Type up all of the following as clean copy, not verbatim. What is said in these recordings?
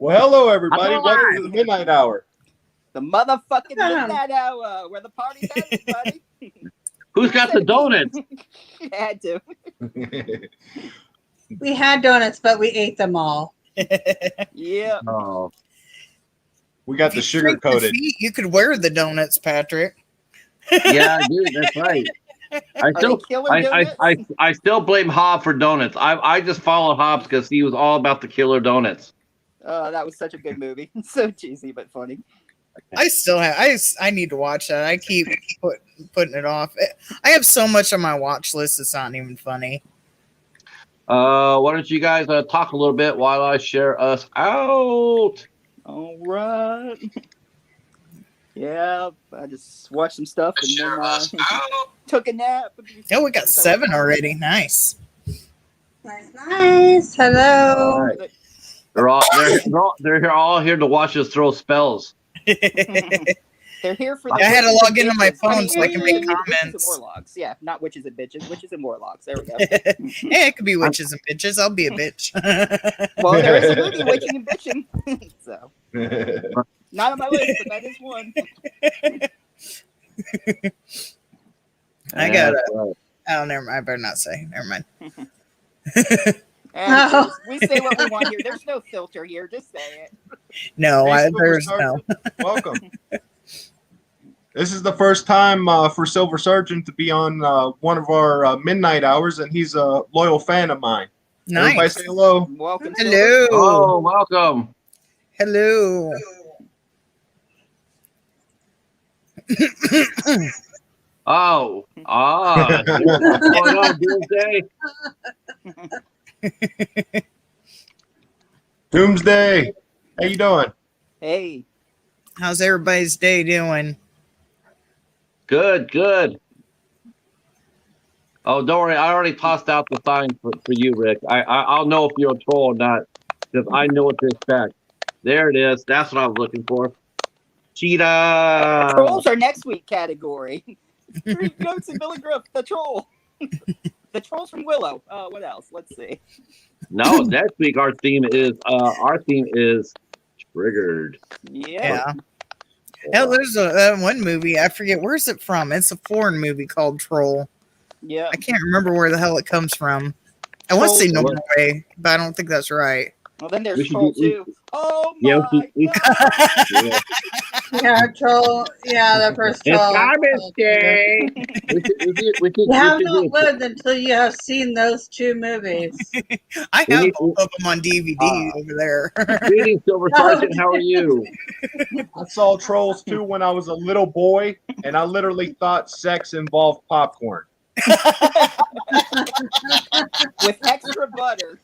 Well, hello everybody. Welcome to the Midnight Hour. The motherfucking midnight hour where the party's at, everybody. Who's got the donuts? Had to. We had donuts, but we ate them all. Yeah. Oh, We got the sugar coated. You could wear the donuts, Patrick. yeah, I do. That's right. I still blame Hob for donuts. I just followed Hobbs because he was all about the killer donuts. That was such a good movie. So cheesy but funny. I still have. I need to watch that. I keep putting it off. I have so much on my watch list. It's not even funny. Why don't you guys talk a little bit while I share us out? All right. Yeah, I just watched some stuff and then took a nap. Yeah, we got 7 already. Nice. Nice. Hello. All right. They're all here to watch us throw spells. They're here for. I had to log into my phone so I can make comments. Witches and warlocks. Yeah, not witches and bitches. Witches and warlocks. There we go. Hey, it could be witches and bitches. I'll be a bitch. Well, there is a movie, Witching and Bitching. So, not on my list, but that is one. I got it. Oh, never mind. I better not say. Never mind. And we say what we want here. There's no filter here. Just say it. No, Hey, there's Silver no. Sergeant, welcome. This is the first time for Silver Sergeant to be on one of our midnight hours, and he's a loyal fan of mine. Nice. Everybody say hello. Welcome. Hello. Oh, welcome. Hello. Oh, what's going on, Doomsday? Doomsday. How you doing? Hey. How's everybody's day doing? Good. Oh, don't worry. I already tossed out the sign for you, Rick. I'll know if you're a troll or not because I know what to expect. There it is. That's what I was looking for. Cheetah. Trolls are next week category. Three Goats and Billy Griff, the troll. The trolls from Willow. What else? Let's see. No, next week our theme is triggered. Yeah. Hell, there's one movie. I forget where's it from. It's a foreign movie called Troll. Yeah. I can't remember where the hell it comes from. I want to say Norway, but I don't think that's right. Well, then there's Troll 2. Oh my God. Yeah, troll. Yeah, the first troll. It's garbage day. You have not lived until you have seen those 2 movies. I have both of them on DVD over there. Greetings, Silver Sergeant. How are you? I saw Trolls 2 when I was a little boy, and I literally thought sex involved popcorn. With extra butter.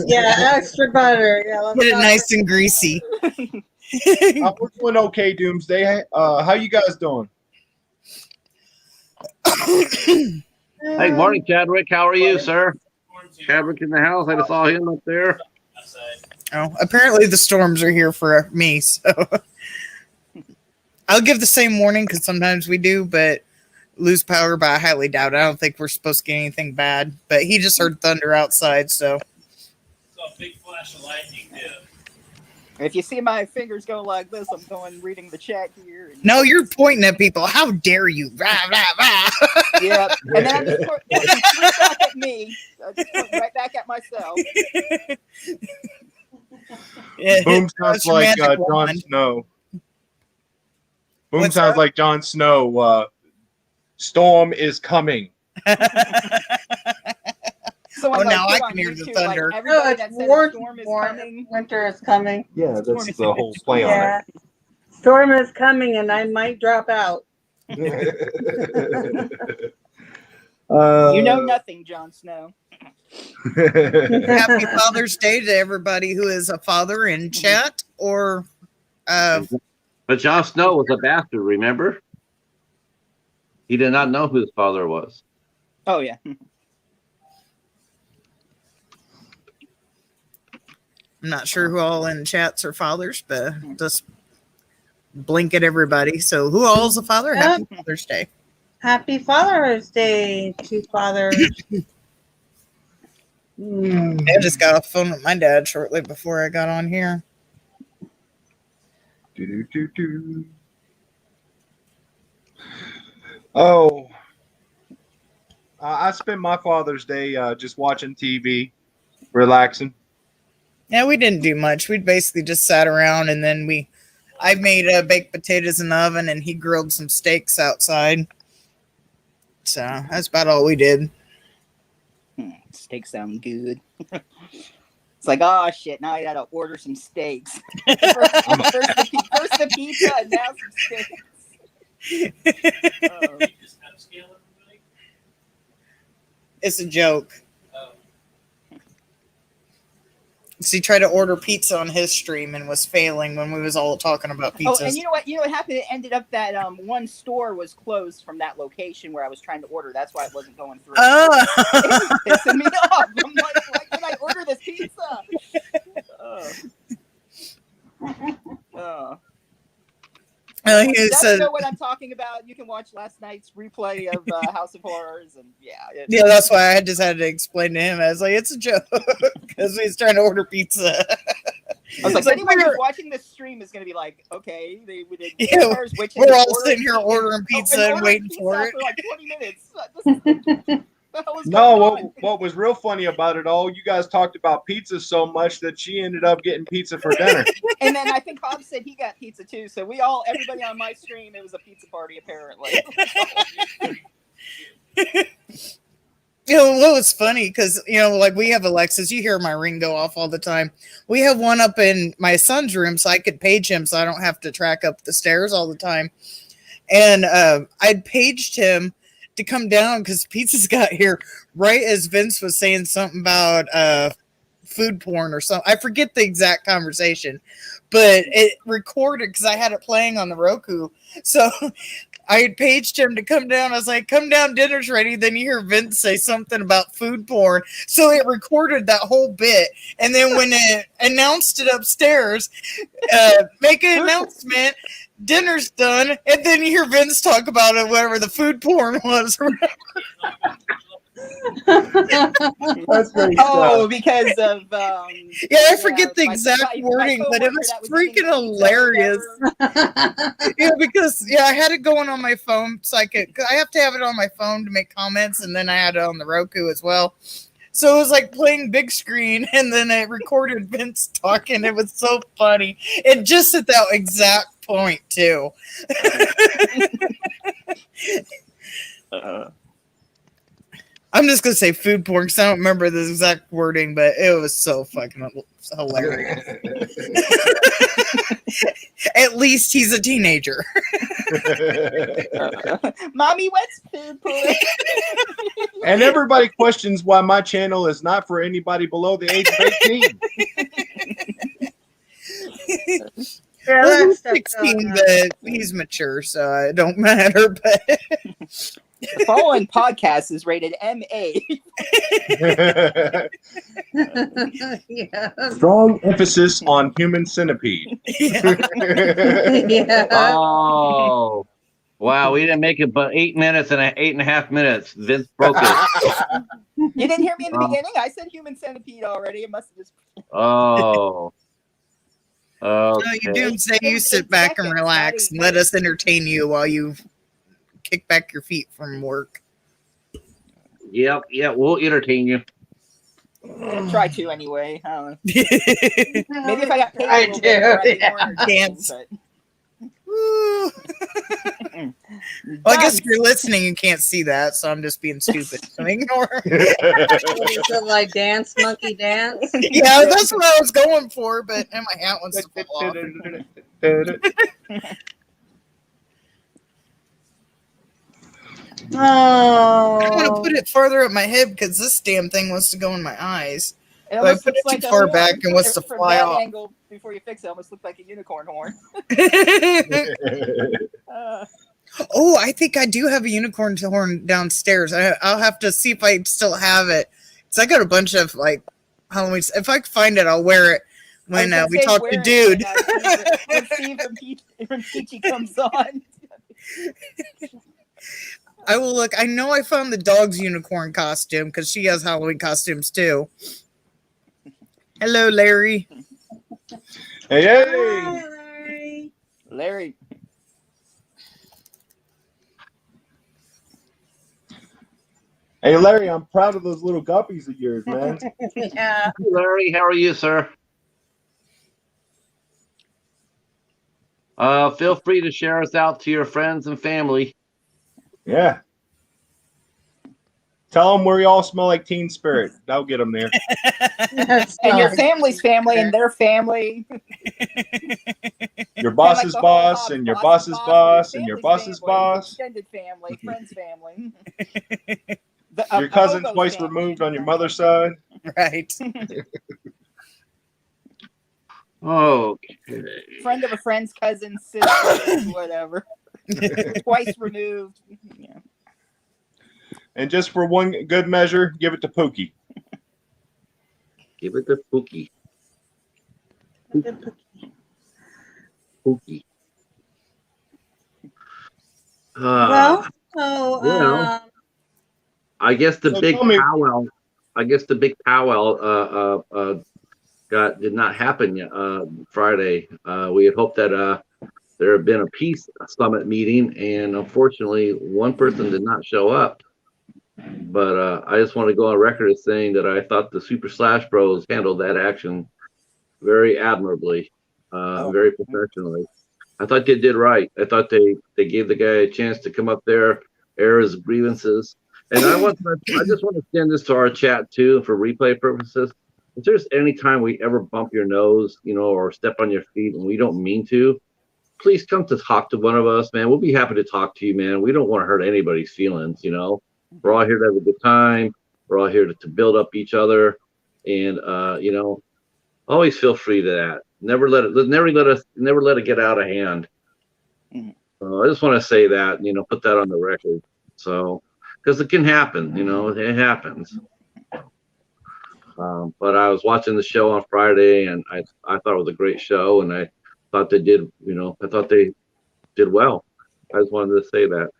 Yeah, extra butter. Yeah, Get it nice and greasy. We're doing okay, Doomsday. How you guys doing? Hey, morning, Chadwick. How are you, sir? Chadwick in the house. I just saw him up there. Oh, apparently the storms are here for me, so I'll give the same warning because sometimes we do, but lose power, but I highly doubt it. I don't think we're supposed to get anything bad, but he just heard thunder outside, so. Saw a big flash of lightning, too. If you see my fingers go like this, I'm going reading the chat here. No, you're pointing at people. How dare you? Rah, rah, rah. Yeah, and then I'm just pointing back at me. I just pointing right back at myself. Boom sounds like Jon Snow. Boom sounds like Jon Snow. Storm is coming. So now I can hear the thunder. Like, it's winter is coming. Yeah, that's the whole play on it. Storm is coming, and I might drop out. You know nothing, Jon Snow. Happy Father's Day to everybody who is a father in chat or. But Jon Snow was a bastard. Remember? He did not know who his father was. Oh yeah. I'm not sure who all in chats are fathers, but just blink at everybody. So who all's a father? Happy Father's Day. Happy Father's Day to fathers. I just got off the phone with my dad shortly before I got on here. Oh, I spent my Father's Day just watching TV, relaxing. Yeah, we didn't do much. We basically just sat around, and then I made baked potatoes in the oven, and he grilled some steaks outside. So that's about all we did. Steaks sound good. It's like, oh shit, now I gotta order some steaks. first the pizza, and now some steaks. Just upscale everybody. It's a joke. Oh. So he tried to order pizza on his stream and was failing when we was all talking about pizzas. Oh, and you know what? You know what happened? It ended up that one store was closed from that location where I was trying to order. That's why it wasn't going through. Oh. It was pissing me off. I'm like, why can I order this pizza? He If you said, know what I'm talking about, you can watch last night's replay of House of Horrors, and yeah, that's why I just had to explain to him. I was like, it's a joke because he's trying to order pizza. I was like, anyone who's watching this stream is going to be like, okay, we did. Yeah, we're all sitting here ordering pizza and waiting for it. For like 20 minutes. No, what was real funny about it all, you guys talked about pizza so much that she ended up getting pizza for dinner. And then I think Hobbs said he got pizza too. So everybody on my stream, it was a pizza party apparently. You know, what was funny, because, you know, like we have Alexis, you hear my ring go off all the time. We have one up in my son's room so I could page him so I don't have to track up the stairs all the time. And I'd paged him to come down because pizzas got here right as Vince was saying something about food porn or something. I forget the exact conversation, but it recorded because I had it playing on the Roku. So I had paged him to come down. I was like, come down, dinner's ready. Then you hear Vince say something about food porn. So it recorded that whole bit. And then when it announced it upstairs, make an announcement, dinner's done. And then you hear Vince talk about it, whatever the food porn was. That's very because of yeah, I forget the exact wording, but it was freaking hilarious. Yeah, because I had it going on my phone, so I have to have it on my phone to make comments, and then I had it on the Roku as well. So it was like playing big screen, and then it recorded Vince talking. It was so funny, and just at that exact point too. I'm just gonna say food porn because I don't remember the exact wording, but it was so fucking hilarious. At least he's a teenager. Mommy, what's food porn? And everybody questions why my channel is not for anybody below the age of 18. Yeah, Well, that he's stuff 16, but he's mature, so it don't matter. But The following podcast is rated MA. Yeah. Strong emphasis on human centipede. Yeah. Oh, wow. We didn't make it but 8 minutes and 8.5 minutes. Vince broke it. You didn't hear me in the beginning? I said human centipede already. It must have just. Oh. no, Okay. you do say you sit back and relax and let us entertain you while you kick back your feet from work. Yep, we'll entertain you. I'll try to anyway. I don't know. Woo. Maybe if I got paid I a little bit more, I'd be more entertaining, Dance. but- Well, I guess if you're listening, you can't see that, so I'm just being stupid. So ignore. What is it, like dance, monkey dance? Yeah, that's what I was going for, but and my hat wants to fall off. Oh. I want to put it farther up my head because this damn thing wants to go in my eyes. It But I almost put looks it too like far a horn. back and wants to From fly that off. angle, before you fix it, almost looked like a unicorn horn. Oh, I think I do have a unicorn horn downstairs. I'll have to see if I still have it. Because I got a bunch of like Halloween. If I can find it, I'll wear it when we talk to Dude. When Steve from Peachy comes on. I will look. I know I found the dog's unicorn costume because she has Halloween costumes too. Hello, Larry. Hey, Hi, hey! Larry. Larry. Hey, Larry, I'm proud of those little guppies of yours, man. Yeah. Larry, how are you, sir? Feel free to share us out to your friends and family. Yeah. Tell them we all smell like Teen Spirit. That'll get them there. That's And your not- family's family and their family. Your Kinda like boss's the whole boss Hobbs and your boss's boss's boss and your family's boss's family, boss. extended family, friends' family. Your cousin Hobo's twice family. removed on your mother's side. Right. Okay. Friend of a friend's cousin, sister, whatever. Twice removed. Yeah. And just for one good measure, give it to Pookie. Give it to Pookie. Pookie. Well, so Well, I guess the So big tell me- powwow. I guess the big powwow did not happen yet. Friday. We had hoped that there had been a peace summit meeting, and unfortunately, one person did not show up. But I just want to go on record as saying that I thought the Super Slash Bros handled that action very admirably, very professionally. I thought they did right. I thought they gave the guy a chance to come up there, air his grievances. And I just want to send this to our chat too for replay purposes. If there's any time we ever bump your nose, or step on your feet and we don't mean to, please come to talk to one of us, man. We'll be happy to talk to you, man. We don't want to hurt anybody's feelings, We're all here to have a good time. We're all here to build up each other. And always feel free to that. Never let it get out of hand. I just want to say that, put that on the record. So, because it can happen, it happens. But I was watching the show on Friday, and I thought it was a great show, and I thought they did, well. I just wanted to say that.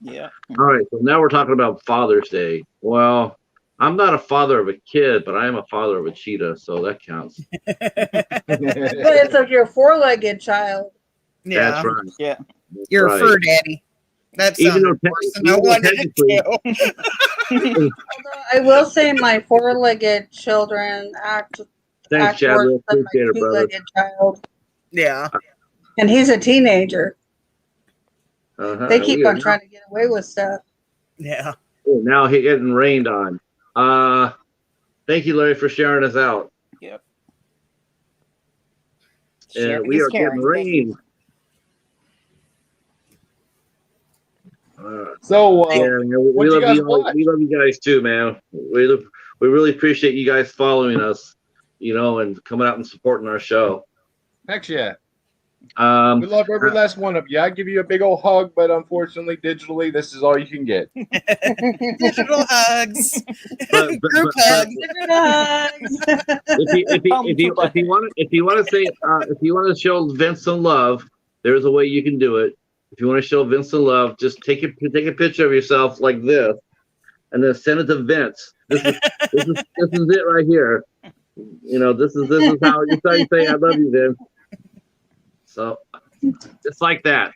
Yeah. All right, so now we're talking about Father's Day. Well, I'm not a father of a kid, but I am a father of a cheetah, so that counts. but it's your four-legged child. Yeah. That's right. Yeah. You're right. a fur daddy. That's Even sounded though worse than I wanted it to. Although I will say my four-legged children act Thanks, Chad. worse We than appreciate my it, brother. two-legged child. Yeah. And he's a teenager. Uh-huh. They keep on trying to get away with stuff. Yeah. Oh, now he's getting rained on. Thank you, Larry, for sharing us out. Yep. And Sharing we is are getting caring. Thank you. rained. So, Yeah, we what'd you love guys you. watch? We love you guys too, man. We really appreciate you guys following us, and coming out and supporting our show. Heck yeah. We love every last one of you. I give you a big old hug, but unfortunately, digitally, this is all you can get. Digital hugs. But- Group but- hugs. if you want to show Vince some love, there's a way you can do it. If you want to show Vince some love, just take a picture of yourself like this, and then send it to Vince. This is it right here. This is how you say I love you, Vince. So just like that.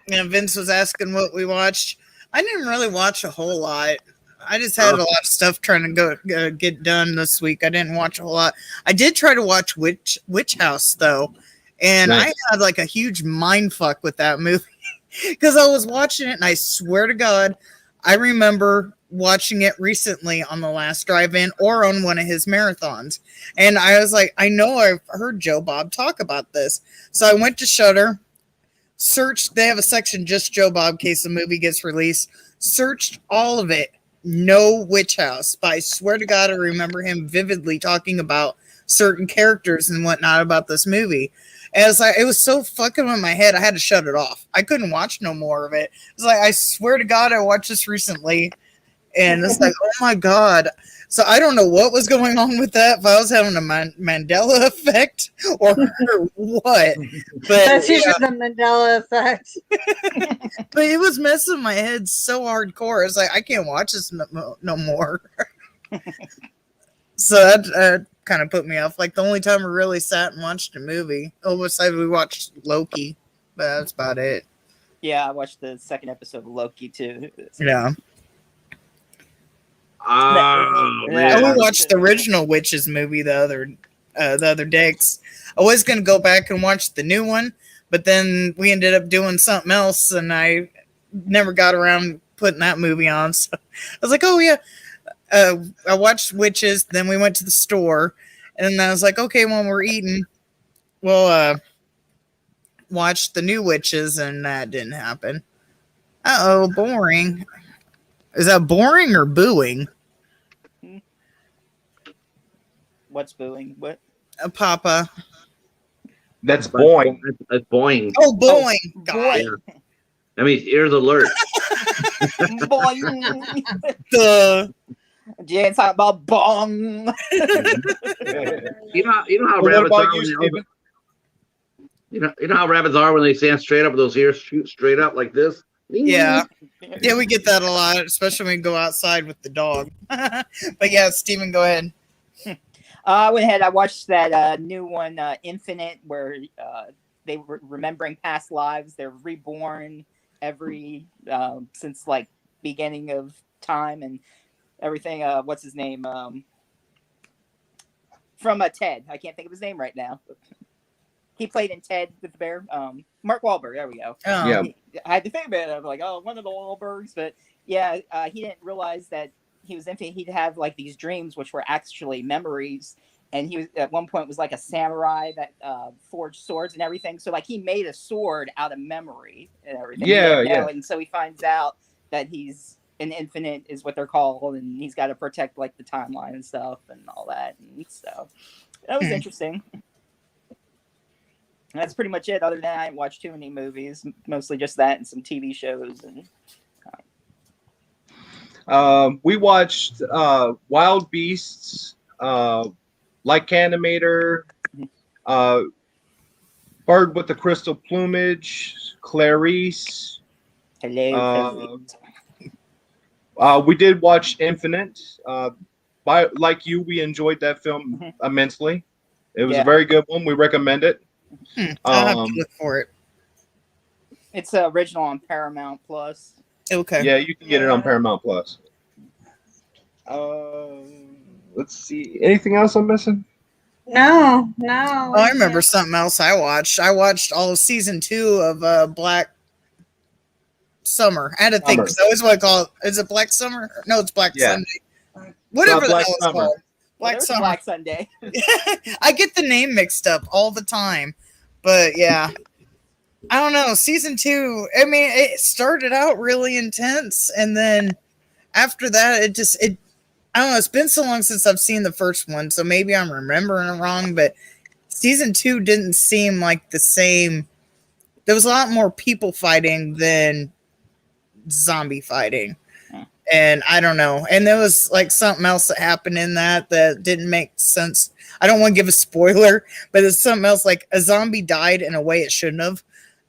Yeah, Vince was asking what we watched. I didn't really watch a whole lot. I just had a lot of stuff trying to get done this week. I didn't watch a whole lot. I did try to watch Witch House though, and Nice. I had like a huge mind fuck with that movie because I was watching it, and I swear to God, I remember watching it recently on the last drive-in or on one of his marathons, and I was like, I know I've heard Joe Bob talk about this, so I went to Shudder. Searched, they have a section just Joe Bob in case the movie gets released. Searched all of it. No Witch House. But I swear to God, I remember him vividly talking about certain characters and whatnot about this movie. And it was so fucking in my head, I had to shut it off. I couldn't watch no more of it. It was like, I swear to God, I watched this recently. And it's like, oh my God. So I don't know what was going on with that, if I was having a Mandela effect or what. But That's usually the Mandela effect. but it was messing my head so hardcore. It's like, I can't watch this no more. So that kind of put me off. Like the only time we really sat and watched a movie, besides we watched Loki, but that's about it. Yeah, I watched the second episode of Loki too. Yeah. Yeah, We watched the original Witches movie the other day. 'Cause I was gonna go back and watch the new one, but then we ended up doing something else, and I never got around putting that movie on. So I was like, oh yeah. I watched Witches, then we went to the store, and I was like, okay, when we're eating, we'll watch the new Witches, and that didn't happen. Boring. Is that boring or booing? What's booing? What? Papa. That's boing. That's boing. Oh, boing. God. Yeah. I mean, ears alert. Boing. Duh. Jan's talking about bong. You know how What rabbits about are. you, Steven? You know how rabbits are when they stand straight up with those ears shoot straight up like this. Yeah. Yeah, we get that a lot, especially when we go outside with the dog. But yeah, Steven, go ahead. I went ahead. I watched that new one, Infinite, where they were remembering past lives. They're reborn every since like beginning of time and everything. What's his name? From Ted. I can't think of his name right now. He played in Ted with the bear. Mark Wahlberg. There we go. Oh. Yeah. I had to think about it. I'm like, oh, one of the Wahlbergs. But yeah, he didn't realize that he was infinite. He'd have like these dreams, which were actually memories. And he was at one point was like a samurai that forged swords and everything. So like he made a sword out of memory and everything. Yeah, yeah. And so he finds out that he's an infinite is what they're called, and he's got to protect like the timeline and stuff and all that. And so that was interesting. That's pretty much it. Other than that, I haven't watched too many movies. Mostly just that and some TV shows. And We watched Wild Beasts, Like Animator, Bird with the Crystal Plumage, Clarice. hello. We did watch Infinite. Like you, we enjoyed that film immensely. It was a very good one. We recommend it. I'll have to look for it. It's original on Paramount Plus. Okay. Yeah, you can get it on Paramount Plus. Let's see. Anything else I'm missing? No. Oh, I remember something else I watched. I watched all of season 2 of Black Summer. I had to think because I always want to call it. Is it Black Summer? No, it's Black Sunday. Whatever the hell it's called. Black Summer. Black Sunday. I get the name mixed up all the time, but yeah. I don't know. Season 2, I mean, it started out really intense, and then after that, it I don't know. It's been so long since I've seen the first one, so maybe I'm remembering it wrong, but season 2 didn't seem like the same. There was a lot more people fighting than zombie fighting. And I don't know. And there was like something else that happened in that didn't make sense. I don't want to give a spoiler, but it's something else like a zombie died in a way it shouldn't have.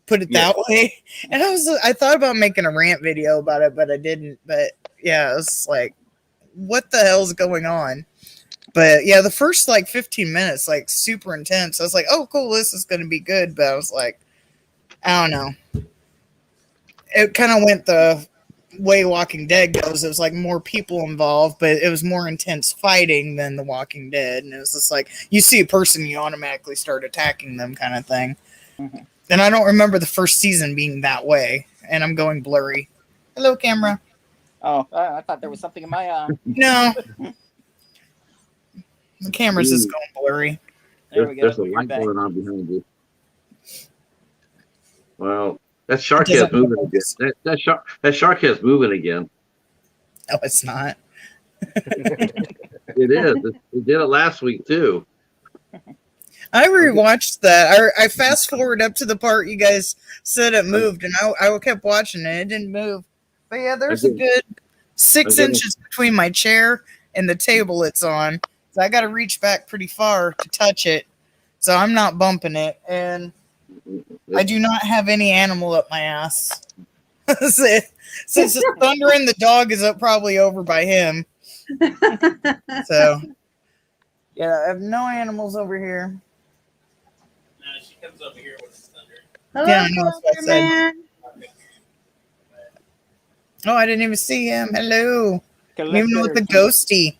Put it that way. And I thought about making a rant video about it, but I didn't. But yeah, it was like, what the hell's going on? But yeah, the first like 15 minutes, like super intense. I was like, oh, cool, this is going to be good. But I was like, I don't know. It kind of went the way Walking Dead goes. It was like more people involved, but it was more intense fighting than The Walking Dead. And it was just like, you see a person, you automatically start attacking them kind of thing. Mm-hmm. And I don't remember the first season being that way. And I'm going blurry. Hello, camera. Oh, I thought there was something in my eye. No. The camera's just going blurry. There's a light going on behind you. Well, that shark head's moving again. That shark head's moving again. No, it's not. It is. It did it last week too. I rewatched that. I fast forward up to the part you guys said it moved, and I kept watching it. It didn't move. But yeah, there's a good 6 Again. inches between my chair and the table it's on. So I got to reach back pretty far to touch it. So I'm not bumping it. And I do not have any animal up my ass. Since it's thundering, the dog is up probably over by him. So, yeah, I have no animals over here. No, she comes over here when it's thunder. Hello, Yeah, I know, that's what I said. man. Oh, I didn't even see him. Hello. Even with the Collector. ghosty.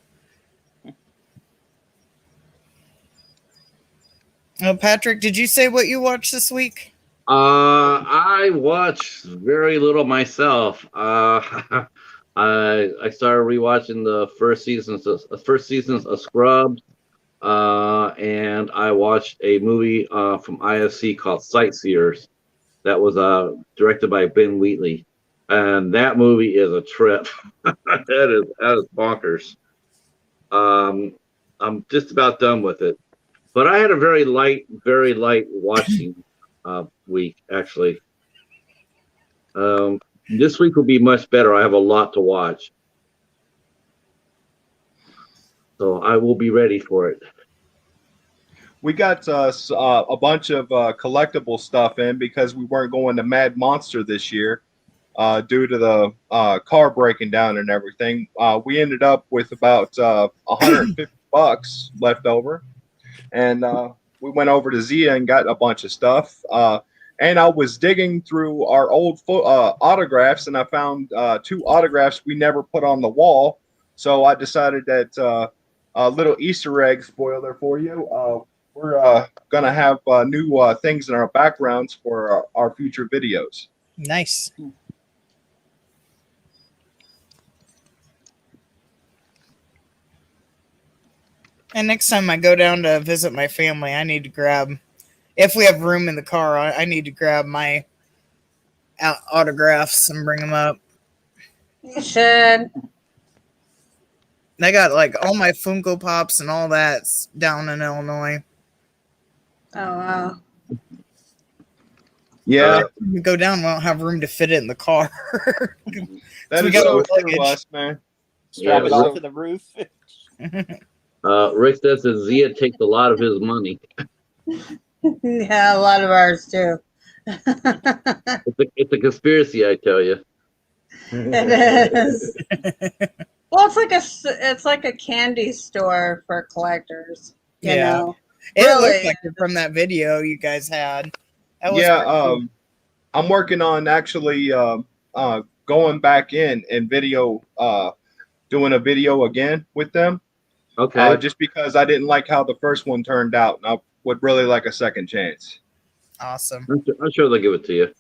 Oh, Patrick, did you say what you watched this week? I watch very little myself. I started rewatching the first seasons of Scrubs, and I watched a movie from IFC called Sightseers that was directed by Ben Wheatley, and that movie is a trip. that is bonkers. I'm just about done with it, but I had a very light watching week actually. This week will be much better. I have a lot to watch, so I will be ready for it. We got a bunch of collectible stuff in because we weren't going to Mad Monster this year due to the car breaking down and everything. We ended up with about $150 left over, and we went over to Zia and got a bunch of stuff. And I was digging through our old autographs, and I found 2 autographs we never put on the wall. So I decided that a little Easter egg spoiler for you. We're going to have new things in our backgrounds for our future videos. Nice. And next time I go down to visit my family, I need to grab, if we have room in the car, I need to grab my autographs and bring them up. You should. I got like all my Funko Pops and all that's down in Illinois. Oh, wow. Yeah, When we go down, we don't have room to fit it in the car. that we is got so our true, luggage. us, man. Strap Yeah, it off to the roof. Rick says that Zia takes a lot of his money. Yeah, a lot of ours too. It's a conspiracy, I tell you. It is. Well, it's like a candy store for collectors. You Yeah. know, It Really? looked like it from that video you guys had. That was Yeah, pretty cool. I'm working on actually going back in and video, doing a video again with them. Okay. Just because I didn't like how the first one turned out, and I would really like a second chance. Awesome. I'm sure they'll give it to you.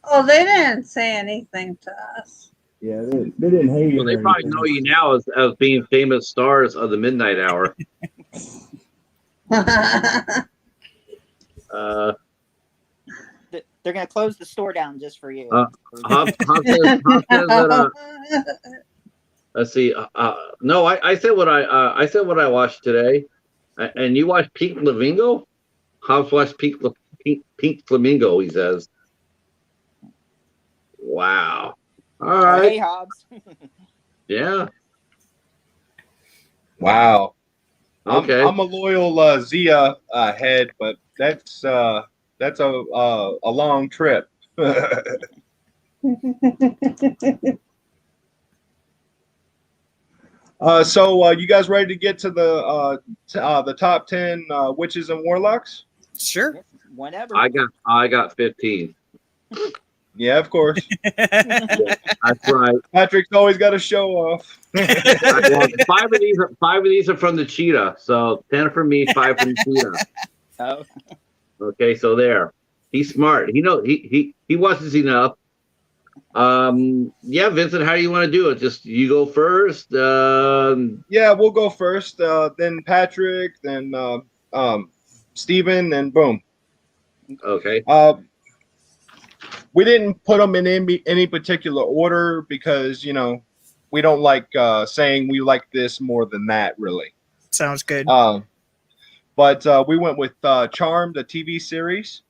oh, they didn't say anything to us. Yeah, they didn't hate it. Well, they or probably anything. know you now as being famous stars of the Midnight Hour. They're going to close the store down just for you. Hop says that, let's see. No, I said what I said what I watched today, and you watched Pink Flamingo. Hobbs watched Pink Flamingo. He says, "Wow, all right, Hey, Hobbs. yeah, Wow. okay." I'm a loyal Zia head, but that's a long trip. So you guys ready to get to the top 10 witches and warlocks? Sure. Whenever. I got 15. Yeah, of course. That's right. Patrick's always got to show off. Well, five of these are from the cheetah. So 10 for me, 5 from the cheetah. Oh. Okay, so there. He's smart. He watches enough. Yeah, Vincent, how do you want to do it? Just you go first. Yeah, we'll go first. Then Patrick. Then Steven. And boom. Okay. We didn't put them in any particular order because we don't like saying we like this more than that. Really. Sounds good. But we went with Charm, the TV series.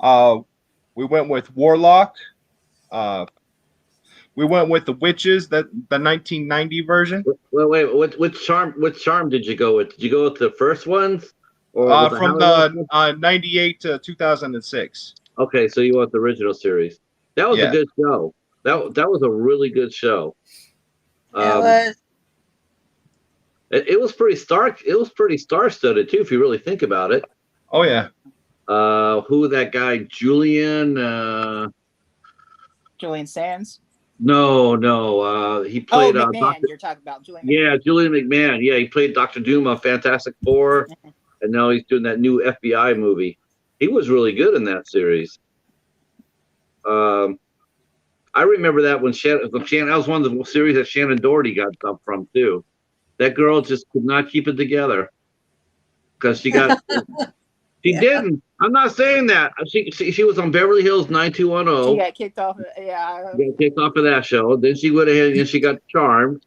We went with Warlock, We went with the Witches, the 1990 version. Wait. Which charm did you go with? Did you go with the first ones, or was it From the 98 to 2006. Okay, so you want the original series? That was a Yeah. good show. That was a really good show. It It was pretty stark. It was pretty star-studded too, if you really think about it. Oh yeah. Who that guy? Julian? Julian Sands. No. He played. McMahon. You're talking about Julian. Yeah, Julian McMahon. Yeah, he played Dr. Doom on Fantastic Four, and now he's doing that new FBI movie. He was really good in that series. I remember that when Shannon. That was one of the series that Shannon Doherty got stuff from too. That girl just could not keep it together because she got. She didn't. I'm not saying that. She was on Beverly Hills 90210. She got kicked off. Yeah. Got kicked off of that show. Then she went ahead and she got Charmed,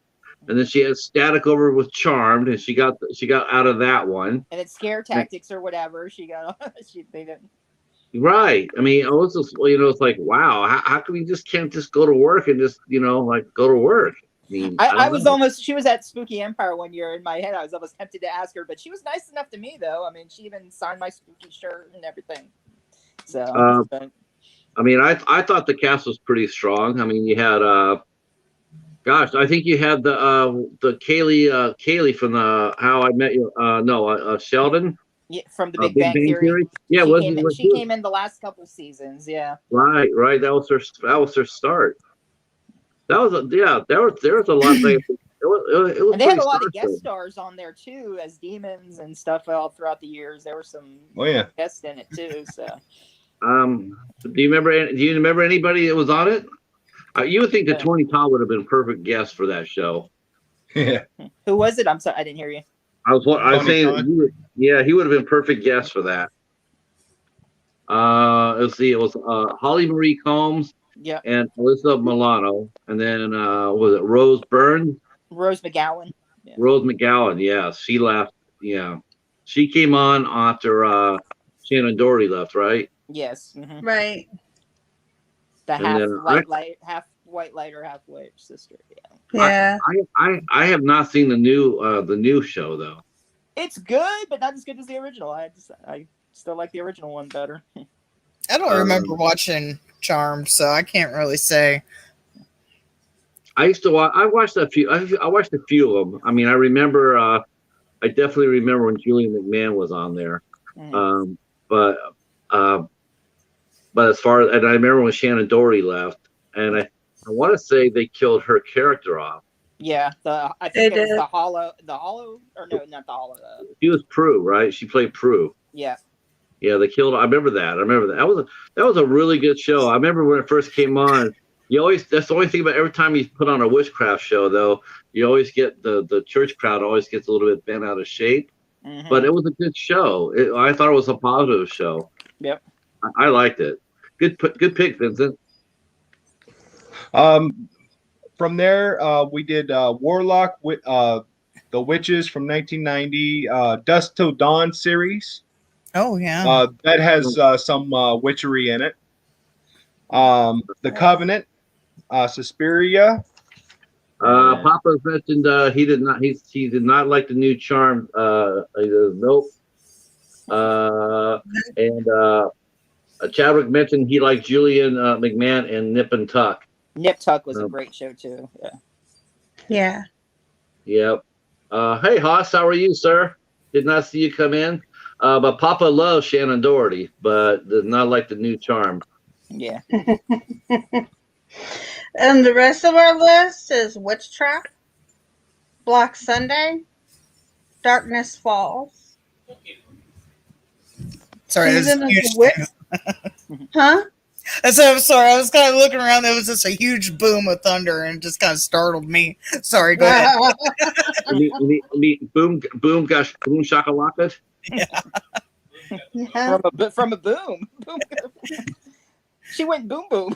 and then she had Static over with Charmed, and she got out of that one. And it's Scare Tactics or whatever. They didn't. Right. I mean, it was just, it's like, wow, how come you just can't just go to work and just like go to work? I was almost. She was at Spooky Empire one year. In my head, I was almost tempted to ask her, but she was nice enough to me, though. I mean, she even signed my spooky shirt and everything. So, I mean, I thought the cast was pretty strong. I mean, you had, I think you had the Kaylee from the How I Met You. Sheldon. Yeah, from the Big Bang Theory. Yeah, she came in the last couple seasons. Yeah. Right. That was her start. There was a lot of things. It was and they had a lot of guest stars on there too, as demons and stuff all throughout the years. There were some guests in it too. So, do you remember anybody that was on it? You would think that Tony Todd would have been a perfect guest for that show. Yeah. Who was it? I'm sorry, I didn't hear you. I was saying, he would have been a perfect guest for that. Let's see, it was Holly Marie Combs. Yeah. And Alyssa Milano, and then was it Rose Byrne? Rose McGowan. Yeah. Rose McGowan, yeah, she left. Yeah, she came on after Shannon Doherty left, right? Yes. Mm-hmm. Right. The half white lighter, half white sister. Yeah. I have not seen the new show though. It's good, but not as good as the original. I still like the original one better. I don't remember watching Charmed, so I can't really say. I used to watch. I watched a few. I watched a few of them. I mean, I remember. I definitely remember when Julian McMahon was on there. Mm. But as far as, and I remember when Shannon Doherty left, and I want to say they killed her character off. Yeah, I think it was the Hollow, or no, not the Hollow. She was Prue, right? She played Prue. Yeah. Yeah, they killed. I remember that. That was a really good show. I remember when it first came on. That's the only thing about every time you put on a witchcraft show, though, you always get the church crowd always gets a little bit bent out of shape. Mm-hmm. But it was a good show. I thought it was a positive show. Yep. I liked it. Good pick, Vincent. From there, we did Warlock with the Witches from 1990, Dusk Till Dawn series. Oh yeah. That has some witchery in it. The Covenant, Suspiria. Papa mentioned he did not like the new Charm. He goes, nope. And Chadwick mentioned he liked Julian McMahon and Nip and Tuck. Nip Tuck was a great show too. Yeah. Yep. Hey Haas, how are you, sir? Did not see you come in. But Papa loves Shannon Doherty, but does not like the new Charm. Yeah. And the rest of our list is Witch Trap, Black Sunday, Darkness Falls. Sorry, Season of the Witch. Huh? I'm sorry. I was kind of looking around. There was just a huge boom of thunder, and it just kind of startled me. Sorry, go ahead. Boom shakalaka. Yeah. From a boom. She went boom boom.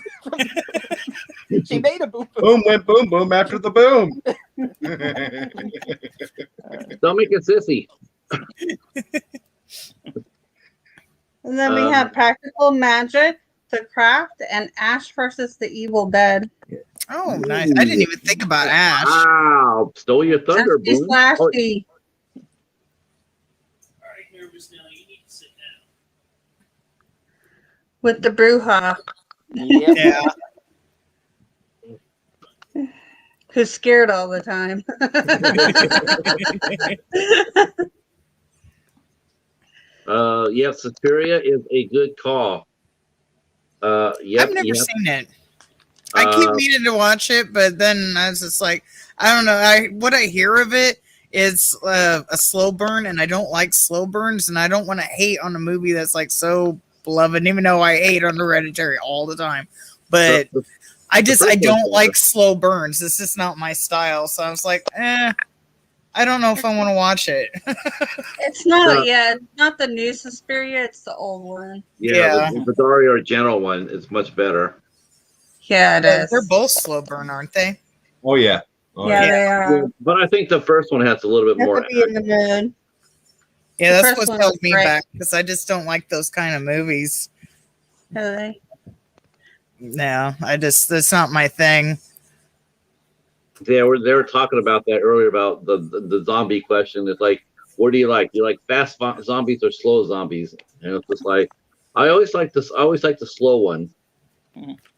She made a boom boom. Boom went boom boom after the boom. Don't make it sissy. And then we have Practical Magic, The Craft, and Ash versus the Evil Dead. Oh, nice. I didn't even think about Ash. Wow, stole your thunder, Slashy, Boom. Oh, slashy. All right, nervous now. You need to sit down. With the Bruja, Yep. Yeah. who's scared all the time. yeah, Suspiria is a good call. Yep, I've never yep. seen it. I keep meaning to watch it, but then I was just like, I don't know. What I hear of it is a slow burn, and I don't like slow burns, and I don't want to hate on a movie that's like so beloved, even though I hate on Hereditary all the time. But I don't like slow burns. It's just not my style. So I was like, I don't know if I want to watch it. It's not, it's not the new Suspiria, it's the old one. Yeah. The Dario Argento one is much better. Yeah, it is. They're both slow burn, aren't they? Oh yeah. Oh, yeah, they are. Yeah, but I think the first one has a little bit Have more. to be in the mood. Yeah, The that's first what one held was me great. back because I just don't like those kind of movies. Really? No, that's not my thing. Yeah, they were talking about that earlier about the zombie question. It's like, what do you like? You like fast zombies or slow zombies? And it's just like, I always like this. I always like the slow one.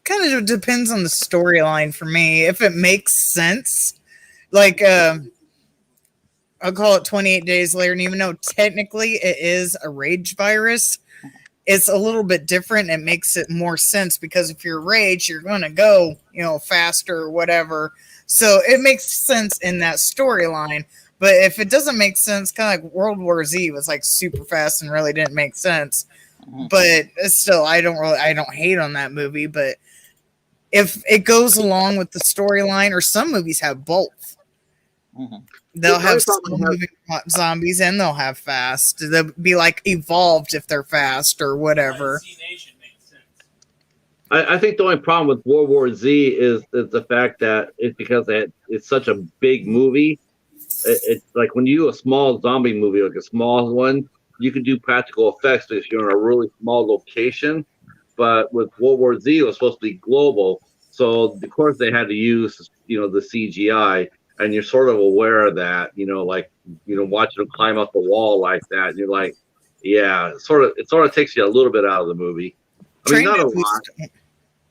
Kind of depends on the storyline for me. If it makes sense, like I'll call it 28 Days Later, and even though technically it is a rage virus, it's a little bit different. It makes it more sense because if you're rage, you're going to go, faster or whatever. So it makes sense in that storyline. But if it doesn't make sense, kind of like World War Z was like super fast and really didn't make sense. But still, I don't hate on that movie. But if it goes along with the storyline, or some movies have both. They'll have slow moving zombies and they'll have fast. They'll be like evolved if they're fast or whatever. I think the only problem with World War Z is the fact that it's because it's such a big movie. It's like when you do a small zombie movie, like a small one, you can do practical effects because you're in a really small location. But with World War Z, it was supposed to be global. So, of course, they had to use, the CGI. And you're sort of aware of that, watching them climb up the wall like that. And you're like, yeah, it sort of takes you a little bit out of the movie. I mean, not a lot.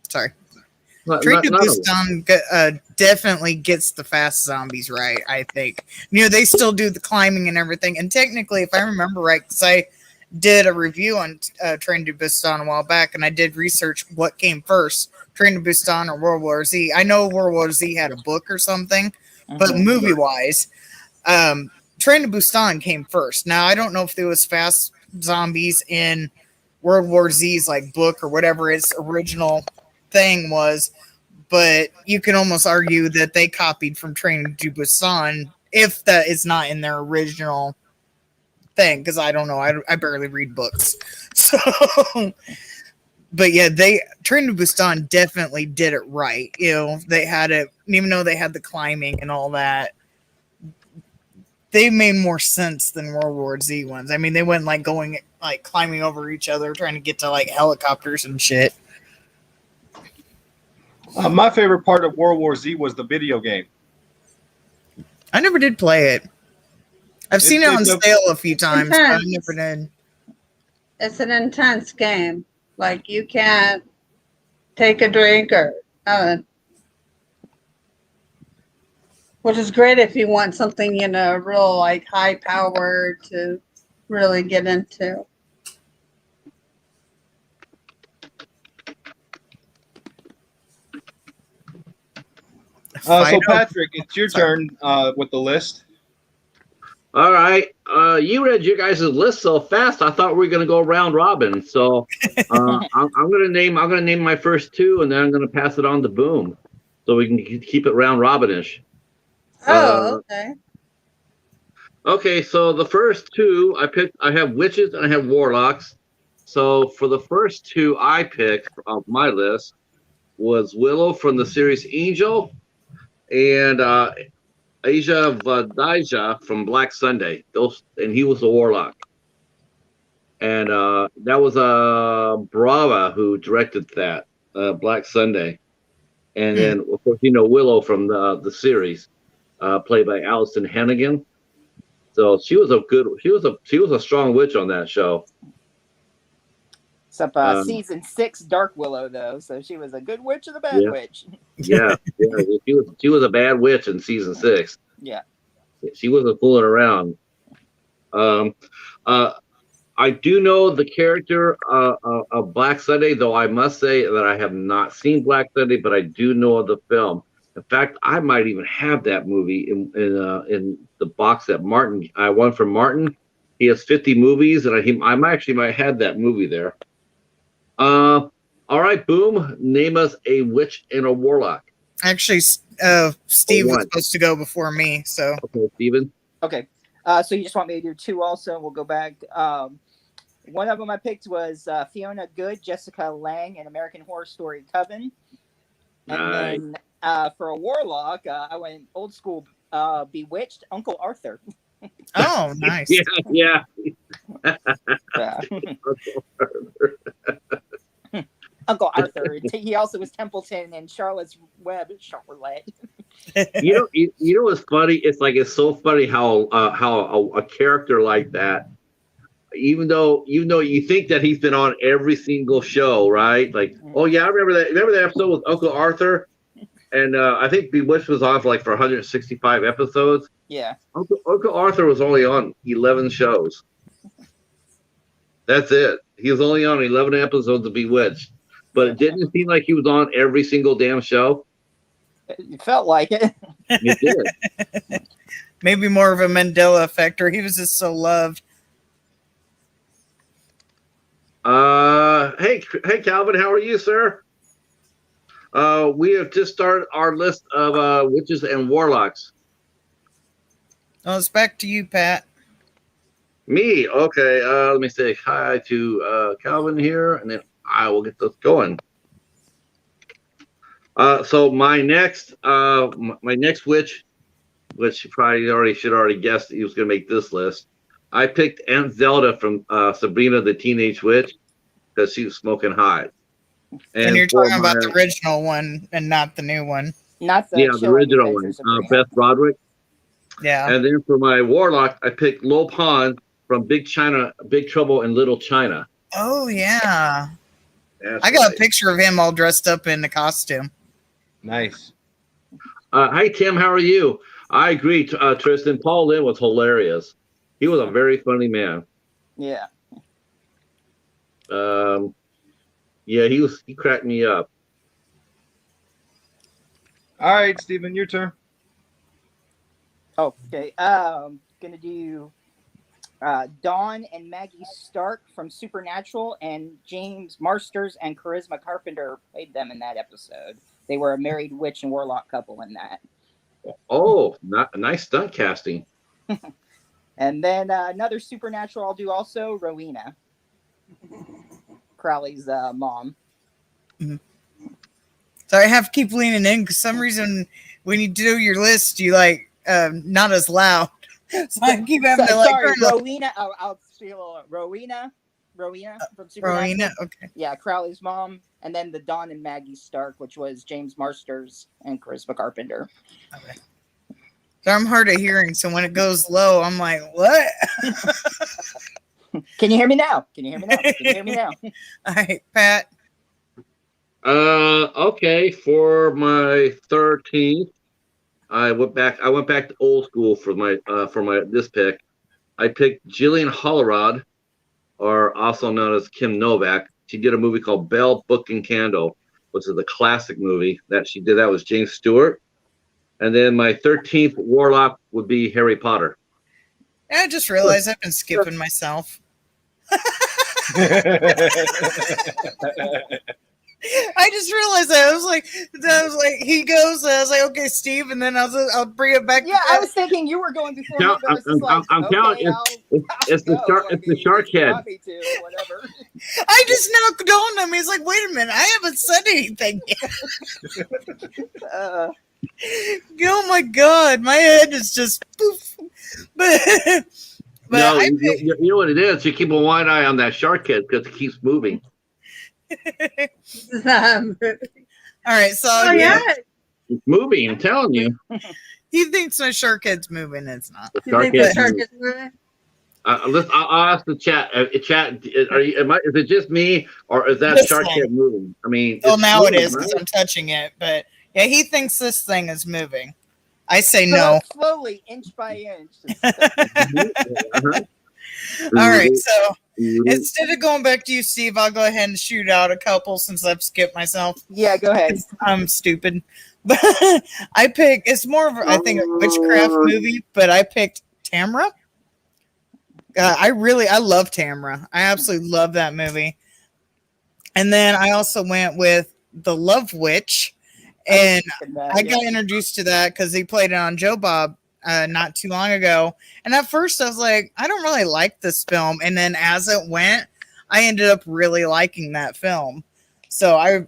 Sorry. Train to Busan definitely gets the fast zombies right, I think. They still do the climbing and everything. And technically, if I remember right, because I did a review on Train to Busan a while back, and I did research what came first, Train to Busan or World War Z. I know World War Z had a book or something. But movie-wise, Train to Busan came first. Now, I don't know if there was fast zombies in World War Z's like book or whatever its original thing was, but you can almost argue that they copied from Train to Busan if that is not in their original thing, because I don't know. I barely read books. So... But yeah, Train to Busan definitely did it right. They had it, even though they had the climbing and all that, they made more sense than World War Z ones. I mean, they went climbing over each other, trying to get to helicopters and shit. My favorite part of World War Z was the video game. I never did play it. I've seen it on sale a few times, but I never did. It's an intense game. Like, you can't take a drink or which is great if you want something, real high power to really get into. So Patrick, it's your turn with the list. All right, you read your guys' list so fast. I thought we were going to go round robin. So I'm going to name my first two, and then I'm going to pass it on to Boom, so we can keep it round robinish. Oh, okay. Okay, so the first two I have witches and I have warlocks. So for the first two I picked off my list was Willow from the series Angel, and Asia Vadaija from Black Sunday. And he was a warlock. And that was Brava who directed that, Black Sunday. And then, of course, Willow from the series, played by Allison Hannigan. So she was a strong witch on that show. Except season 6, Dark Willow, though, so she was a good witch and a bad Yeah. witch. Yeah. She was a bad witch in season 6. Yeah. She wasn't fooling around. I do know the character of Black Sunday, though I must say that I have not seen Black Sunday, but I do know of the film. In fact, I might even have that movie in the box that I won from Martin. He has 50 movies, and I actually might have that movie there. All right, Boom. Name us a witch and a warlock. Actually, Steve was supposed to go before me, so. Okay, Steven. Okay. So you just want me to do 2 also? We'll go back. One of them I picked was Fiona Good, Jessica Lange, in American Horror Story Coven. And then for a warlock, I went old school Bewitched, Uncle Arthur. Oh, nice. Yeah. Uncle Arthur. He also was Templeton and Charlotte's Web. Charlotte. You know what's funny? It's so funny how a character like that, even though you think that he's been on every single show, right? Like, oh yeah, I remember that. Remember that episode with Uncle Arthur, and I think Bewitched was on for 165 episodes. Yeah. Uncle Arthur was only on 11 shows. That's it. He was only on 11 episodes of Bewitched, but it didn't seem like he was on every single damn show. It felt like it. It did. Maybe more of a Mandela effect, or he was just so loved. Hey, Calvin, how are you, sir? We have just started our list of witches and warlocks. Oh, it's back to you, Pat. Me, okay. Let me say hi to Calvin here, and then I will get this going. So my next witch, which you probably should already guessed he was going to make this list. I picked Aunt Zelda from Sabrina the Teenage Witch because she was smoking hot. And you're talking about the original one and not the new one. Not the original one. Beth Broderick. Yeah. And then for my warlock, I picked Lo Pan from Big Trouble in Little China. Oh yeah. That's I got right. a picture of him all dressed up in the costume. Nice. Hi Tim, how are you? I agree, Tristan. Paul Lynn was hilarious. He was a very funny man. Yeah. Yeah, he cracked me up. All right, Steven, your turn. Okay. Gonna do Dawn and Maggie Stark from Supernatural, and James Marsters and Charisma Carpenter played them in that episode. They were a married witch and warlock couple in that. Oh, nice stunt casting. And then another Supernatural I'll do also, Rowena, Crowley's mom. Mm-hmm. So I have to keep leaning in because some reason when you do your list, you not as loud. So I keep having to sorry, Rowena. I'll steal Rowena from Supernatural. Rowena, okay. Yeah, Crowley's mom, and then the Dawn and Maggie Stark, which was James Marsters and Charisma Carpenter. Okay. So I'm hard of hearing, so when it goes low, I'm like, what? Can you hear me now? All right, Pat. Okay, for my 13th, I went back to old school for my this pick. I picked Jillian Hollerod, or also known as Kim Novak. She did a movie called Bell, Book and Candle, which is a classic movie that she did. That was James Stewart. And then my 13th warlock would be Harry Potter. I just realized I've been skipping myself. I just realized that. I was like, he goes, I was like, okay, Steve, and then I'll bring it back. Yeah, I was thinking you were going before me. I'm telling you, it's the shark head. Whatever. I just now dawned on me. It's like, wait a minute, I haven't said anything yet. Oh my god, my head is just poof. But no, you know what it is? You keep a wide eye on that shark head because it keeps moving. All right, so Oh yeah. It's moving. I'm telling you. he thinks my shark head's moving. It's not. The You shark think the head shark moving. is moving? I'll ask the chat. Chat, are you? Is it just me, or is that This shark thing. head moving? I mean, Well, it's now it moving, is because right? I'm touching it. But yeah, he thinks this thing is moving. I say no. Slowly, inch by inch. Uh-huh. All right, so instead of going back to you, Steve, I'll go ahead and shoot out a couple since I've skipped myself. Yeah, go ahead. I'm stupid. But I picked, it's more of, I think, a witchcraft movie, but I picked Tamra. I love Tamra. I absolutely love that movie. And then I also went with The Love Witch. And I got introduced to that because he played it on Joe Bob not too long ago. And at first I was like, I don't really like this film. And then as it went, I ended up really liking that film. So I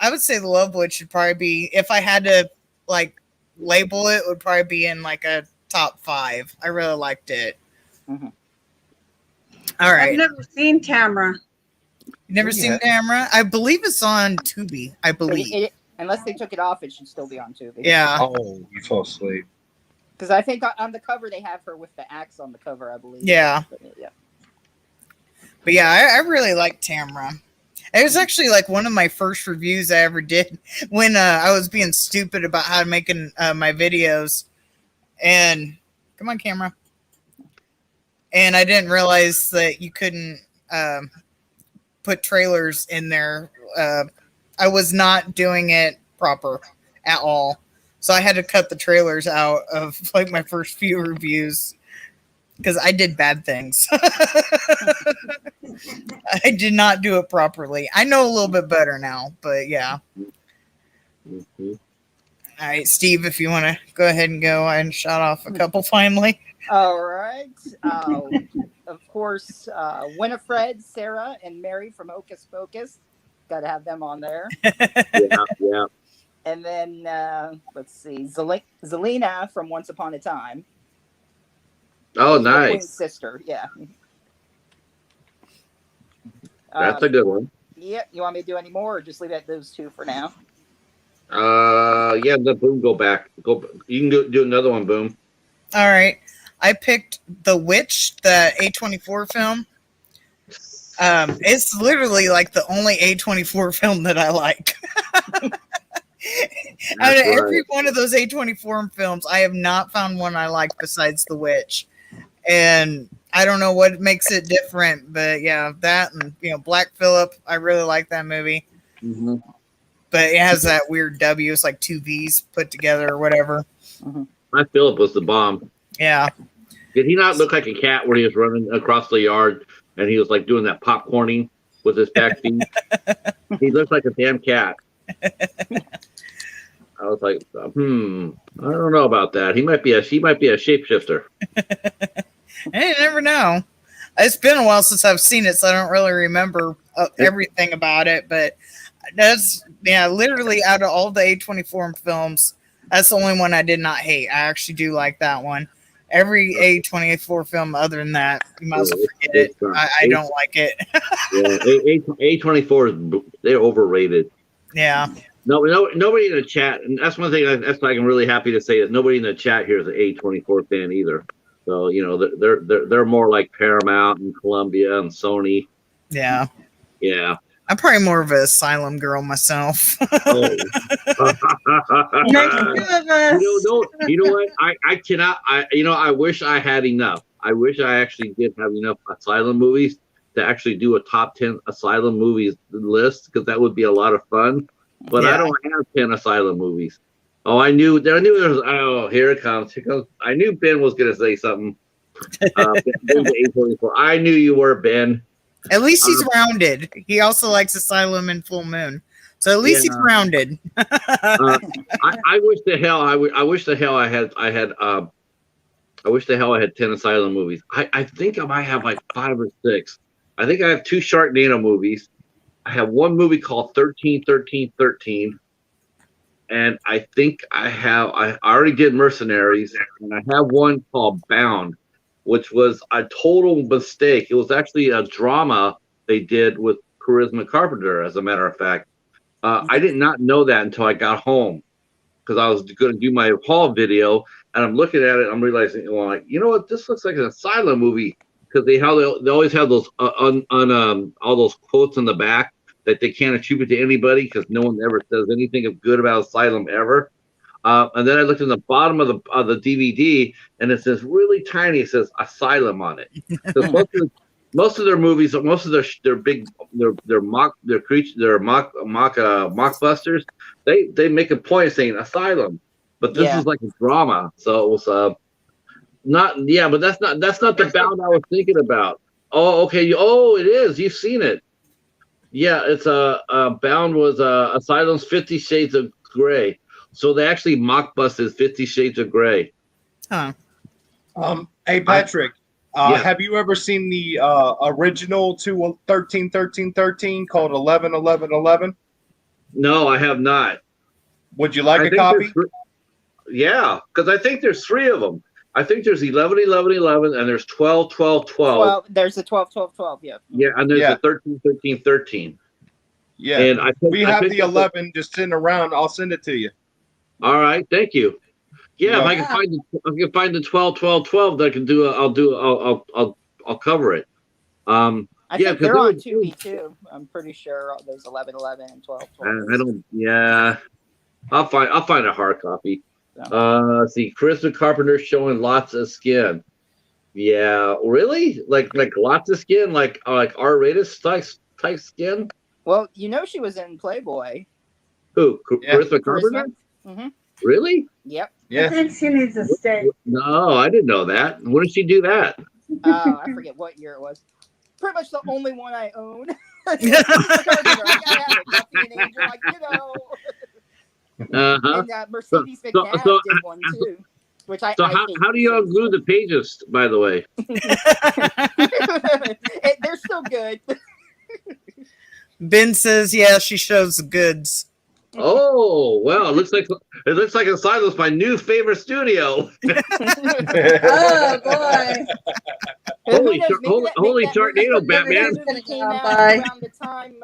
would say The Love Witch should probably be, if I had to like label it, would probably be in like a top 5. I really liked it. Mhm. All right. I've never seen Tamra. Never seen Tamra? I believe it's on Tubi. I believe. Unless they took it off, it should still be on Tubi. Yeah. Oh, you fell asleep. Because I think on the cover they have her with the axe on the cover, I believe. Yeah. But yeah, I really like Tamra. It was actually like one of my first reviews I ever did when I was being stupid about how to make my videos. And come on, camera. And I didn't realize that you couldn't put trailers in there. I was not doing it proper at all. So I had to cut the trailers out of like my first few reviews because I did bad things. I did not do it properly. I know a little bit better now, but yeah. Mm-hmm. All right, Steve, if you want to go ahead and go and shot off a couple finally. All right. Of course, Winifred, Sarah, and Mary from Hocus Pocus. Got to have them on there. Yeah. And then, let's see, Zelina from Once Upon a Time. Oh, The nice. Queen's sister, yeah. That's a good one. Yeah, you want me to do any more, or just leave it at those 2 for now? Yeah, let Boom go back. You can do another one, Boom. All right. I picked The Witch, the A24 film. It's literally like the only A24 film that I like. Out of every one of those A24 films, I have not found one I like besides The Witch. And I don't know what makes it different, but yeah, that and Black Phillip, I really like that movie. Mm-hmm. But it has that weird W, it's like 2 V's put together or whatever. Mm-hmm. Black Phillip was the bomb. Yeah. Did he not look like a cat when he was running across the yard and he was like doing that popcorning with his back feet? He looks like a damn cat. I was like, I don't know about that. She might be a shapeshifter. You never know. It's been a while since I've seen it, so I don't really remember everything about it. But that's literally out of all the A24 films, that's the only one I did not hate. I actually do like that one. Every A24 film other than that, you might as well forget it. I don't like it. A24 they're overrated. Yeah. No, nobody in the chat, and that's one thing. That's why I'm really happy to say that nobody in the chat here is an A24 fan either. So they're more like Paramount and Columbia and Sony. Yeah. Yeah. I'm probably more of an Asylum girl myself. Oh. Makes 2 of us. You know what? I cannot. I wish I had enough. I wish I actually did have enough Asylum movies to actually do a top 10 Asylum movies list, because that would be a lot of fun. But I don't have 10 Asylum movies. Oh, I knew there was. Oh, here it comes. I knew Ben was going to say something. I knew you were, Ben. At least he's rounded. He also likes Asylum and Full Moon, so at least he's rounded. I wish the hell I had 10 Asylum movies. I think I might have like 5 or 6. I think I have 2 Sharknado movies. I have one movie called 13-13-13. And I think I already did Mercenaries, and I have one called Bound, which was a total mistake. It was actually a drama they did with Charisma Carpenter, as a matter of fact. I did not know that until I got home because I was going to do my haul video, and I'm looking at it. I'm realizing, well, like, you know what? This looks like an asylum movie because they always have those all those quotes in the back that they can't attribute to anybody because no one ever says anything of good about asylum ever. And then I looked in the bottom of the DVD, and it says really tiny. It says asylum on it. Because most of their movies, most of their mockbusters, they make a point of saying asylum, but this is like a drama. So it was not, yeah, but that's not the Bound I was thinking about. Oh, okay. It is. You've seen it. Yeah, it's Bound was Asylum's 50 Shades of Grey. So they actually mockbusted 50 Shades of Grey. Huh. Hey Patrick, yeah. have you ever seen the original to 13-13-13 called 11-11-11? No, I have not. Would you like a copy? Yeah, because I think there's 3 of them. I think there's 11-11-11 and there's 12-12-12. Well, there's a 12-12-12, yeah. Yeah, and there's a 13-13-13. Yeah, and we have the 11 just sitting around. I'll send it to you. All right, thank you. Yeah, if I can find the 12-12-12 that I can do, I'll cover it. I think they're on Tubi too. I'm pretty sure there's 11-11 and 12-12. I don't. Yeah, I'll find a hard copy. Let's see, Charisma Carpenter showing lots of skin. Yeah, really? Like lots of skin, like R-rated type skin. Well, you know she was in Playboy. Who? Charisma Carpenter? Mm-hmm. Really? Yep. I think she needs a steak. No, I didn't know that. When did she do that? I forget what year it was. Pretty much the only one I own. I gotta have it. Buffy and Angel, like, you know. And Mercedes McNabb did one too. Which I how do you glue the pages, by the way? They're still good. Ben says, yeah, she shows the goods. Oh, well, it looks like Asylum's my new favorite studio. Oh boy. Holy Sharknado, Batman. Movie came out around the time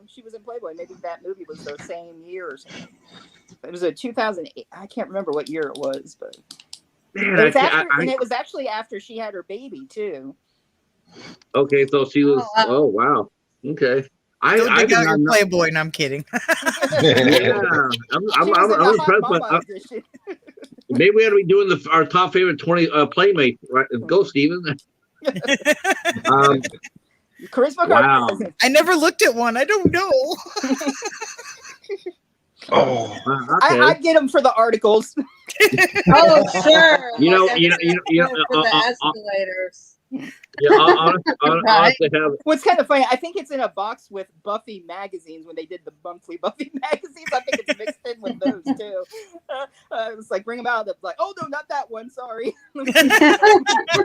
she was in Playboy. Maybe that movie was the same year or something. It was a 2008. I can't remember what year it was, but Man, it was actually after she had her baby too. Okay, so she was. Oh wow. Okay. I got your Playboy, and I'm kidding. Yeah, I'm impressed. Maybe we ought to be doing our top favorite 20 Playmates. Right? Go, Steven. Charisma. Wow. I never looked at one. I don't know. Oh, okay. I get them for the articles. Oh, sure. You know, for the escalators. Yeah, honestly, What's kind of funny, I think it's in a box with Buffy magazines when they did the monthly Buffy magazines. I think it's mixed in with those too. It was like, bring them out. Like, oh no, not that one. Sorry. That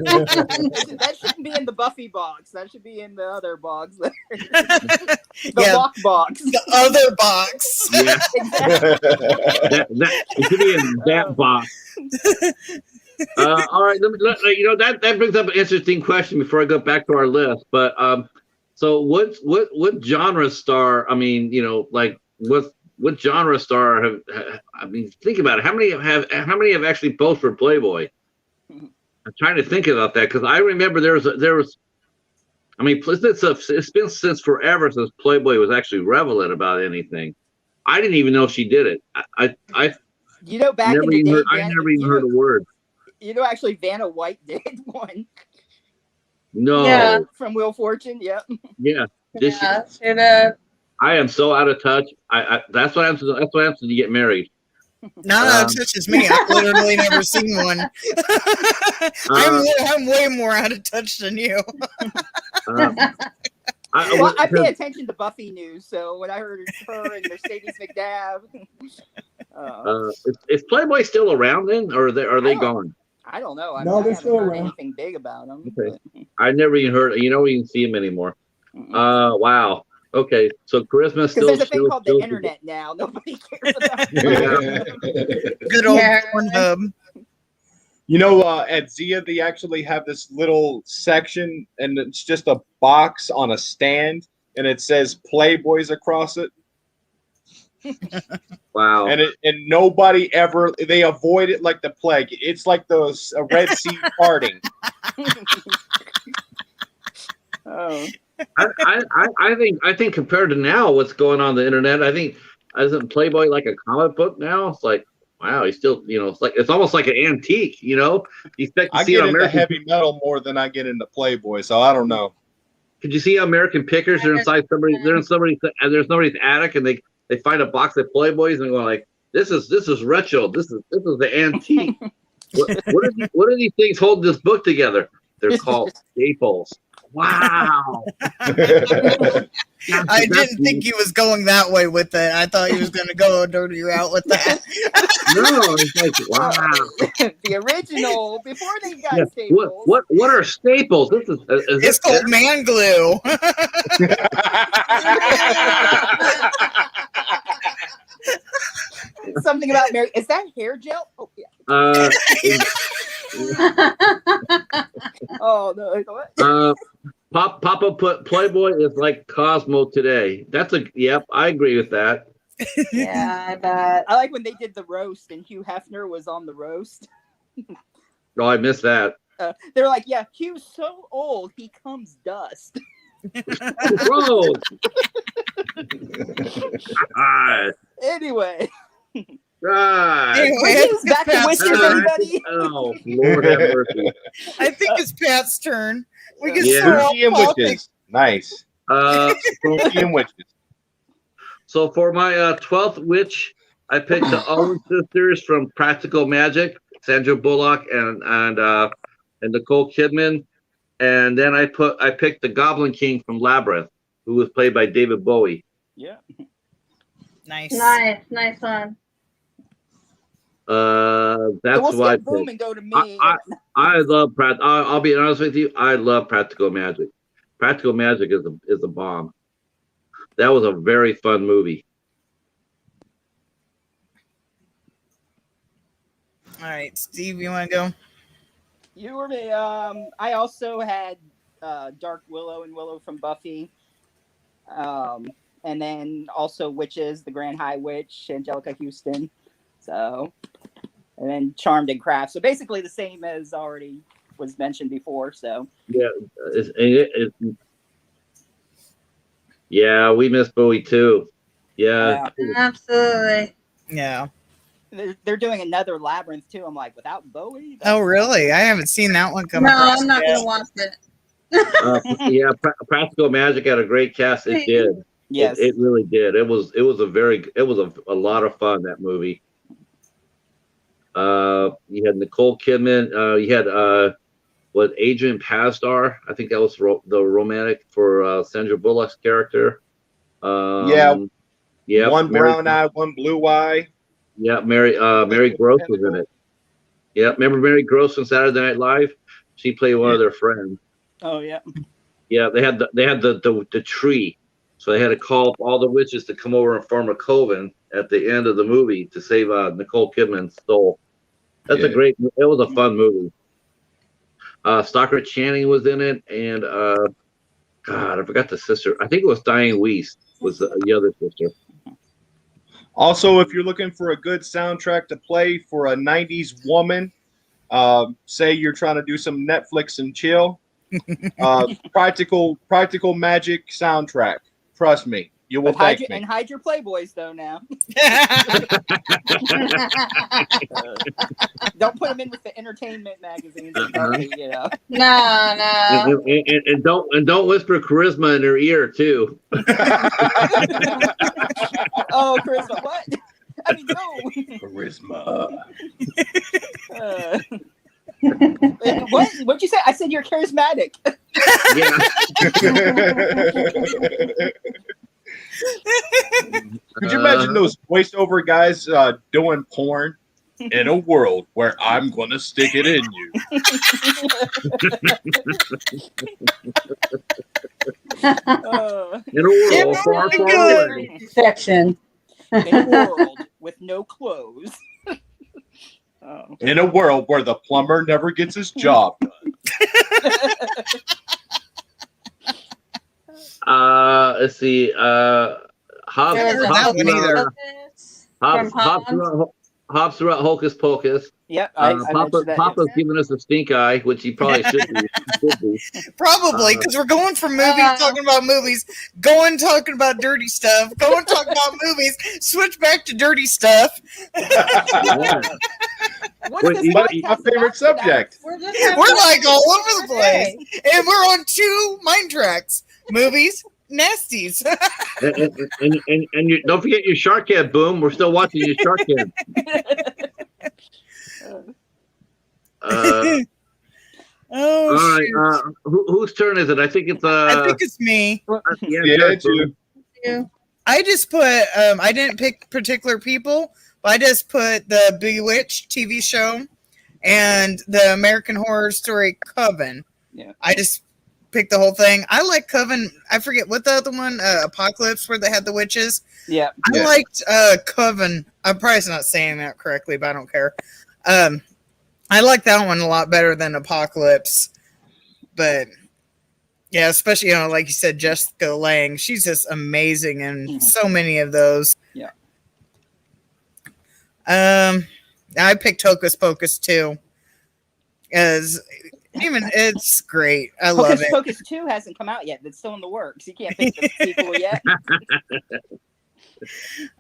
shouldn't be in the Buffy box. That should be in the other box. The lock box. The other box. Yeah. Exactly. It should be in that box. All right, that brings up an interesting question before I go back to our list. But so what genre star? I mean, what genre star have? I mean, think about it. How many have actually posed for Playboy? I'm trying to think about that because I remember there was. I mean, it's been since forever since Playboy was actually relevant about anything. I didn't even know she did it. I back in the day, I never even heard a word. Actually, Vanna White did one. No. Yeah. From Wheel of Fortune, yeah. Yeah. She did. I am so out of touch. That's what happens. That's what happens when you get married. No, it touches me. I've literally never seen one. I'm way more out of touch than you. I pay attention to Buffy news, so when I heard her and Mercedes McNabb, is Playboy still around then, or are they gone? I don't know. No, they're still heard around. anything big about them. Okay. I never even heard. We can see them anymore. Wow. Okay, so Charisma still. Because there's a thing called the internet now. Nobody cares about it. Good old Pornhub. At Zia, they actually have this little section, and it's just a box on a stand, and it says Playboys across it. Wow. And nobody ever, they avoid it like the plague. It's like those Red Sea parting. Oh. I think compared to now, what's going on the internet, I think isn't Playboy like a comic book now? It's like, wow, he's still, it's almost like an antique. You expect to I see get an into American. heavy metal more than I get into Playboy, so I don't know. Could you see American Pickers? They're inside somebody. They're in somebody's. And there's somebody's attic, and they find a box of Playboys and go like, "This is retro. This is the antique. What are these things holding this book together? They're called staples." Wow. I didn't think he was going that way with it. I thought he was going to go a dirty route with that. No, it's like, wow. The original before they got Yeah. staples. What are staples? This is It's called man glue. Something about Mary. Is that hair gel? Oh yeah. Oh no. What? Papa put Playboy is like Cosmo today. Yep, I agree with that. Yeah, I bet. I like when they did the roast and Hugh Hefner was on the roast. Oh, I missed that. They're like, yeah, Hugh's so old, he comes dust. Whoa. Anyway. Right. Anyway, Witches, back to witches, anybody? Oh, Lord have mercy. I think it's Pat's turn. We can Yeah. start off Spooky and topic. witches. Nice. Spooky and witches. So for my 12th witch, I picked the Owen sisters from Practical Magic, Sandra Bullock and Nicole Kidman, and then I picked the Goblin King from Labyrinth, who was played by David Bowie. Yeah. Nice. Nice one. That's So we'll why I skip Boom picked. and go to me. I love I'll be honest with you. I love Practical Magic. Practical Magic is a bomb. That was a very fun movie. All right, Steve, you want to go? You or me? I also had Dark Willow and Willow from Buffy. And then also Witches, the Grand High Witch, Angelica Houston. So, and then Charmed and Craft. So basically the same as already was mentioned before. So Yeah, yeah, we miss Bowie too. Yeah. Absolutely. Yeah. they're doing another Labyrinth too. I'm like, without Bowie? Oh, really? I haven't seen that one come No, across I'm not yet. gonna watch it. Yeah, Practical Magic had a great cast. It did. Yes. It really did. It was a lot of fun, that movie. You had Nicole Kidman. You had Adrian Pasdar. I think that was the romantic for Sandra Bullock's character. Yeah. One brown eye, one blue eye. Yeah, Mary Gross was in it. Yeah, remember Mary Gross from Saturday Night Live? She played one of their friends. Oh yeah. Yeah, they had the tree, so they had to call all the witches to come over and form a coven at the end of the movie to save Nicole Kidman's soul. It was a fun movie. Stockard Channing was in it, and God, I forgot the sister. I think it was Diane Weiss was the other sister. Also, if you're looking for a good soundtrack to play for a 90s woman, say you're trying to do some Netflix and chill, practical magic soundtrack. Trust me, you will thank me. And hide your Playboys though now. Don't put them in with the entertainment magazines. You know. No. And don't whisper charisma in her ear too. Oh, charisma! What? I mean, no. Charisma. What'd you say? I said you're charismatic. Yeah. Could you imagine those voiceover guys doing porn in a world where I'm gonna stick it in you? In a world far, far away. Section. In a world with no clothes. Oh. In a world where the plumber never gets his job done. Let's see. Hobbs, There was a that one either. Hocus Pocus from Hobbs threw out Hocus Pocus. Yep, I mentioned that. Papa's giving us a stink eye, which he probably should be. Probably because we're going from movies, talking about movies, going talking about dirty stuff, going talking about movies, switch back to dirty stuff. What's Wait, this you- podcast My favorite about subject. We're We're like all over the place, and we're on 2 mind tracks: movies, nasties. and you, don't forget your shark head, Boom. We're still watching your shark head. Oh, All right. shoot. Whose turn is it? I think it's I think it's me. yeah, it's Boom. you. I just put I didn't pick particular people, but I just put the Bewitched TV show and the American Horror Story Coven. Yeah. I just picked the whole thing. I like Coven. I forget what the other one, Apocalypse, where they had the witches. Yeah. I Yeah. liked Coven. I'm probably not saying that correctly, but I don't care. I like that one a lot better than Apocalypse. But yeah, especially, you know, like you said, Jessica Lange. She's just amazing in so many of those. Yeah. I picked Hocus Pocus too. As even it's great. I love Hocus it. Pocus 2 hasn't come out yet. It's still in the works. You can't pick the sequel yet.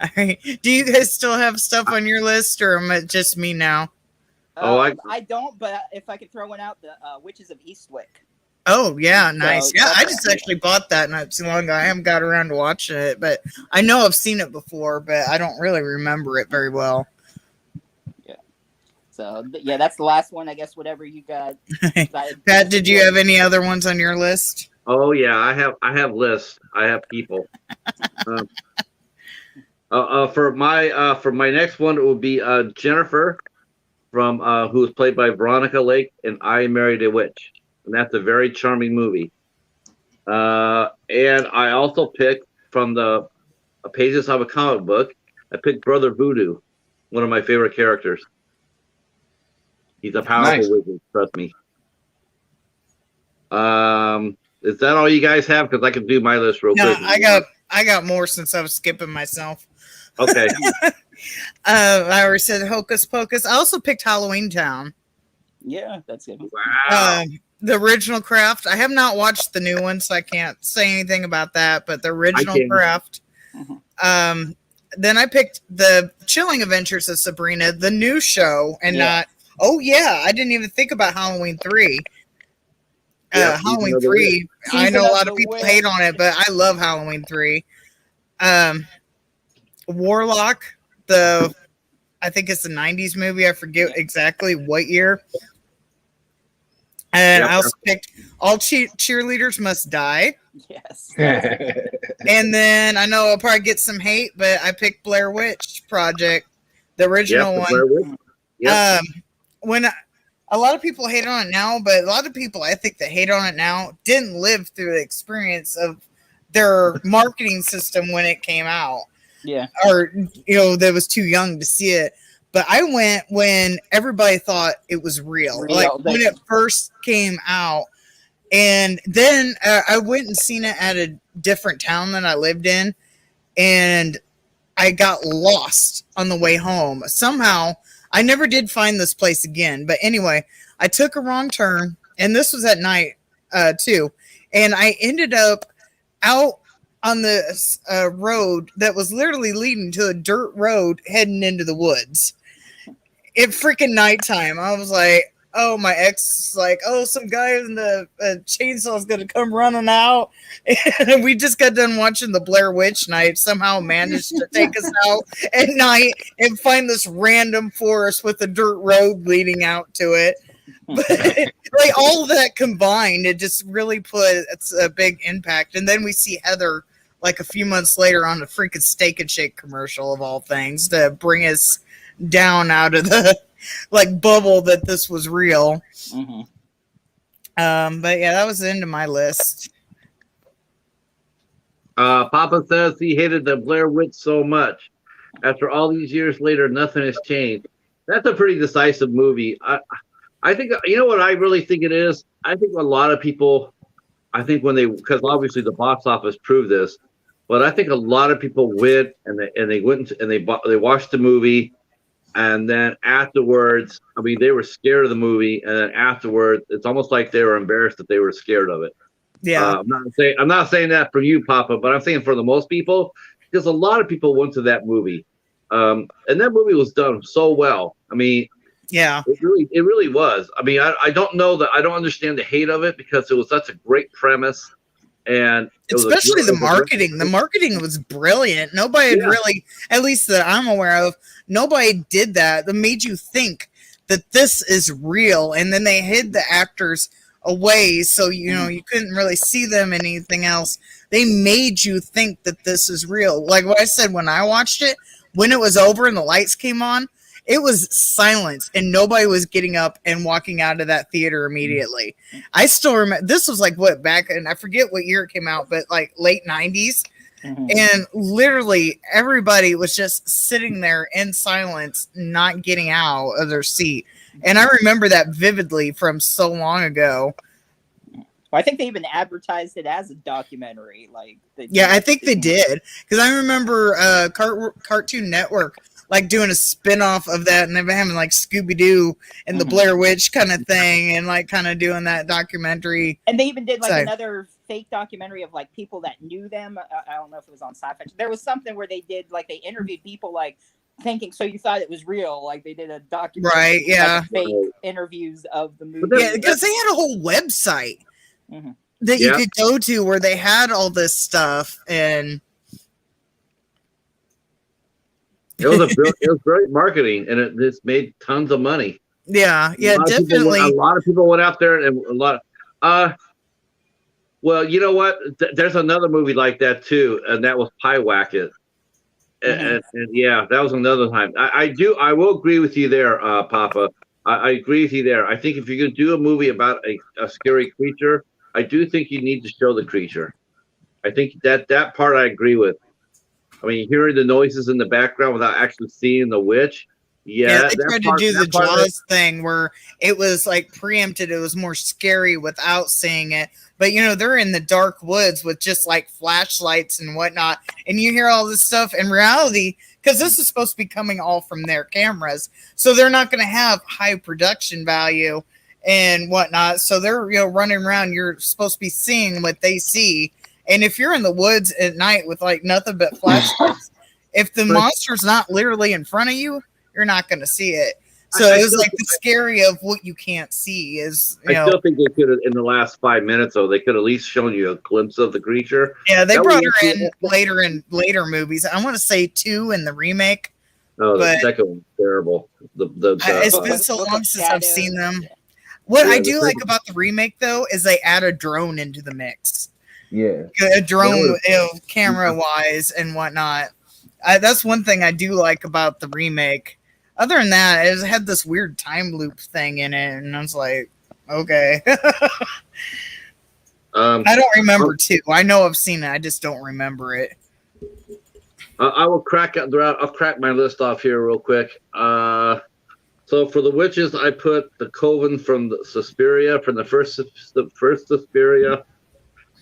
All right. Do you guys still have stuff on your list, or am it just me now? Oh, I don't, but if I could throw one out, the Witches of Eastwick. Oh yeah, nice. So, Yeah, I that's- just actually bought that not too long ago. I haven't got around to watching it, but I know I've seen it before, but I don't really remember it very well. So yeah, that's the last one. I guess whatever you got. Pat, did you have any other ones on your list? Oh yeah, I have lists. I have people. For my next one, it will be Jennifer from who was played by Veronica Lake in I Married a Witch, and that's a very charming movie. And I also picked from the pages of a comic book. I picked Brother Voodoo, one of my favorite characters. He's a powerful Nice. wizard, trust me. Is that all you guys have? Because I can do my list real No, quick. I got more since I was skipping myself. Okay. I already said Hocus Pocus. I also picked Halloween Town. Yeah, that's good. Wow. The original Craft. I have not watched the new one, so I can't say anything about that. But the original can. Craft. Mhm. Then I picked the Chilling Adventures of Sabrina, the new show, and Yeah. not. Oh yeah, I didn't even think about Halloween 3. Yeah, Halloween Season of the 3. I Season know a of lot the of people Witch. hate on it, but I love Halloween 3. Warlock, I think it's the 90s movie. I forget exactly what year. And Yep. I also picked All Cheerleaders Must Die. Yes. And then I know I'll probably get some hate, but I picked Blair Witch Project, the original Yep, one. Yep. When a lot of people hate on it now, but a lot of people I think that hate on it now didn't live through the experience of their marketing system when it came out, Yeah. or that was too young to see it. But I went when everybody thought it was real. Like when it first came out. And then I went and seen it at a different town than I lived in, and I got lost on the way home. Somehow, I never did find this place again. But anyway, I took a wrong turn, and this was at night too. And I ended up out on the road that was literally leading to a dirt road heading into the woods. It freaking nighttime. I was like, oh, my ex is like, oh, some guy in the chainsaw is going to come running out. And we just got done watching the Blair Witch Night. Somehow managed to take us out at night and find this random forest with a dirt road leading out to it. But like all of that combined, it just really it's a big impact. And then we see Heather like a few months later on a freaking Steak and Shake commercial of all things to bring us down out of the like bubble that this was real. Mm-hmm. But yeah, that was the end of my list. Papa says he hated the Blair Witch so much. After all these years later, nothing has changed. That's a pretty decisive movie. I think, you know what I really think it is? I think a lot of people, because obviously the box office proved this, But I think a lot of people went and they went and they watched the movie, and then afterwards, I mean, they were scared of the movie, and then afterwards, it's almost like they were embarrassed that they were scared of it. Yeah. I'm not saying that for you, Papa, but I'm saying for the most people, because a lot of people went to that movie, and that movie was done so well. I mean, Yeah. it really was. I mean, I don't know that I don't understand the hate of it because it was such a great premise, and Especially the marketing. The marketing was brilliant. Nobody had really, at least that I'm aware of, nobody did that. That made you think that this is real, and then they hid the actors away, so you couldn't really see them in anything else. They made you think that this is real. Like what I said when I watched it, when it was over and the lights came on, it was silence and nobody was getting up and walking out of that theater immediately. I still remember, this was like what, back, and I forget what year it came out, but like late 90s. And literally everybody was just sitting there in silence, not getting out of their seat. And I remember that vividly from so long ago. Well, I think they even advertised it as a documentary. Like, I think they did, because I remember Cartoon Network like doing a spin-off of that, and they've been having like Scooby-Doo and the Blair Witch kind of thing, and like kind of doing that documentary. And they even did like another fake documentary of like people that knew them. I don't know if it was on Sci-Fi. There was something where they did like they interviewed people like thinking, so you thought it was real, like they did a documentary, right? Yeah, like, fake interviews of the movie. Yeah, because they had a whole website that you could go to where they had all this stuff, and it was great marketing, and it just made tons of money. Yeah, definitely. A lot of people went out there, and a lot. Well, you know what? There's another movie like that too, and that was Pie Wacket. And yeah, that was another time. I will agree with you there, Papa. I agree with you there. I think if you're going to do a movie about a scary creature, I do think you need to show the creature. I think that part I agree with. I mean, hearing the noises in the background without actually seeing the witch. Yeah, they tried to do the Jaws thing where it was like preempted. It was more scary without seeing it. But, they're in the dark woods with just like flashlights and whatnot. And you hear all this stuff in reality, because this is supposed to be coming all from their cameras. So they're not going to have high production value and whatnot. So they're, running around. You're supposed to be seeing what they see. And if you're in the woods at night with like nothing but flashlights, if the monster's not literally in front of you, you're not going to see it. So it was like the scary of what you can't see is, I still think they could have, in the last 5 minutes, though, they could at least shown you a glimpse of the creature. Yeah, they brought her in later movies. I want to say 2 in the remake. Oh, the second one's terrible. It's been so long since I've seen them. What I do like about the remake, though, is they add a drone into the mix. Yeah. A drone, camera-wise and whatnot. That's one thing I do like about the remake. Other than that, it had this weird time loop thing in it, and I was like, okay. I don't remember 2. I know I've seen it. I just don't remember it. I will I'll crack my list off here real quick. So for the witches, I put the Coven from the Suspiria, from the first Suspiria,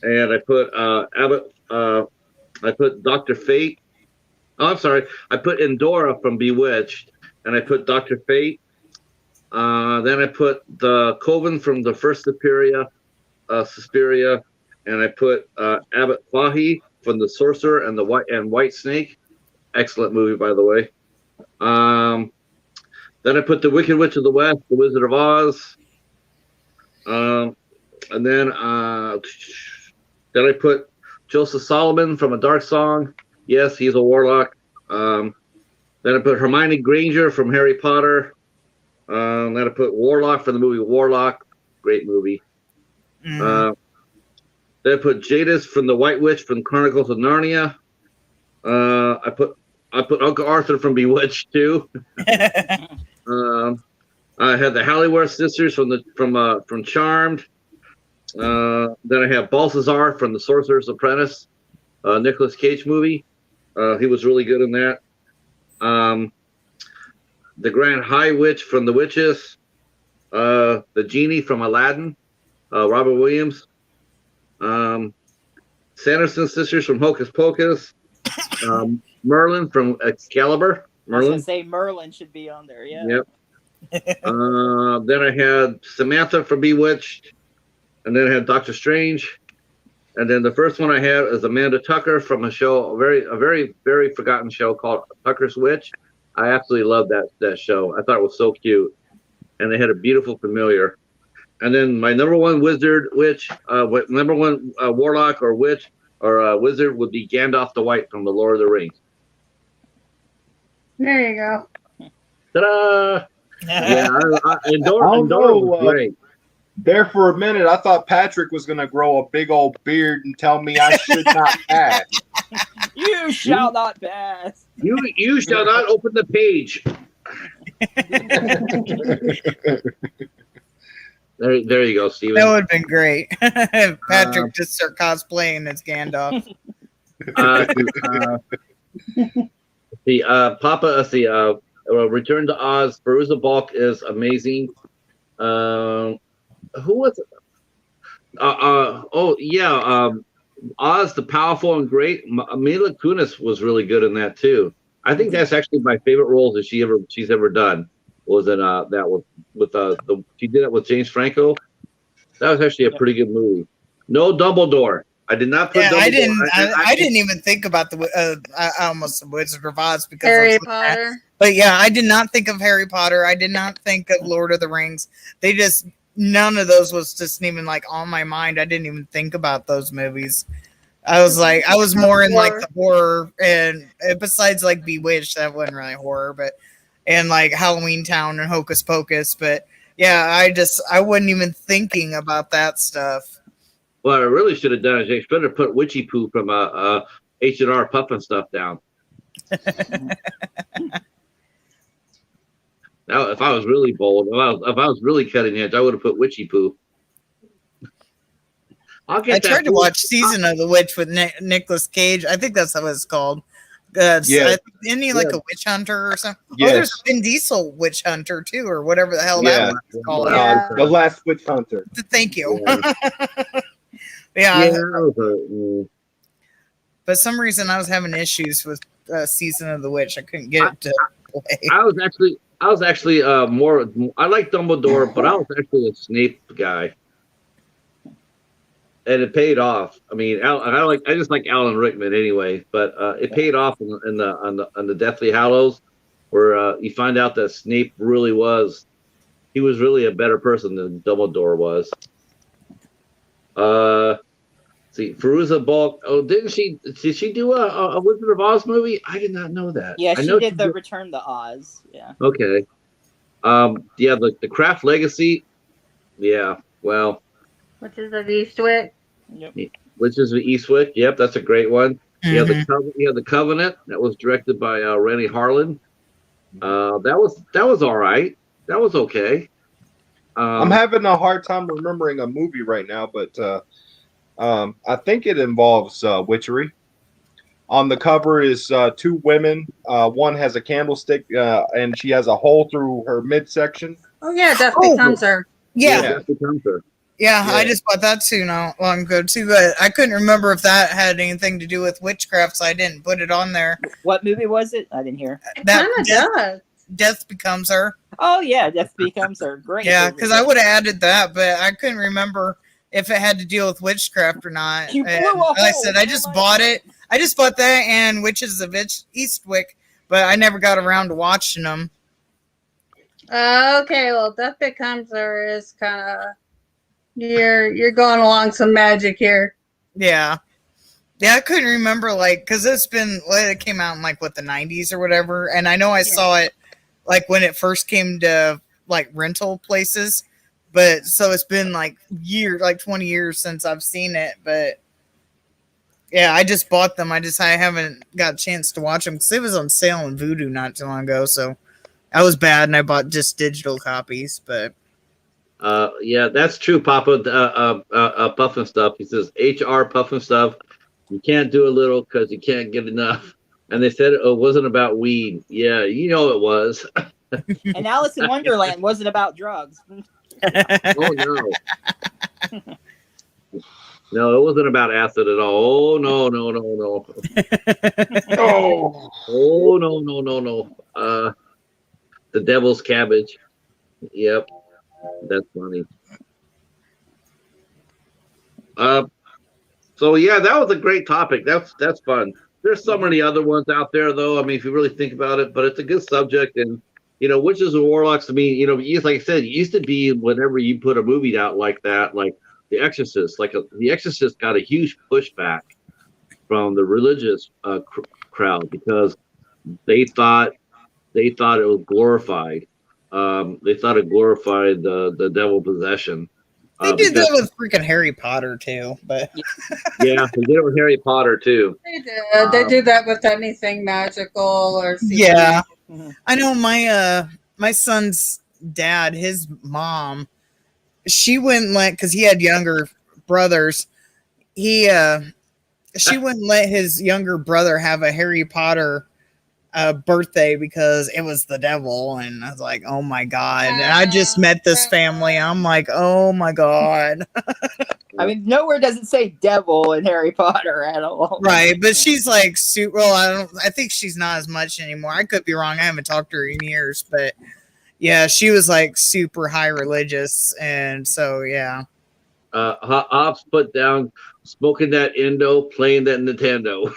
and I put Abbott. I put Dr. Fate. Oh, I'm sorry. I put Endora from Bewitched. And I put Dr. Fate. Then I put the Coven from the first Suspiria, and I put Abbott Fahy from the Sorcerer and the White Snake. Excellent movie, by the way. Then I put the Wicked Witch of the West, the Wizard of Oz. And then I put Joseph Solomon from A Dark Song. Yes, he's a warlock. Then I put Hermione Granger from Harry Potter. Then I put Warlock from the movie Warlock. Great movie. Then I put Jadis from the White Witch from Chronicles of Narnia. I put Uncle Arthur from Bewitched too. I had the Halliworth sisters from Charmed. Then I have Balthazar from the Sorcerer's Apprentice, Nicolas Cage movie. He was really good in that. The Grand High Witch from The Witches, the Genie from Aladdin, Robert Williams, Sanderson sisters from Hocus Pocus. Merlin from Excalibur. I was gonna Merlin. say Merlin should be on there. Yeah. Yep. Then I had Samantha from Bewitched, and then I had Doctor Strange, and then the first one I had is Amanda Tucker from a show, a very, very forgotten show called Tucker's Witch. I absolutely loved that show. I thought it was so cute, and they had a beautiful familiar. And then my number one number one warlock or witch or wizard would be Gandalf the White from the Lord of the Rings. There you go. Ta-da! Yeah, Endora don't know, was great. There for a minute, I thought Patrick was going to grow a big old beard and tell me I should not pass. You shall not pass. You shall not open the page. There you go, Steven. That would have been great. Patrick just start cosplaying as Gandalf. Return to Oz. Veruza Balk is amazing. Who was it? Oz the Powerful and Great. Mila Kunis was really good in that too. I think that's actually my favorite role that she's ever done. Was in that with she did it with James Franco. That was actually a pretty good movie. No Dumbledore. I did not put. Yeah, Dumbledore. I didn't even think about the. I almost said Wizard of Oz because Harry Potter. But yeah, I did not think of Harry Potter. I did not think of Lord of the Rings. None of those was just even like on my mind. I didn't even think about those movies. I was more in like the horror, and besides like Bewitched, that wasn't really horror, but and like Halloween Town and Hocus Pocus. But yeah, I wasn't even thinking about that stuff. What I really should have done is I should have put Witchy Poo from H&R Puff and Stuff down. Now, if I was really bold, if I was really cutting edge, I would have put Witchy Poo. I tried to watch Season of the Witch with Nicolas Cage. I think that's what it's called. Isn't he like a witch hunter or something? Yes. Oh, there's Vin Diesel witch hunter too, or whatever the hell that was called. Yeah. The Last Witch Hunter. Thank you. Yeah. But some reason I was having issues with Season of the Witch. I couldn't get it to play. I was actually more. I like Dumbledore, but I was actually a Snape guy, and it paid off. I mean, I just like Alan Rickman anyway, but it paid off on the Deathly Hallows, where you find out that Snape really was. He was really a better person than Dumbledore was. See, Veruza Balk. Oh, did she do a Wizard of Oz movie? I did not know that. Yeah, I she know did the Return to Oz. Yeah. Okay. Yeah, the Craft Legacy. Yeah. Well. Which is of Eastwick. Yep. Which is the Eastwick. Yep, that's a great one. You have the Covenant that was directed by Rennie Harlan. That was all right. That was okay. I'm having a hard time remembering a movie right now, but I think it involves witchery. On the cover is two women. One has a candlestick, and she has a hole through her midsection. Oh yeah, Death Becomes Her. Yeah. That becomes her. Yeah, I just bought that too not long ago too, but I couldn't remember if that had anything to do with witchcraft, so I didn't put it on there. What movie was it? I didn't hear. That Kind of does. Death Becomes Her. Oh yeah, Death Becomes Her. Great. Yeah, movie. because I would have added that, but I couldn't remember if it had to deal with witchcraft or not. You blew And a like I hole said, I through just my bought it. I just bought that and Witches of Eastwick, but I never got around to watching them. Okay, well, Death Becomes Her is kind of you're going along some magic here. Yeah. Yeah, I couldn't remember, like, because it came out in, like, what, the 90s or whatever, and I know I saw it, like, when it first came to, like, rental places, but, so it's been, like, 20 years since I've seen it, but, yeah, I just bought them. I haven't got a chance to watch them, because it was on sale in Vudu not too long ago, so that was bad, and I bought just digital copies, but... Yeah, that's true, Papa. Puff and Stuff. He says, HR Puff and Stuff. You can't do a little because you can't get enough. And they said it wasn't about weed. Yeah, you know it was. And Alice in Wonderland wasn't about drugs. Oh, no. No, it wasn't about acid at all. Oh no, no, no, no. Oh, Oh no, no, no, no. The devil's cabbage. Yep, that's funny. So yeah, that was a great topic. That's fun. There's so many other ones out there, though. I mean, if you really think about it, but it's a good subject. And witches and warlocks. I mean, like I said, it used to be whenever you put a movie out like that, like The Exorcist. The Exorcist got a huge pushback from the religious crowd because they thought it was glorified. They thought it glorified the devil possession. They did that with freaking Harry Potter too, but yeah, they did it with Harry Potter too. They did. They do that with anything magical or yeah. Mhm. I know my son's dad, his mom, she wouldn't let, because he had younger brothers. She wouldn't let his younger brother have a Harry Potter birthday because it was the devil, and I was like, oh my god. And I just met this family. I'm like, oh my god. I mean, nowhere does it say devil in Harry Potter at all. Right, but she's like super. Well, I think she's not as much anymore. I could be wrong. I haven't talked to her in years, but yeah, she was like super high religious, and so yeah. Ops put down smoking that Indo, playing that Nintendo.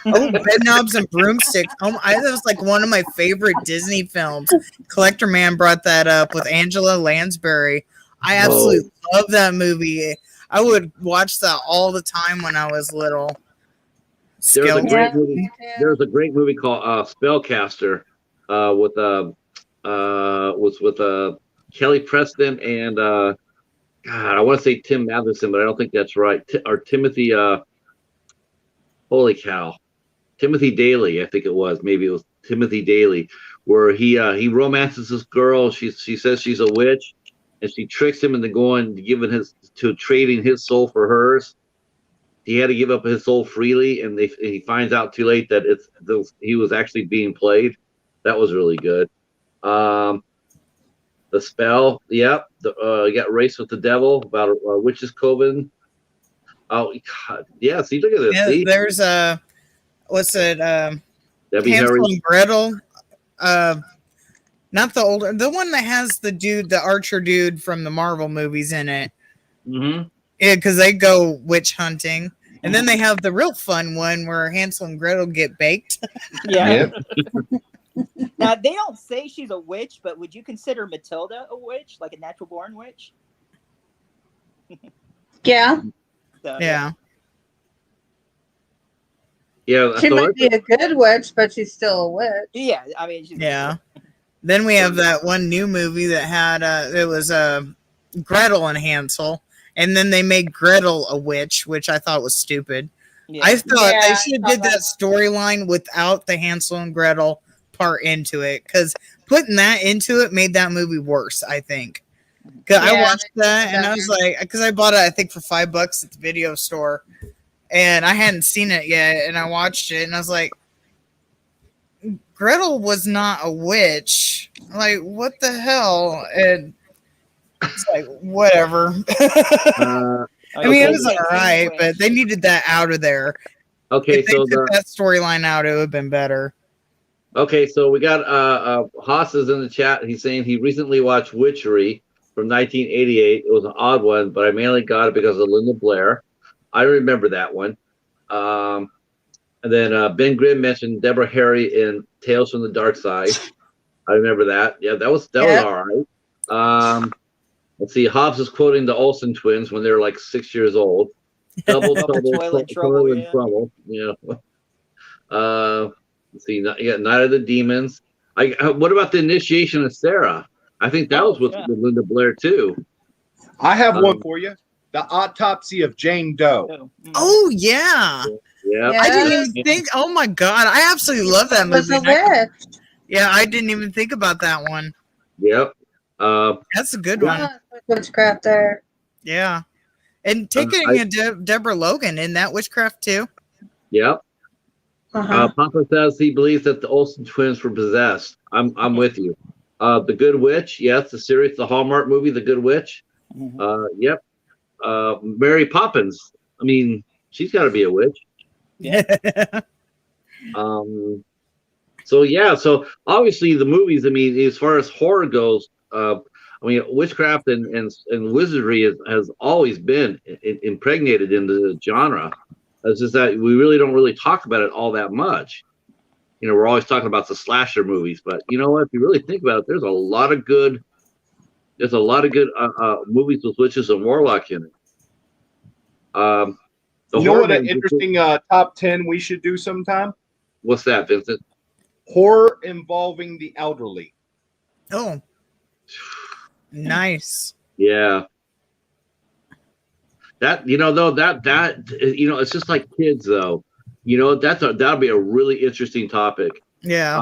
Oh, Bed Knobs and Broomsticks. Oh, that was like one of my favorite Disney films. Collector Man brought that up with Angela Lansbury. I absolutely love that movie. I would watch that all the time when I was little. There's a great movie called Spellcaster with Kelly Preston and God, I want to say Tim Matheson, but I don't think that's right. Or Timothy. Holy cow. Timothy Daly, I think it was. Maybe it was Timothy Daly, where he romances this girl. She says she's a witch, and she tricks him into trading his soul for hers. He had to give up his soul freely, and he finds out too late that he was actually being played. That was really good. The Spell, yep. You got Race with the Devil about a witch's coven. Oh God, yeah. See, look at this. Yeah, see? there's what's it? Debbie Hansel Harry. and Gretel. Not the older, the one that has the archer dude from the Marvel movies in it. Mm-hmm. Yeah, because they go witch hunting, and then they have the real fun one where Hansel and Gretel get baked. Yeah. Yep. Now, they don't say she's a witch, but would you consider Matilda a witch, like a natural born witch? Yeah. So, Yeah. Yeah, She so might be a good witch, but she's still a witch. Yeah, I mean, she's Yeah. Then we have that one new movie that had it was Gretel and Hansel, and then they made Gretel a witch, which I thought was stupid. Yeah. I thought Yeah, they should have did that storyline without the Hansel and Gretel part into it, because putting that into it made that movie worse, I think. Because I Yeah, watched that and I was like, because I bought it, I think, for $5 at the video store, and I hadn't seen it yet, and I watched it and I was like, Gretel was not a witch. Like, what the hell? And it's like, whatever. I mean, it was all right, but they needed that out of there. okay, If they so took that storyline out, it would have been better. so we got Haas is in the chat. He's saying he recently watched Witchery from 1988. It was an odd one, but I mainly got it because of Linda Blair. I remember that one. And then Ben Grimm mentioned Deborah Harry in Tales from the Dark Side. I remember that. Yeah, that was all right. Let's see. Hobbs is quoting the Olsen twins when they were like 6 years old. Double trouble. Yeah. Let's see. You got Night of the Demons. What about the Initiation of Sarah? I think that was with Linda Blair too. I have one for you. The Autopsy of Jane Doe. Oh, yeah. Yeah. I didn't even think. Oh, my God. I absolutely love that Was movie. a witch. Yeah, I didn't even think about that one. Yep. That's a good one. Witchcraft there. Yeah. And taking Deborah Logan in that witchcraft too. Yep. Uh-huh. Papa says he believes that the Olsen twins were possessed. I'm with you. The Good Witch, yes, the series, the Hallmark movie, The Good Witch. Yep. Mary Poppins. I mean, she's got to be a witch. Yeah. So yeah, so obviously the movies. I mean, as far as horror goes, I mean, witchcraft and wizardry has always been impregnated in the genre. It's just that we really don't really talk about it all that much. You know, we're always talking about the slasher movies, but you know what? If you really think about it, there's a lot of good movies with witches and warlock in it. The You know horror what an movies- interesting top 10 we should do sometime? What's that, Vincent? Horror involving the elderly. Oh, nice. Yeah. That it's just like kids though. You know, that'll be a really interesting topic. Yeah.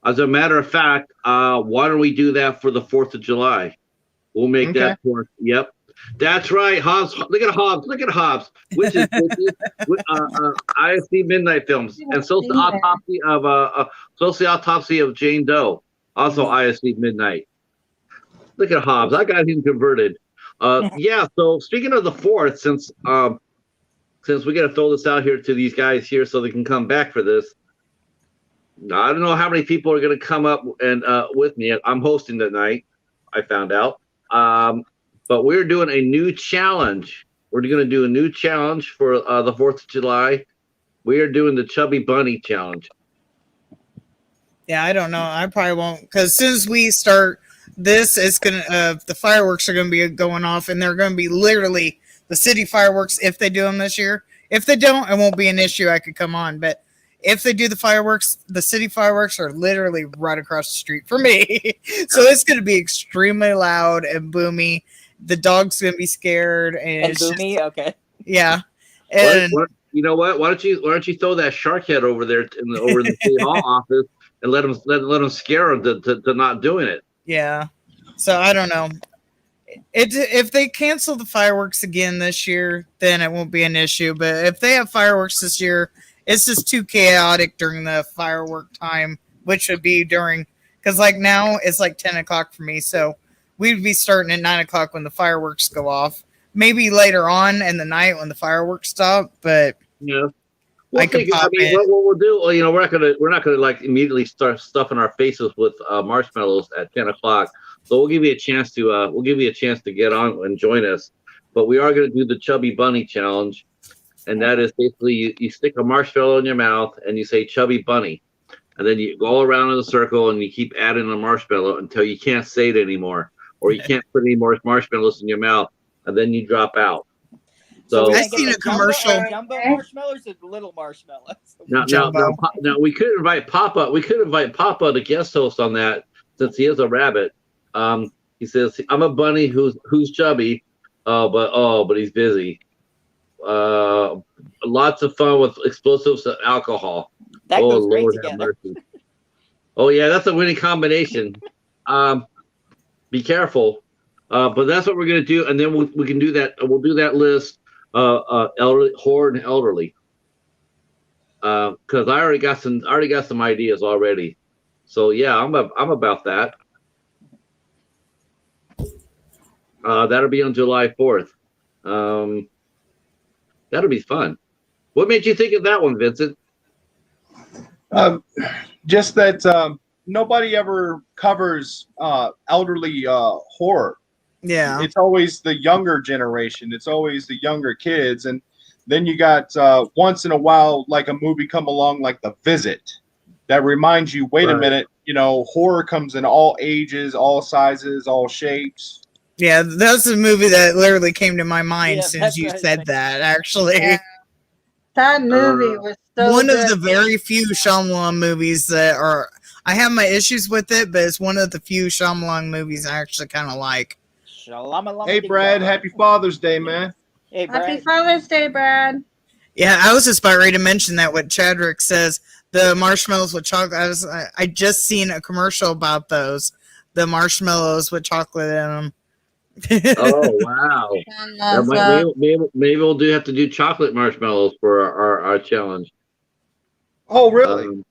As a matter of fact, why don't we do that for the 4th of July? We'll make that for. Yep. That's right, Hobbs. Look at Hobbs. Look at Hobbs. Witches, ISD Midnight Films, and Social Autopsy of Jane Doe, also ISD Midnight. Look at Hobbs. I got him converted. Yeah. So speaking of the 4th, since we got to throw this out here to these guys here so they can come back for this. I don't know how many people are going to come up and with me. I'm hosting that night. I found out. But we're doing a new challenge. We're going to do a new challenge for the 4th of July. We are doing the Chubby Bunny Challenge. Yeah, I don't know. I probably won't, because as soon as we start this, it's gonna the fireworks are gonna be going off, and they're gonna be literally the city fireworks if they do them this year. If they don't, it won't be an issue. I could come on, but if they do the fireworks, the city fireworks are literally right across the street from me. So it's gonna be extremely loud and boomy. The dog's gonna be scared and it's boomy. Okay. Yeah. And you know what? Why don't you throw that shark head over there over in the city hall office and let them scare them to not doing it? Yeah. So I don't know. If they cancel the fireworks again this year, then it won't be an issue. But if they have fireworks this year, it's just too chaotic during the firework time, which would be because like now it's like 10 o'clock for me. So we'd be starting at 9 o'clock when the fireworks go off. Maybe later on in the night when the fireworks stop, but yeah. I could pop in. What we'll do, well, you know, we're not gonna like immediately start stuffing our faces with marshmallows at 10 o'clock. So we'll give you a chance to get on and join us. But we are gonna do the Chubby Bunny Challenge, and that is basically you stick a marshmallow in your mouth and you say Chubby Bunny, and then you go around in a circle and you keep adding a marshmallow until you can't say it anymore, or you can't put any more marshmallows in your mouth, and then you drop out. So I've seen a commercial. Jumbo marshmallows or little marshmallows? Now we could invite Papa. We could invite Papa, the guest host, on that, since he is a rabbit. He says, "I'm a bunny who's chubby, but he's busy. Lots of fun with explosives and alcohol." That goes great Lord together. have mercy. Oh yeah, that's a winning combination. Be careful. But that's what we're gonna do, and then we can do that. We'll do that list. Elderly, horde, and elderly. Because I already got some ideas already. So yeah, I'm about that. That'll be on July 4th. That'll be fun. What made you think of that one, Vincent? Just that nobody ever covers elderly horror. Yeah. It's always the younger generation. It's always the younger kids. And then you got once in a while, like a movie come along like The Visit that reminds you, wait a minute, you know, horror comes in all ages, all sizes, all shapes. Yeah, that's a movie that literally came to my mind as soon as you said that, actually. Yeah. That movie was so one good. of the very few Shyamalan movies that are, I have my issues with it, but it's one of the few Shyamalan movies I actually kind of like. Hey, Brad, happy Father's Day, man. Hey, Brad. Happy Father's Day, Brad. Yeah, I was just about ready to mention that what Chadrick says, the marshmallows with chocolate. I just seen a commercial about those, the marshmallows with chocolate in them. Oh wow! Maybe we'll have to do chocolate marshmallows for our challenge. Oh really?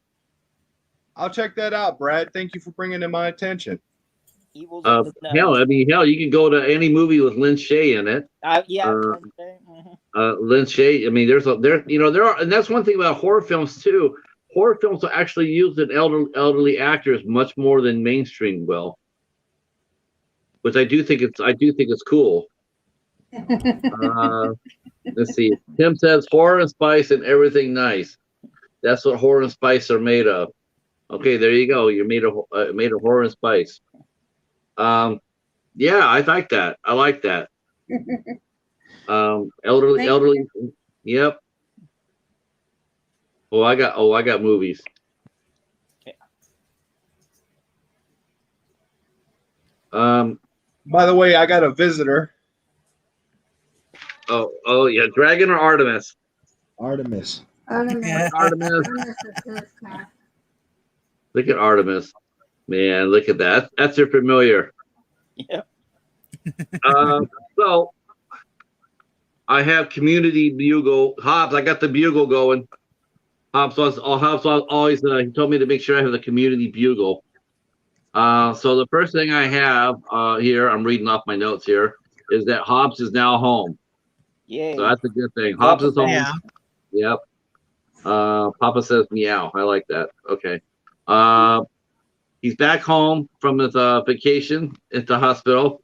I'll check that out, Brad. Thank you for bringing it to my attention. Evils of the Hell, Snow. I mean, hell, you can go to any movie with Lynn Shay in it. Yeah. Uh, Mhm. Lynn Shay. I mean, there are, and that's one thing about horror films too. Horror films will actually use an elderly actors much more than mainstream will, which I do think it's cool. Uh, let's see. Tim says horror and spice and everything nice. That's what horror and spice are made of. Okay, there you go. You're made of horror and spice. Yeah, I like that. I like that. Elderly. Yep. I got movies. By the way, I got a visitor. Oh yeah, Dragon or Artemis? Artemis. Artemis. Look at Artemis. Man, look at that. That's your familiar. Yeah. So I have Community Bugle. Hobbs, I got the Bugle going. Hobbs always he told me to make sure I have the Community Bugle. So the first thing I have here, I'm reading off my notes here, is that Hobbs is now home. Yay. So that's a good thing. Hobbs is home. Yeah. Yep. Papa says meow. I like that. Okay. He's back home from his vacation at the hospital,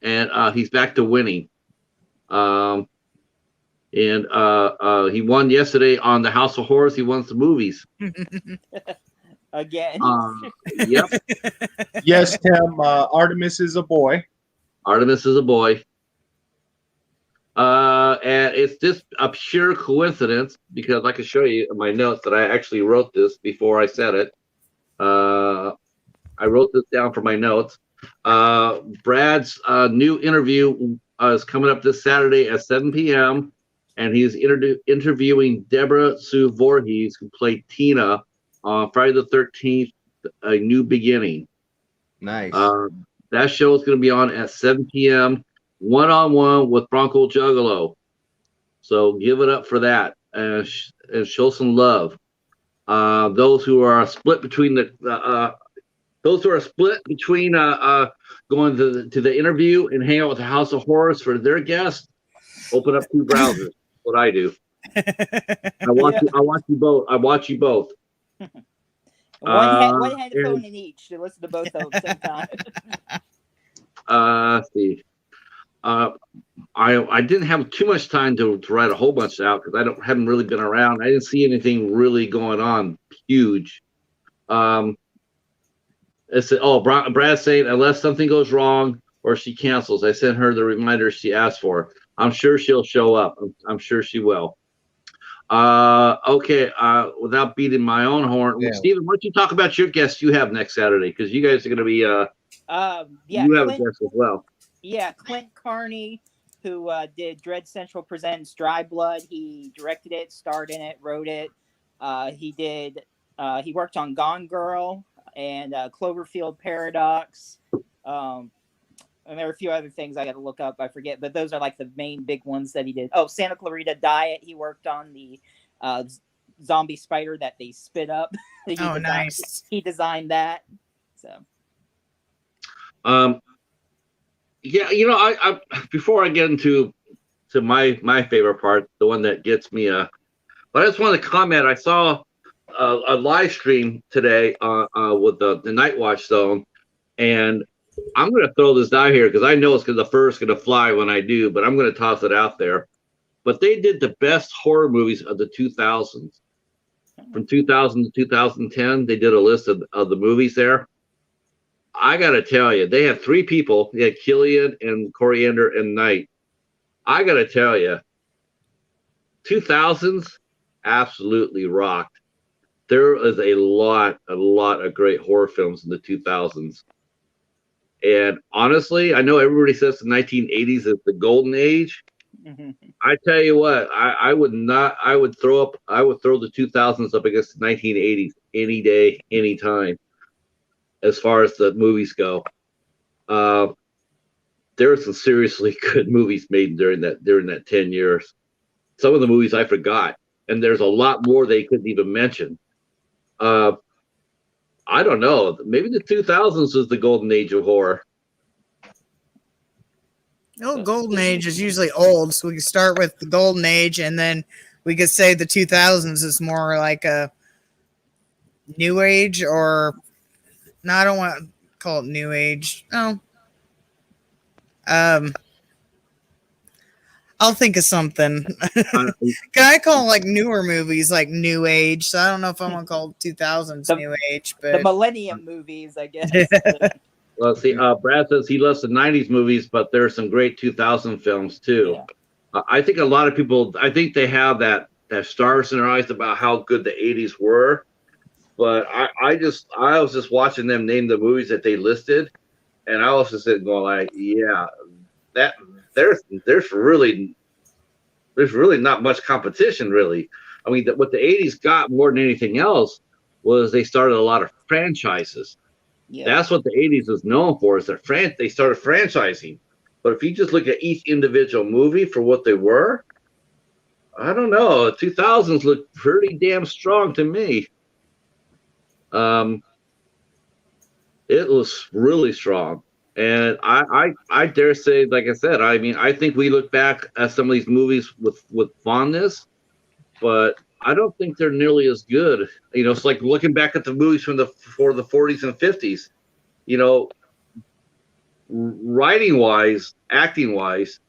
and he's back to winning. And he won yesterday on the House of Horrors. He won some movies. Again. Yep. Yes, Tim. Artemis is a boy. Artemis is a boy. And it's just a pure coincidence because I can show you in my notes that I actually wrote this before I said it. I wrote this down for my notes. Brad's new interview is coming up this Saturday at 7 p.m. and he's interviewing Deborah Sue Voorhees, who played Tina on Friday the 13th, A New Beginning. Nice. That show is going to be on at 7 p.m. one-on-one with Bronco Juggalo. So give it up for that and show some love. Those who are split between going to the interview and hang out with the House of Horrors for their guests, open up 2 browsers. What I do. I watch you both. One headphone in each to listen to both of them at the same time. Let's see. I didn't have too much time to write a whole bunch out because I haven't really been around. I didn't see anything really going on huge. It's Brad's saying unless something goes wrong or she cancels, I sent her the reminder she asked for. I'm sure she'll show up. I'm sure she will. Okay. Without beating my own horn, Yeah. Stephen, why don't you talk about your guests you have next Saturday? Because you guys are going to be you have a guest as well. Yeah, Clint Carney, who did Dread Central Presents Dry Blood. He directed it, starred in it, wrote it. He worked on Gone Girl and Cloverfield Paradox. And there are a few other things I got to look up. I forget, but those are like the main big ones that he did. Oh, Santa Clarita Diet. He worked on the zombie spider that they spit up. Nice. He designed that. So. Yeah, I before I get into my favorite part, the one that gets me, but I just want to comment. I saw a live stream today with the Night Watch Zone, and I'm going to throw this out here because I know it's the first going to fly when I do, but I'm going to toss it out there. But they did the best horror movies of the 2000s. From 2000 to 2010, they did a list of the movies there. I got to tell you, they had 3 people. They had Killian and Coriander and Knight. I got to tell you, 2000s absolutely rocked. There is a lot of great horror films in the 2000s. And honestly, I know everybody says the 1980s is the golden age. Mm-hmm. I tell you what, I would throw the 2000s up against the 1980s any day, any time. As far as the movies go, there were some seriously good movies made during that 10 years. Some of the movies I forgot, and there's a lot more they couldn't even mention. I don't know. Maybe the 2000s was the golden age of horror. No, golden age is usually old, so we can start with the golden age, and then we could say the 2000s is more like a new age, or no, I don't want to call it new age. No, I'll think of something. Uh, Can I call like newer movies like new age? So I don't know if I'm gonna call 2000s new age, The but Millennium movies, I guess. let's see. Brad says he loves the '90s movies, but there are some great 2000 films too. Yeah. I think a lot of people, I think they have that stars in their eyes about how good the '80s were. But I was just watching them name the movies that they listed, and I was just sitting going like, yeah, that there's really not much competition really. I mean, what the '80s got more than anything else was they started a lot of franchises. Yeah. That's what the '80s was known for, is that they started franchising. But if you just look at each individual movie for what they were, I don't know. 2000s look pretty damn strong to me. It was really strong, and I dare say, like I said, I mean, I think we look back at some of these movies with fondness, but I don't think they're nearly as good. You know, it's like looking back at the movies for the 40s and 50s. You know, writing wise, acting wise,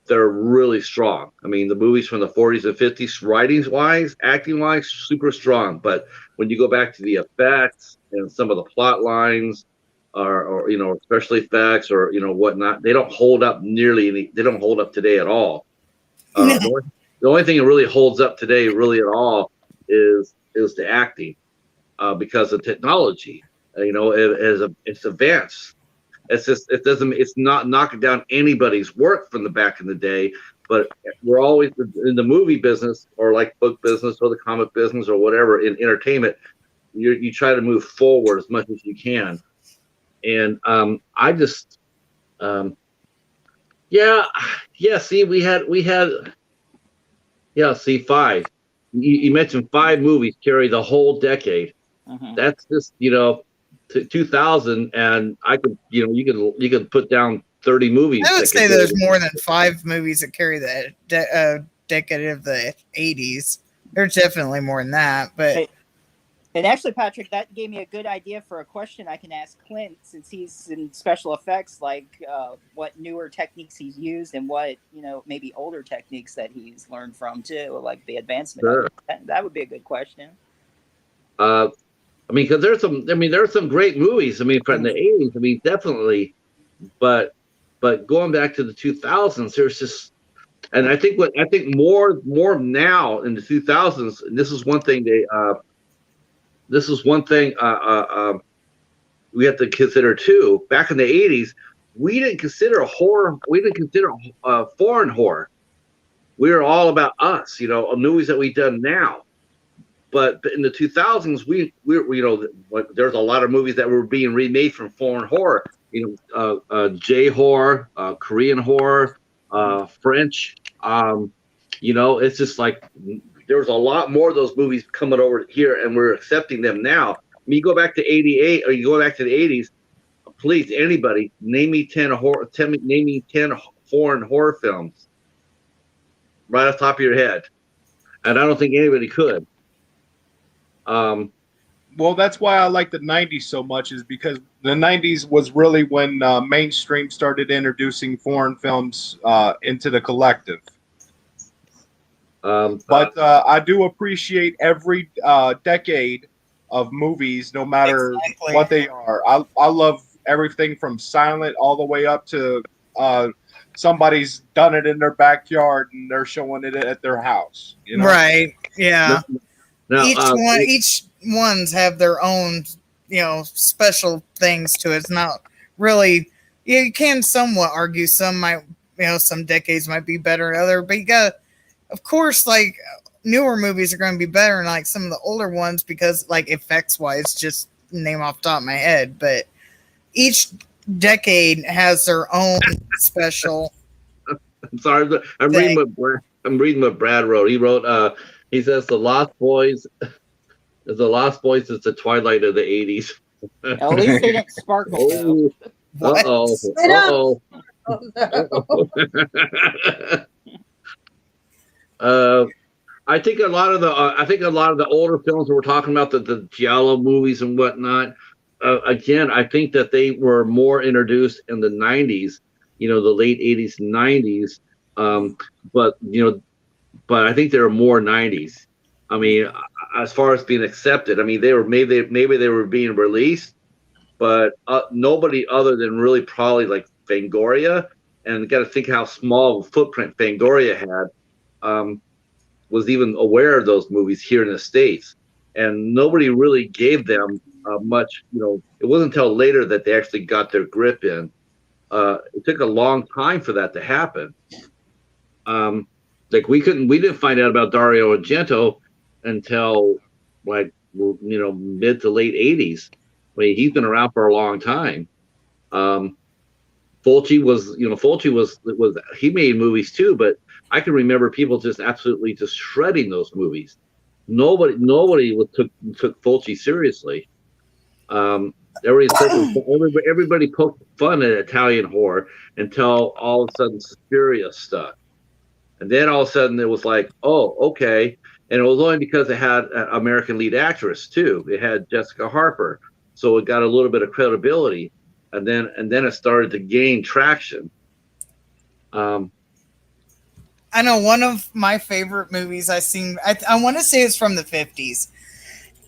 they're really strong. I mean, the movies from the 40s and 50s, writing wise, acting wise, super strong. But when you go back to the effects and some of the plot lines, or you know, special effects, or you know whatnot, they don't hold up nearly. They don't hold up today at all. The only thing that really holds up today, really at all, is the acting, because of technology. You know, it's advanced. It's not knocking down anybody's work from the back in the day, but we're always in the movie business, or like book business, or the comic business, or whatever, in entertainment. You try to move forward as much as you can, and I just see, we had see, 5. You mentioned 5 movies carry the whole decade. Mhm. That's just, you know, 2000, and I could, you know, you could put down 30 movies. I would that say could there's go- more than 5 movies that carry the decade of the 80s. There's definitely more than that, but Hey, and actually, Patrick, that gave me a good idea for a question I can ask Clint, since he's in special effects, like what newer techniques he's used, and what, you know, maybe older techniques that he's learned from too, like the advancement. Sure. That would be a good question. I mean, because there's some great movies. I mean, from the '80s. I mean, definitely, but going back to the 2000s, there's just, and I think more now in the 2000s. And this is one thing we have to consider too. Back in the '80s, we didn't consider horror. We didn't consider foreign horror. We were all about us, you know, movies that we've done now. But in the 2000s, we you know, there's a lot of movies that were being remade from foreign horror. You know, J horror, Korean horror, French. You know, it's just like there's a lot more of those movies coming over here, and we're accepting them now. I mean, you go back to '88, or you go back to the '80s. Please, anybody, name me 10 foreign horror films right off the top of your head, and I don't think anybody could. Well, that's why I like the 90s so much, is because the 90s was really when mainstream started introducing foreign films into the collective. But I do appreciate every decade of movies, no matter Exactly. what they are. I love everything from silent all the way up to somebody's done it in their backyard and they're showing it at their house. You know? right, yeah. Now, Each ones have their own, you know, special things to it. It's not really. You can somewhat argue some might, you know, some decades might be better than other, but you got, of course, like newer movies are going to be better than like some of the older ones because, like, effects wise, just name off the top of my head. But each decade has their own special. I'm sorry, I'm reading what Brad wrote. He wrote, he says the Lost Boys is the twilight of the '80s. At least they didn't sparkle. though. Oh, What? uh-oh. Oh, no. I think a lot of the older films that we're talking about, the Giallo movies and whatnot. Again, I think that they were more introduced in the '90s, the late '80s, '90s. But but I think they were more '90s. I mean, as far as being accepted, I mean, they were maybe they were being released, but nobody other than really probably like Fangoria, and got to think how small footprint Fangoria had. Was even aware of those movies here in the States, and nobody really gave them much. It wasn't until later that they actually got their grip in. It took a long time for that to happen. Like we didn't find out about Dario Argento until like mid to late '80s. I mean, he's been around for a long time. Fulci was he made movies too, but I can remember people just absolutely just shredding those movies. Nobody took Fulci seriously. Everybody poked fun at Italian horror until all of a sudden Suspiria stuck, and then all of a sudden it was like, oh, okay, and it was only because it had an American lead actress too. It had Jessica Harper, so it got a little bit of credibility, and then it started to gain traction. I know one of my favorite movies I've seen, I want to say it's from the 50s.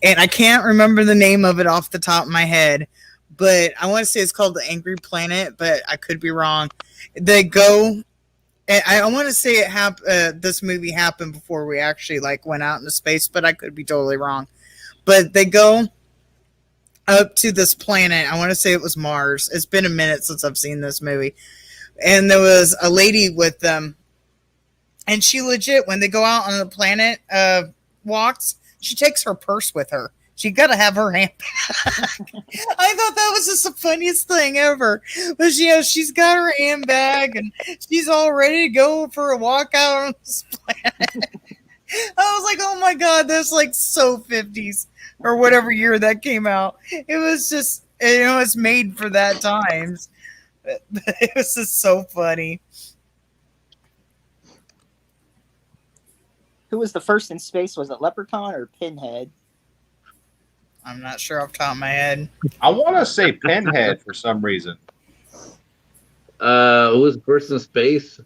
And I can't remember the name of it off the top of my head. But I want to say it's called The Angry Planet, but I could be wrong. They go, and I want to say this movie happened before we actually went out into space, but I could be totally wrong. But they go up to this planet. I want to say it was Mars. It's been a minute since I've seen this movie. And there was a lady with them. And she legit, when they go out on the planet walks, she takes her purse with her. She got to have her handbag. I thought that was just the funniest thing ever. But she's got her handbag and she's all ready to go for a walk out on this planet. I was like, oh my God, that's so 50s or whatever year that came out. It was just, it's made for that times. It was just so funny. Who was the first in space? Was it Leprechaun or Pinhead? I'm not sure off the top of my head. I want to say Pinhead for some reason. Who was first in space?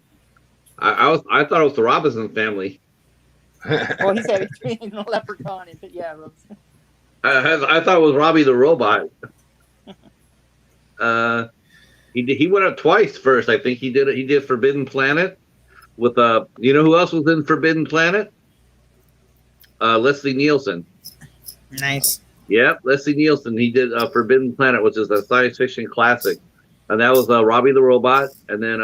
I thought it was the Robinson family. Well, he said between the Leprechaun and I thought it was Robbie the Robot. He went up twice first. I think he did Forbidden Planet with who else was in Forbidden Planet? Leslie Nielsen. Nice. Yep, Leslie Nielsen. He did Forbidden Planet, which is a science fiction classic, and that was Robbie the Robot, and then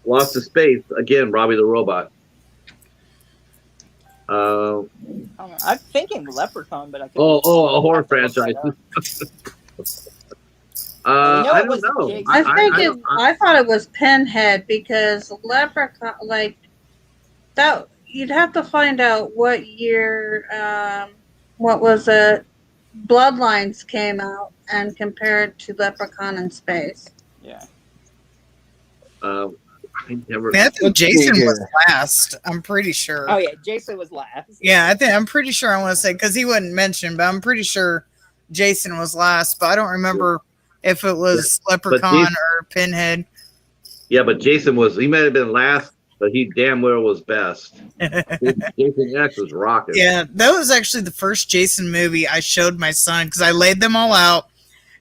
Lost in Space again, Robbie the Robot. I'm thinking Leprechaun, but I could. A horror franchise. I don't know. I thought it was Pinhead because Leprechaun, that you'd have to find out what year, what was it, Bloodlines came out and compare it to Leprechaun in Space. Yeah. I think Jason was last. I'm pretty sure. Oh yeah, Jason was last. Yeah, I'm pretty sure. I want to say because he wasn't mentioned, but I'm pretty sure Jason was last. But I don't remember if it was Leprechaun or Pinhead. Yeah, but Jason he might have been last, but he damn well was best. Jason X was rocking. Yeah, that was actually the first Jason movie I showed my son because I laid them all out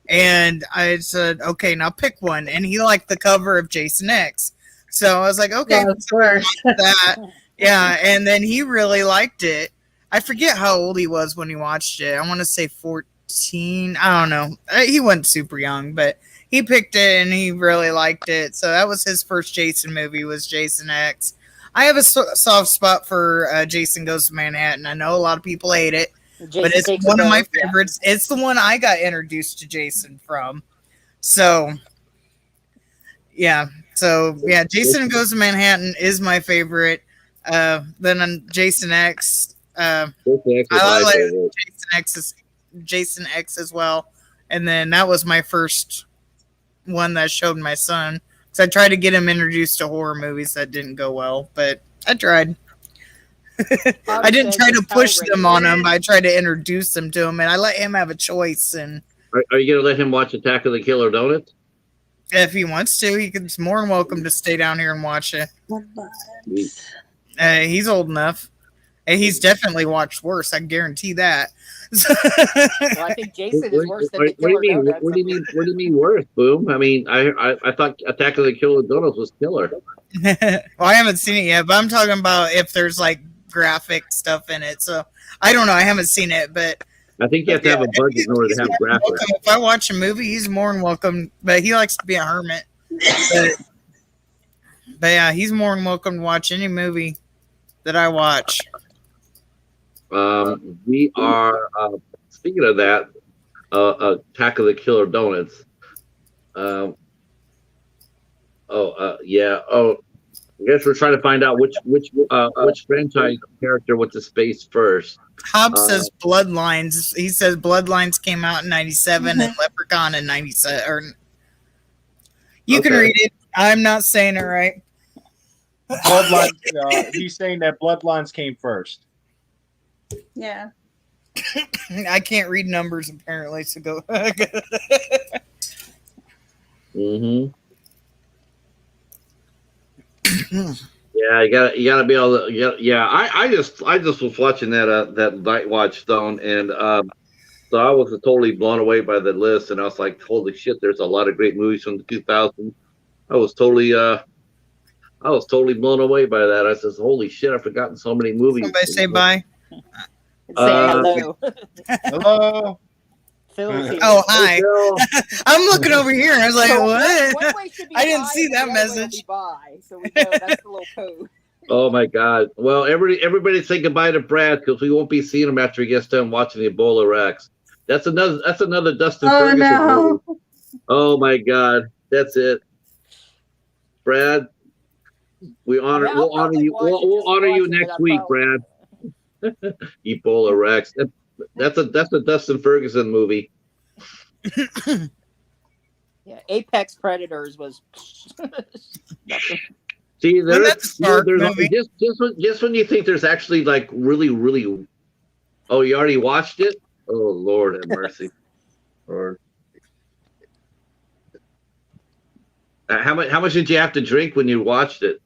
and I said, okay, now pick one. And he liked the cover of Jason X. So I was like, okay, that. Yeah, and then he really liked it. I forget how old he was when he watched it. I want to say 14. I don't know. He wasn't super young, but he picked it and he really liked it. So that was his first Jason movie, was Jason X. I have a soft spot for Jason Goes to Manhattan. I know a lot of people hate it, but it's one of my favorites. Yeah. It's the one I got introduced to Jason from. So, yeah. So, yeah, Jason Goes to Manhattan is my favorite. Then on Jason X, I like Jason X as well. And then that was my first one that I showed my son. Because I tried to get him introduced to horror movies that didn't go well, but I tried. I didn't try to push them on him, but I tried to introduce them to him, and I let him have a choice. And Are you going to let him watch Attack of the Killer Donuts? if he wants to, he's more than welcome to stay down here and watch it. He's old enough. And he's definitely watched worse. I guarantee that. Well, I think Jason is worse than the Killer Donuts. What do you mean worse, Boom? I mean, I thought Attack of the Killer Donuts was killer. Well, I haven't seen it yet, but I'm talking about if there's like graphic stuff in it. So I don't know. I haven't seen it, but I think you have to have a budget in order to have graphics. If I watch a movie, he's more than welcome. But he likes to be a hermit. But yeah, he's more than welcome to watch any movie that I watch. We are speaking of that, Attack of the Killer Donuts. I guess we're trying to find out which franchise character went to space first. Hobbs says Bloodlines. He says Bloodlines came out in 97 and Leprechaun in 97. You can read it. I'm not saying it right. Bloodlines. He's saying that Bloodlines came first. Yeah. I can't read numbers apparently, so go. Mm-hmm. Yeah, you gotta be able to. Yeah, I just was watching that Night Watch Stone, and so I was totally blown away by the list, and I was like, holy shit, there's a lot of great movies from the 2000s. I was totally blown away by that. I says, holy shit, I've forgotten so many movies. Somebody say bye. Say hello. Hello. Phil's here. Oh, hi. Hey, Phil. I'm looking over here. I was like, So what? one way should be I didn't bye, see and that the other way will message. be bye. So we know that's the little code. Oh my God! Well, everybody say goodbye to Brad because we won't be seeing him after he gets done watching the Ebola Rex. That's another Dustin Ferguson no. movie. Oh my God, that's it, Brad. We'll honor you. We'll honor you next week, Brad. Ebola Rex. That's a Dustin Ferguson movie. Yeah, Apex Predators was. See, that's a there's movie. just when you think there's actually like really. Oh, you already watched it? Oh Lord have mercy. Lord. How much did you have to drink when you watched it?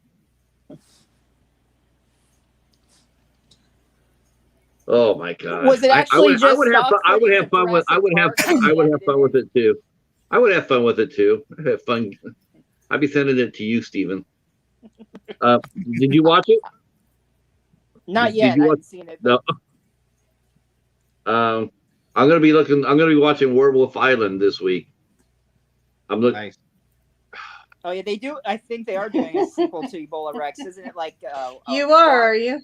Oh my God! Was it actually I would have fun with it too. I would have fun with it too. I'd have fun. I'd be sending it to you, Steven. Did you watch it? Not yet. I haven't seen it. No. I'm gonna be watching Werewolf Island this week. Nice. Oh yeah, they do. I think they are doing a sequel to Ebola Rex, isn't it? Like Are you?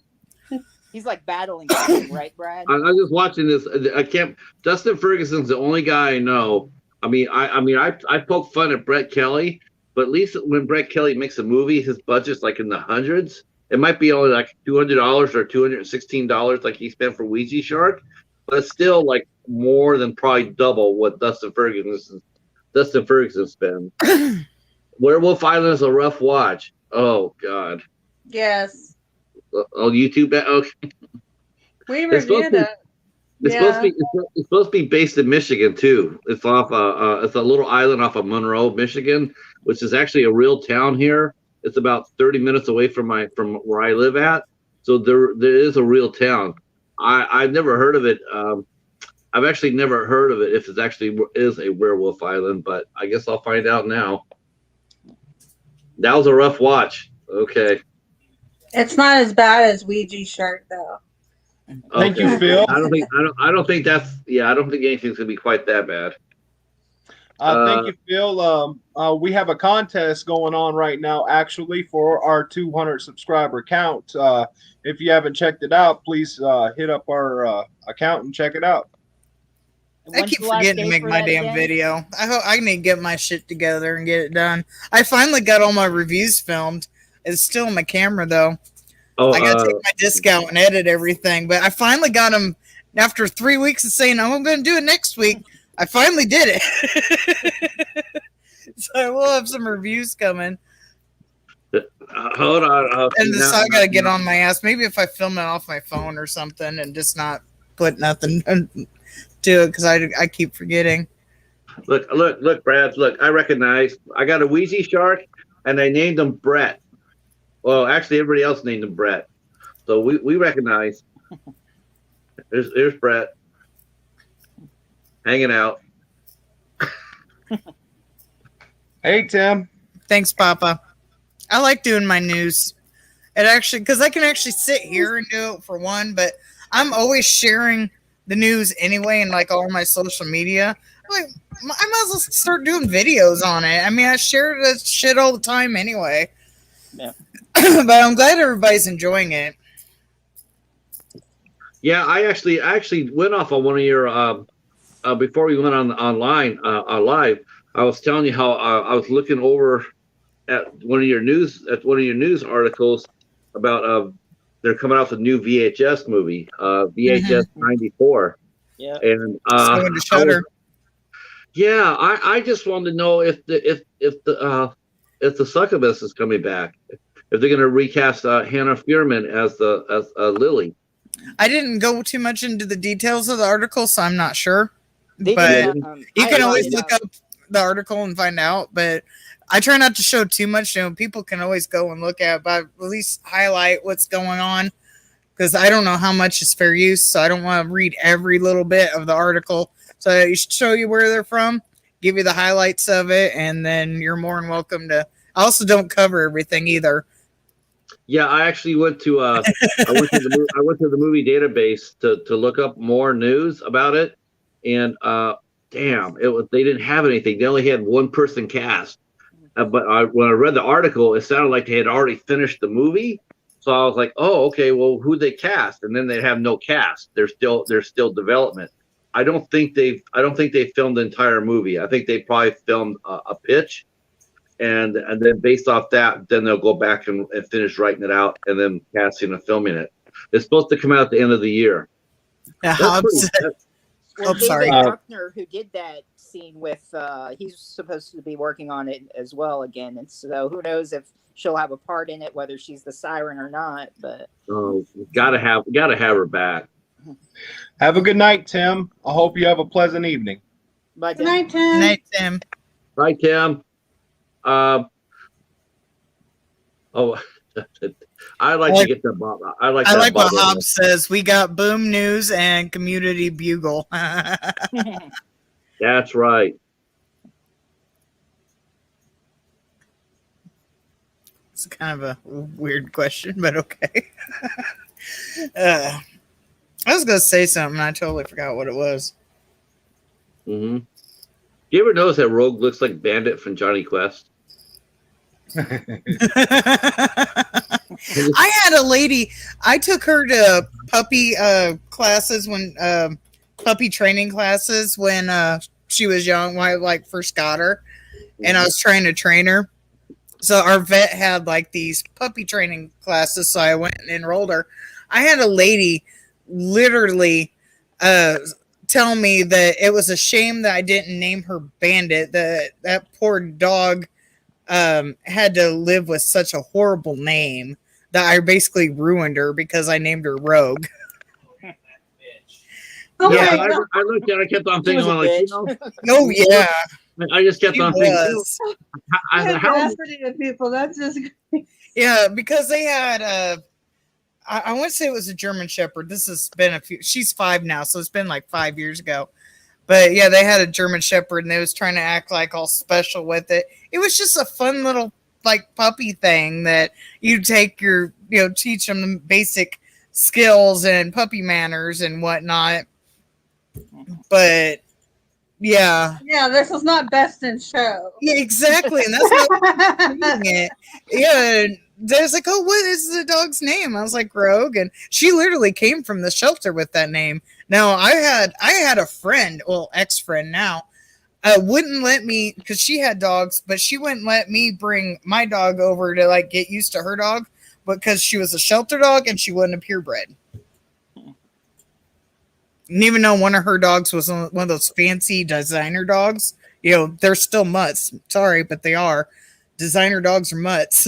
He's like battling something, right, Brad? I'm just watching this. I can't. Dustin Ferguson's the only guy I know. I poke fun at Brett Kelly, but at least when Brett Kelly makes a movie, his budget's like in the hundreds. It might be only like $200 or $216 like he spent for Ouija Shark, but it's still like more than probably double what Dustin Ferguson spends. Werewolf Island is a rough watch. Oh God. Yes. Oh, YouTube. Okay. We reviewed it. It's supposed to be based in Michigan too. It's off it's a little island off of Monroe, Michigan, which is actually a real town here. It's about 30 minutes away from where I live at. So there is a real town. I've never heard of it. I've actually never heard of it if it actually is a werewolf island, but I guess I'll find out now. That was a rough watch. Okay. It's not as bad as Ouija Shark though. Thank you, Phil. I don't think anything's gonna be quite that bad. Thank you, Phil. We have a contest going on right now, actually, for our 200 subscriber count. If you haven't checked it out, please hit up our account and check it out. I keep forgetting to make my damn video. I need to get my shit together and get it done. I finally got all my reviews filmed. It's still in my camera though. Oh, I gotta take my disc out and edit everything. But I finally got them after 3 weeks of saying, I'm going to do it next week. I finally did it. So I will have some reviews coming. Hold on. And so I got to get on my ass. Maybe if I film it off my phone or something and just not put nothing to it because I keep forgetting. Look, Brad. Look, I recognize. I got a Wheezy shark, and I named him Brett. Well, actually, everybody else named him Brett. So we recognize. There's Brett hanging out. Hey, Tim. Thanks, Papa. I like doing my news. It actually, because I can actually sit here and do it for one, but I'm always sharing the news anyway in like all my social media. Like, I might as well start doing videos on it. I mean, I share this shit all the time anyway. Yeah. But I'm glad everybody's enjoying it. Yeah, I actually went off on one of your before we went online live. I was telling you how I was looking over at one of your news articles about they're coming out with a new VHS movie, VHS 94. Yeah. And Going to Shudder. I just wanted to know if the succubus is coming back, if they're going to recast Hannah Fierman as Lily. I didn't go too much into the details of the article, so I'm not sure. They But did, you I can found always it look out. up the article and find out. But I try not to show too much. You know, people can always go and look at it, but at least highlight what's going on because I don't know how much is fair use, so I don't want to read every little bit of the article. So I show you where they're from, give you the highlights of it, and then you're more than welcome to. I also don't cover everything either. Yeah, I actually went to I went to the movie database to look up more news about it, and damn, they didn't have anything. They only had one person cast. But when I read the article, it sounded like they had already finished the movie. So I was like, oh, okay, well, who'd they cast? And then they have no cast. There's still development. I don't think they filmed the entire movie. I think they probably filmed a pitch. And then based off that, then they'll go back and finish writing it out and then casting and filming it. It's supposed to come out at the end of the year. Well, sorry. David Bruckner, who did that scene with, he's supposed to be working on it as well again. And so who knows if she'll have a part in it, whether she's the siren or not. But gotta have her back. Have a good night, Tim. I hope you have a pleasant evening. Bye, Good night, Tim. Good night, Tim. Bye, Tim. I like to get the Bob. I like what Bob Hobbs says. We got Boom News and Community Bugle. That's right. It's kind of a weird question, but okay. I was going to say something. I totally forgot what it was. Mm-hmm. You ever notice that Rogue looks like Bandit from Johnny Quest? I had a lady. I took her to puppy classes puppy training classes when she was young. When I first got her, and I was trying to train her. So our vet had like these puppy training classes, so I went and enrolled her. I had a lady literally tell me that it was a shame that I didn't name her Bandit. That poor dog had to live with such a horrible name that I basically ruined her because I named her Rogue. Oh Yeah. my God. I looked at it, I kept on She was thinking, a like, bitch. Oh yeah, I just kept she on thinking, was. how Audacity of people. That's just Yeah, because they had I want to say it was a German Shepherd. This has been she's 5 now, so it's been like 5 years ago. But yeah, they had a German Shepherd and they was trying to act like all special with it. It was just a fun little like puppy thing that you take teach them the basic skills and puppy manners and whatnot. But yeah. yeah. This is not best in show. Yeah, exactly. And that's what I'm doing it. Yeah. There's like, oh, what is the dog's name? I was like, Rogue, and she literally came from the shelter with that name. Now I had a friend, well, ex-friend now, wouldn't let me because she had dogs, but she wouldn't let me bring my dog over to like get used to her dog because she was a shelter dog and she wasn't a purebred. And even though one of her dogs was one of those fancy designer dogs, they're still mutts. Sorry, but they are. Designer dogs are mutts.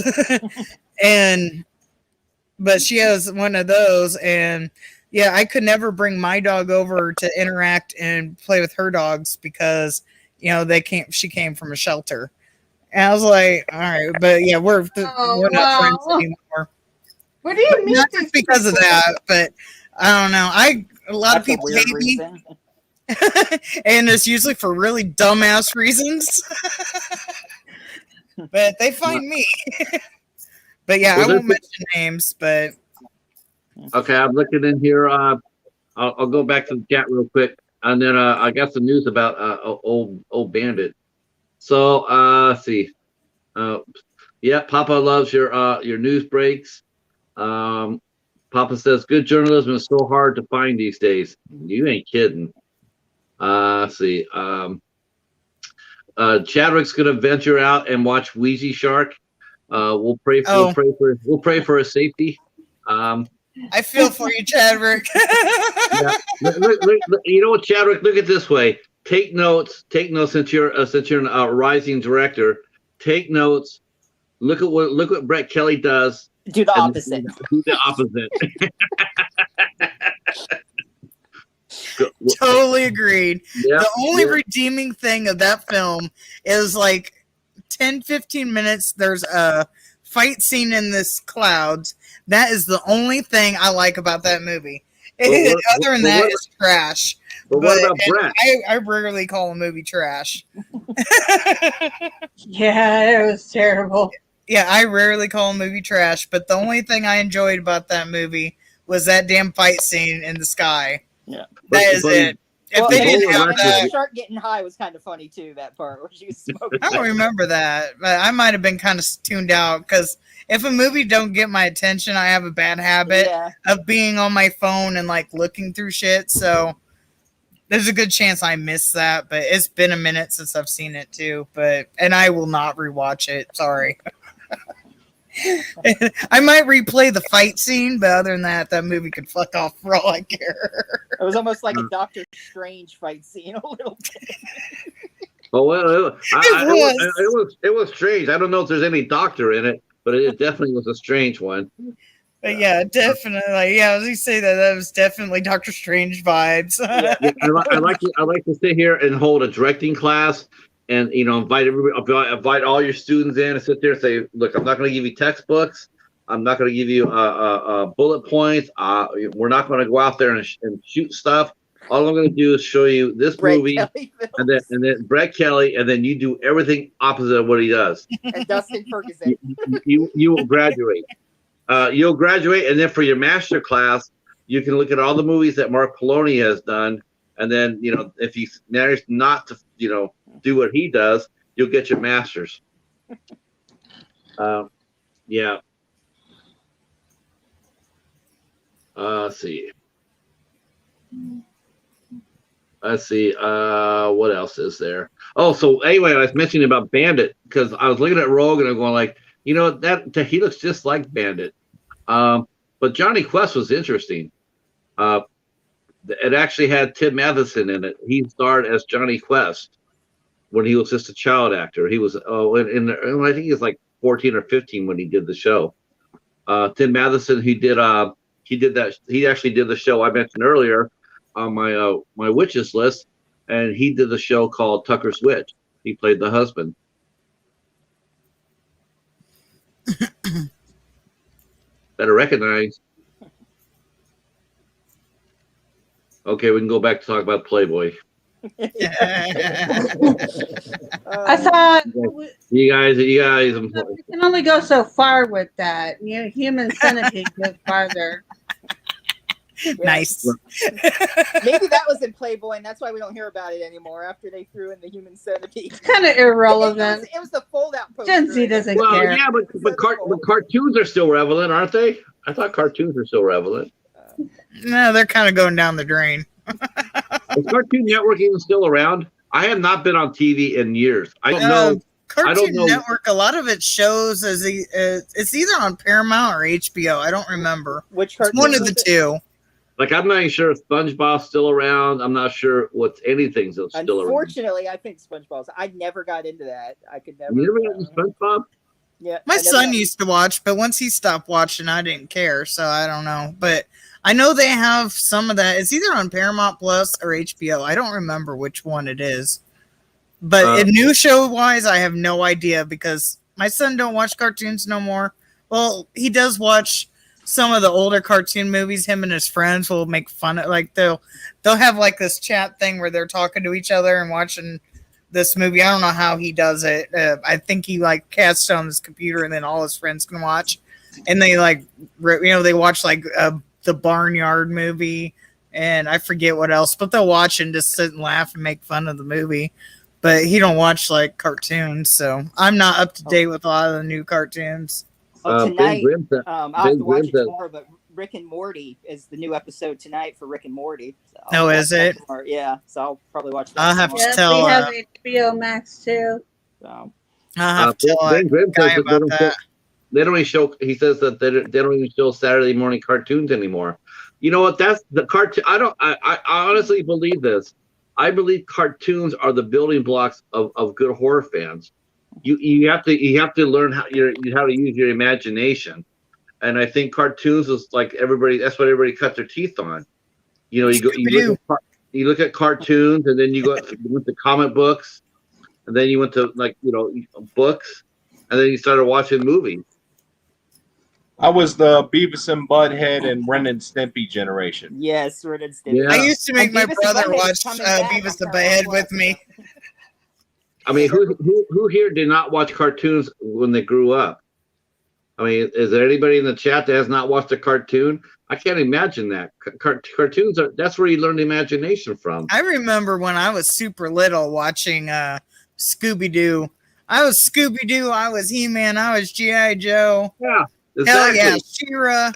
But she has one of those, and yeah, I could never bring my dog over to interact and play with her dogs because she came from a shelter. And I was like, all right, but yeah, we're not friends anymore. Where do you meet Not these just because of that, but I don't know. A lot of That's a people weird hate me, reason. and it's usually for really dumbass reasons. But they find me. But yeah, Well, I won't mention names, but Okay, I'm looking in here. I'll go back to the chat real quick, and then I got some news about old Bandit. So let's see. Yeah, Papa loves your news breaks. Papa says good journalism is so hard to find these days. You ain't kidding. Let's see. Chadwick's gonna venture out and watch Wheezy Shark. We'll pray for his safety. I feel for you, Chadwick. Yeah. Look, you know what, Chadwick? Look at it this way. Take notes. Since you're a rising director. Take notes. Look what Brett Kelly does. Do the opposite. Do the opposite. Totally agreed. Yep, The only yep. redeeming thing of that film is like 10-15 minutes. There's a fight scene in this clouds. That is the only thing I like about that movie. Other than that, it's trash. But what about Brett? I rarely call a movie trash. Yeah, it was terrible. Yeah, I rarely call a movie trash, but the only thing I enjoyed about that movie was that damn fight scene in the sky. Yeah. That is it. If they didn't have that, Shark getting high was kind of funny too. That part where she was smoking. I don't remember that, but I might have been kind of tuned out because if a movie don't get my attention, I have a bad habit of being on my phone and like looking through shit. So there's a good chance I missed that, but it's been a minute since I've seen it too. And I will not rewatch it. Sorry. I might replay the fight scene, but other than that movie could fuck off for all I care. It was almost like a Doctor Strange fight scene a little bit. Oh well, it was strange. I don't know if there's any doctor in it, but it definitely was a strange one. But yeah, definitely. Yeah, as you say that was definitely Doctor Strange vibes. I like to sit here and hold a directing class, and invite all your students in and sit there and say, look, I'm not going to give you textbooks. I'm not going to give you bullet points. We're not going to go out there and shoot stuff. All I'm going to do is show you this movie, and then Brett Kelly, and then you do everything opposite of what he does. And Dustin Ferguson. You will graduate. You'll graduate, and then for your master class, you can look at all the movies that Mark Poloni has done, and then if he managed not to do what he does, you'll get your master's. Yeah. Let's see. What else is there? Oh, so anyway, I was mentioning about Bandit because I was looking at Rogue and I'm going like, that he looks just like Bandit. But Johnny Quest was interesting. It actually had Tim Matheson in it. He starred as Johnny Quest when he was just a child actor. He was I think he was like 14 or 15 when he did the show. Tim Matheson, he actually did the show I mentioned earlier on my witches list, and he did the show called Tucker's Witch. He played the husband. Better recognize. Okay, we can go back to talk about Playboy. I thought You guys. we can only go so far with that. Human centipede goes farther. Nice. Maybe that was in Playboy, and that's why we don't hear about it anymore after they threw in the human centipede. It's kind of irrelevant. It was the fold-out poster. Gen Z doesn't care. Yeah, but cartoons are still relevant, aren't they? I thought cartoons were still relevant. No, they're kind of going down the drain. Is Cartoon Network even still around? I have not been on TV in years. I don't know. Cartoon Network, a lot of it shows as it's either on Paramount or HBO. I don't remember. Which cartoon? It's one of the two. Like, I'm not even sure if SpongeBob's still around. I'm not sure what's anything's still around. Unfortunately, I think SpongeBob's. I never got into that. I could never. You never got into SpongeBob? Yeah, My I never son got- used to watch, but once he stopped watching, I didn't care. So I don't know. But I know they have some of that. It's either on Paramount Plus or HBO. I don't remember which one it is. But in new show wise, I have no idea because my son don't watch cartoons no more. Well, he does watch some of the older cartoon movies. Him and his friends will make fun of, like they'll have like this chat thing where they're talking to each other and watching this movie. I don't know how he does it. I think he like casts it on his computer and then all his friends can watch. And they like, they watch like the Barnyard movie and I forget what else, but they'll watch and just sit and laugh and make fun of the movie. But he don't watch like cartoons, so I'm not up to date with a lot of the new cartoons. Oh, tonight, Ben Grimm I'll have to watch it tomorrow, but Rick and Morty is the new episode tonight for Rick and Morty. So Oh, is it? Tomorrow. Yeah, so I'll probably watch that. I'll have to Yes, tell. we have HBO Max too. So, I'll have to tell Ben Grimm guy says that about that. they don't even show. He says that they don't even show Saturday morning cartoons anymore. You know what? That's the cartoon. I honestly believe this. I believe cartoons are the building blocks of good horror fans. You have to learn how to use your imagination, and I think cartoons is like everybody. That's what everybody cuts their teeth on. You know, you look at cartoons, and then you went to comic books, and then you went to books, and then you started watching movies. I was the Beavis and Butthead and Ren and Stimpy generation. yes, Ren and Stimpy. Yeah. I used to make And my Beavis and brother Butthead is watch coming back Beavis on and Butthead Paramount with Plus, me. so. I mean, who here did not watch cartoons when they grew up? I mean, is there anybody in the chat that has not watched a cartoon? I can't imagine that. Cartoons that's where you learn the imagination from. I remember when I was super little watching Scooby Doo. I was Scooby Doo. I was He-Man. I was G.I. Joe. Yeah, Hell exactly. yeah, She-Ra.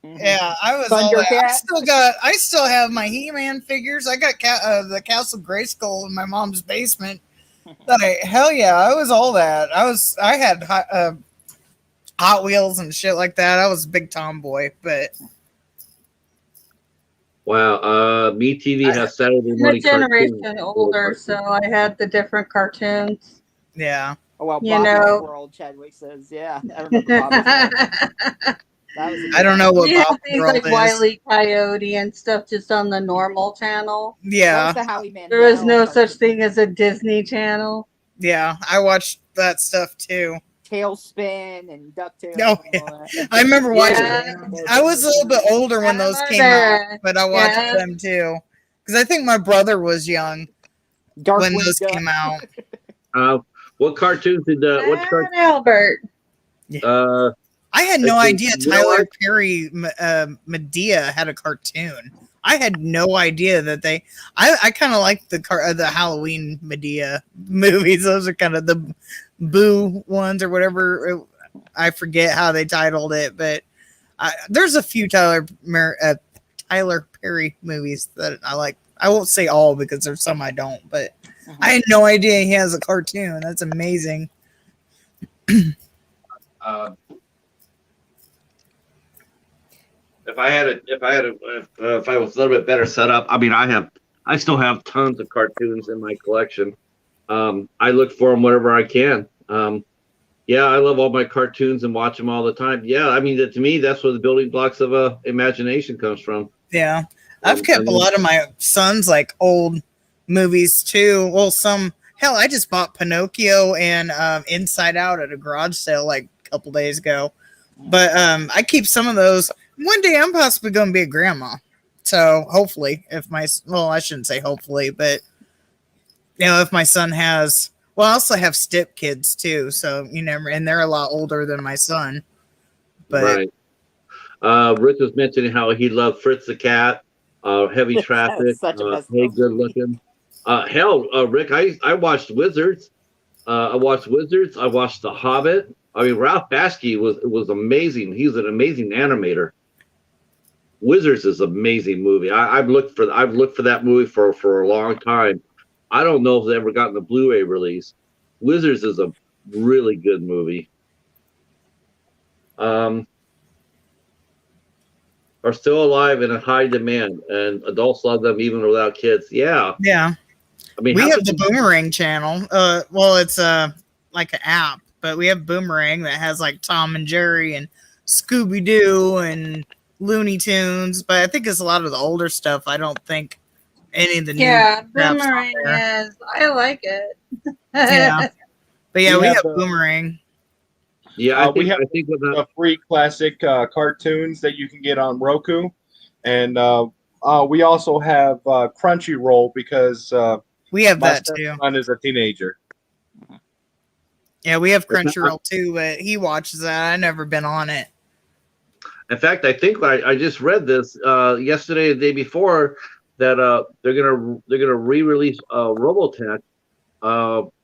Mhm. Yeah, I was all that. Thundercat. I still have my He-Man figures. I got the Castle Grayskull in my mom's basement. Hell yeah, I was all that. I had Hot Wheels and shit like that. I was a big tomboy, but Wow. Me TV has Saturday I'm a morning generation cartoons. older, so I had the different cartoons. yeah. Oh well, You Bobby's know. World. Chadwick says, yeah, I remember Bobby's World. That was a I don't know what You have Bob's things World like is. Wile E. Coyote and stuff just on the normal channel. That was Yeah, the Howie Mandel. There was no cartoon. such thing as a Disney Channel. yeah. I watched that stuff too. Tailspin and DuckTales. Oh, and all that. I remember watching. Yeah. I was a little bit older when those came out, but I watched them too because I think my brother was young when Darkwing those Duck. came out. What cartoons did And Albert. I had no Okay, idea you know Tyler what? Perry Medea had a cartoon. I had no idea that they. I kind of like the Halloween Medea movies. Those are kind of the Boo ones or whatever. I forget how they titled it, but there's a few Tyler Perry movies that I like. I won't say all because there's some I don't, but I had no idea he has a cartoon. That's amazing. If I was a little bit better set up, I mean, I still have tons of cartoons in my collection. I look for them wherever I can. Yeah, I love all my cartoons and watch them all the time. Yeah, I mean, to me, that's where the building blocks of imagination comes from. Yeah, I've kept a lot of my son's like old movies too. Well, hell, I just bought Pinocchio and Inside Out at a garage sale like a couple days ago. But I keep some of those. One day I'm possibly going to be a grandma. So hopefully, I shouldn't say hopefully, but if my son has, well, I also have step kids too. So and they're a lot older than my son. But right. Rick was mentioning how he loved Fritz the Cat, Heavy Traffic, Hey Good Looking. Rick, I watched Wizards. I watched The Hobbit. I mean, Ralph Bakshi was amazing. He's an amazing animator. Wizards is an amazing movie. I've looked for that movie for a long time. I don't know if it's ever gotten a Blu-ray release. Wizards is a really good movie. are still alive and in high demand, and adults love them even without kids. Yeah, Yeah. I mean, We how have could the you- Boomerang channel. Well, it's like an app, but we have Boomerang that has like Tom and Jerry and Scooby Doo and Looney Tunes. But I think it's a lot of the older stuff. I don't think any of the new Yeah, crap's on Boomerang there. is. I like it. Yeah. But yeah, We we have have the- Boomerang. yeah, we have I think with that, the free classic cartoons that you can get on Roku, and we also have Crunchyroll because We have my that too. son is a teenager. Yeah, we have In fact, Crunchyroll too, but he watches that. I've never been on it. in fact, I think I just read this yesterday, the day before, that they're gonna re-release Robotech.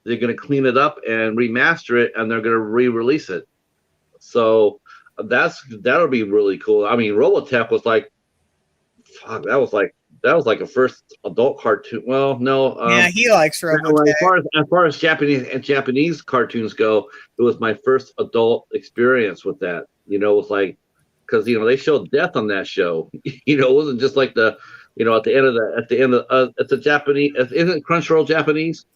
They're gonna clean it up and remaster it, and they're gonna re-release it. So that'll be really cool. I mean, Robotech was like, fuck, that was like a first adult cartoon. Well, no, Yeah, he likes well, Robotech. as far as Japanese cartoons go, it was my first adult experience with that. You know, it was like, because they showed death on that show. It wasn't just like at the end of it's a Japanese. Isn't Crunchyroll Japanese?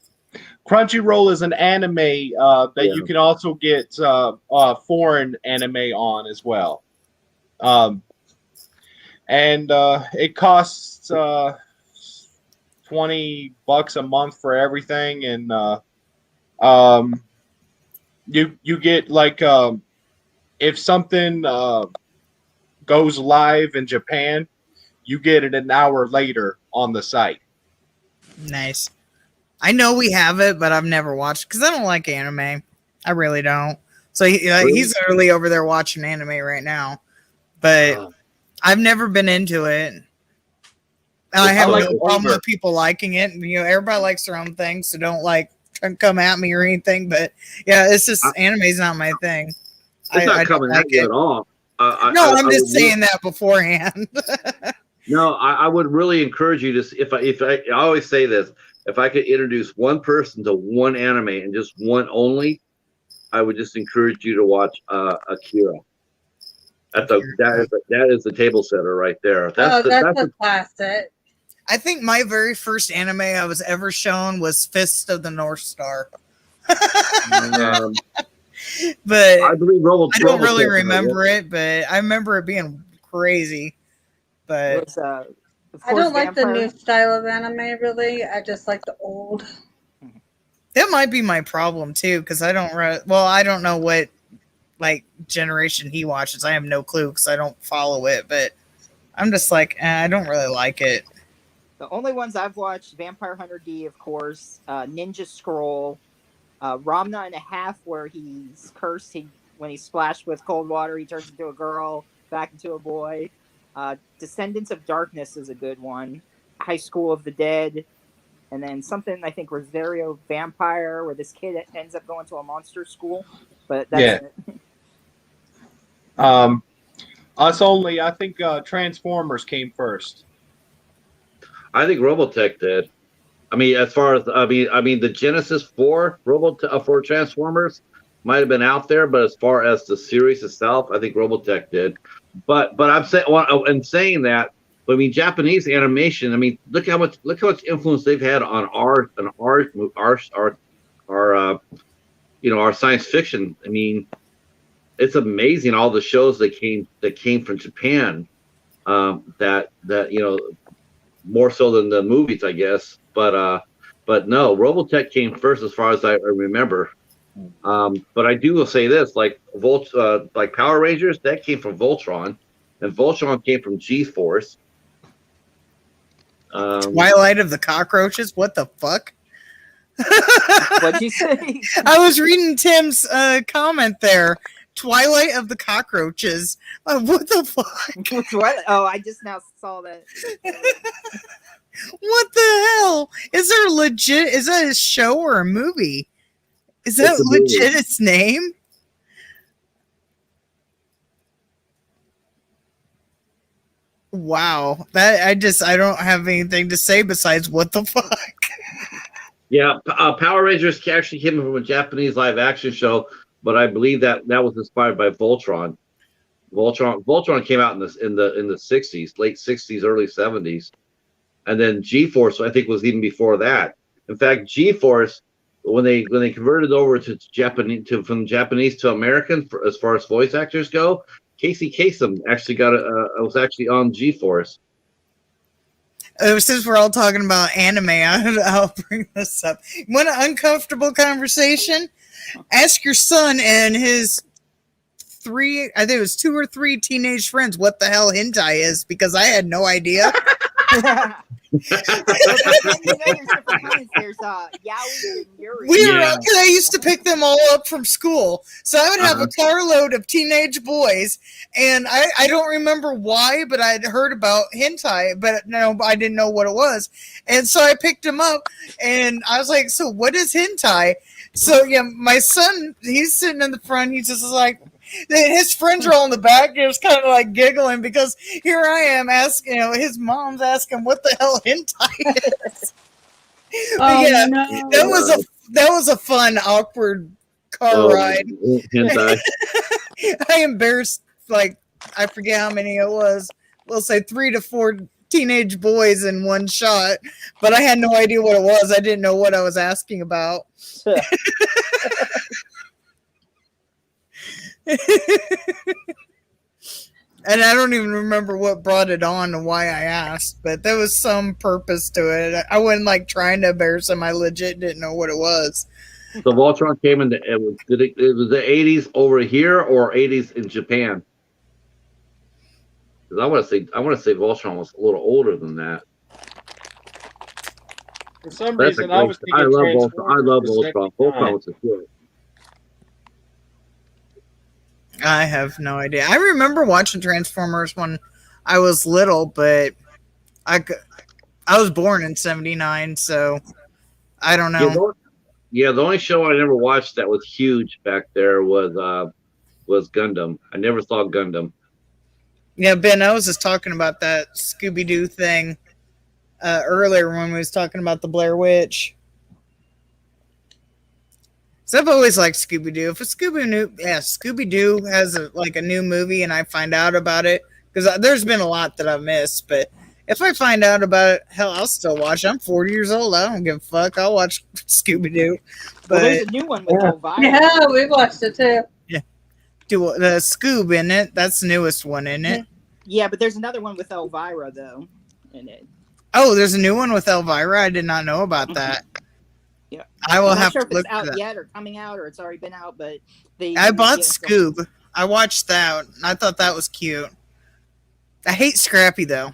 Crunchyroll is an anime that Yeah. you can also get foreign anime on as well. And it costs $20 a month for everything, and you get like if something goes live in Japan, you get it an hour later on the site. Nice. I know we have it, but I've never watched because I don't like anime. I really don't. So he's literally over there watching anime right now, but I've never been into it. And I have like no problem older. with people liking it. Everybody likes their own thing, so don't come at me or anything. But yeah, it's just anime's not my thing. It's not I don't coming like at you it. at all. No, I'm just would saying that beforehand. No, I would really encourage you to. If I always say this, if I could introduce one person to one anime and just one only, I would just encourage you to watch Akira. That is the table setter right there. That's a classic. I think my very first anime I was ever shown was Fist of the North Star. But I believe I don't really remember it, but I remember it being crazy. But It was, of I course, don't like the Vampire- new style of anime, really. I just like the old. that might be my problem too, because I don't know what like generation he watches. I have no clue because I don't follow it. But I'm just like, I don't really like it. The only ones I've watched: Vampire Hunter D, of course, Ninja Scroll, Ramna and a Half, where he's cursed. When he's splashed with cold water, he turns into a girl, back into a boy. Descendants of Darkness is a good one. High School of the Dead, and then something I think Rosario Vampire, where this kid ends up going to a monster school. But that's it. I think Transformers came first. I think Robotech did. I mean, as far as the Genesis for for Transformers might have been out there, but as far as the series itself, I think Robotech did. But I'm saying, in saying that, I mean, Japanese animation. I mean, look how much influence they've had on our our science fiction. I mean, it's amazing all the shows that came from Japan. That more so than the movies, I guess. But no, Robotech came first as far as I remember. But I do will say this, like Power Rangers, that came from Voltron, and Voltron came from G-Force. Twilight of the Cockroaches? What the fuck? What'd you say? I was reading Tim's comment there. Twilight of the Cockroaches. What the fuck? Twilight? Oh, I just now saw that. What the hell? Is that a show or a movie? Is that legit its name? Wow. I don't have anything to say besides what the fuck. Yeah, Power Rangers actually came from a Japanese live action show, but I believe that was inspired by Voltron. Voltron came out in the 60s, late 60s, early 70s, and then G-Force I think was even before that. In fact, G-Force when they converted over to Japanese from Japanese to American as far as voice actors go, Casey Kasem actually was actually on G-Force. Since we're all talking about anime, I'll bring this up. You want an uncomfortable conversation? Ask your son and his I think it was 2 or 3 teenage friends what the hell hentai is, because I had no idea. Well, then, you know, there's different kinds. There's yaoi and yuri. Because I used to pick them all up from school. So I would have a carload of teenage boys, and I don't remember why, but I'd heard about hentai, but no, I didn't know what it was. And so I picked them up, and I was like, so what is hentai? So, yeah, my son, he's sitting in the front, he's just like, his friends are all in the back, just kind of like giggling, because here I am asking, his mom's asking what the hell hentai is. Oh, yeah, no. that was a fun, awkward car ride. Hentai. I embarrassed, like, I forget how many it was. We'll say 3 to 4 teenage boys in one shot, but I had no idea what it was. I didn't know what I was asking about. And I don't even remember what brought it on and why I asked, but there was some purpose to it. I wasn't like trying to embarrass him. I legit didn't know what it was. So Voltron came in it was the 80s over here or 80s in Japan? Because I want to say Voltron was a little older than that. For some That's reason, I was thinking I love Transformers was Voltron. second Voltron time. was a good. I have no idea. I remember watching Transformers when I was little, but I was born in '79, so I don't know. Yeah, the only show I never watched that was huge back there was Gundam. I never saw Gundam. Yeah, Ben, I was just talking about that Scooby-Doo thing earlier when we was talking about the Blair Witch. So I've always liked Scooby-Doo. If a Scooby-Doo has a new movie and I find out about it, because there's been a lot that I've missed, but if I find out about it, hell, I'll still watch it. I'm 40 years old. I don't give a fuck. I'll watch Scooby-Doo. But Well, there's a new one with Elvira. Yeah, we watched it too. do the Scoob in it. That's the newest one, isn't it? Yeah, but there's another one with Elvira though in it. Oh, there's a new one with Elvira. I did not know about that. Yeah, I will I'm not have sure to if look it's out for that. yet or coming out or it's already been out, but I bought Scoob. I watched that. I thought that was cute. I hate Scrappy though.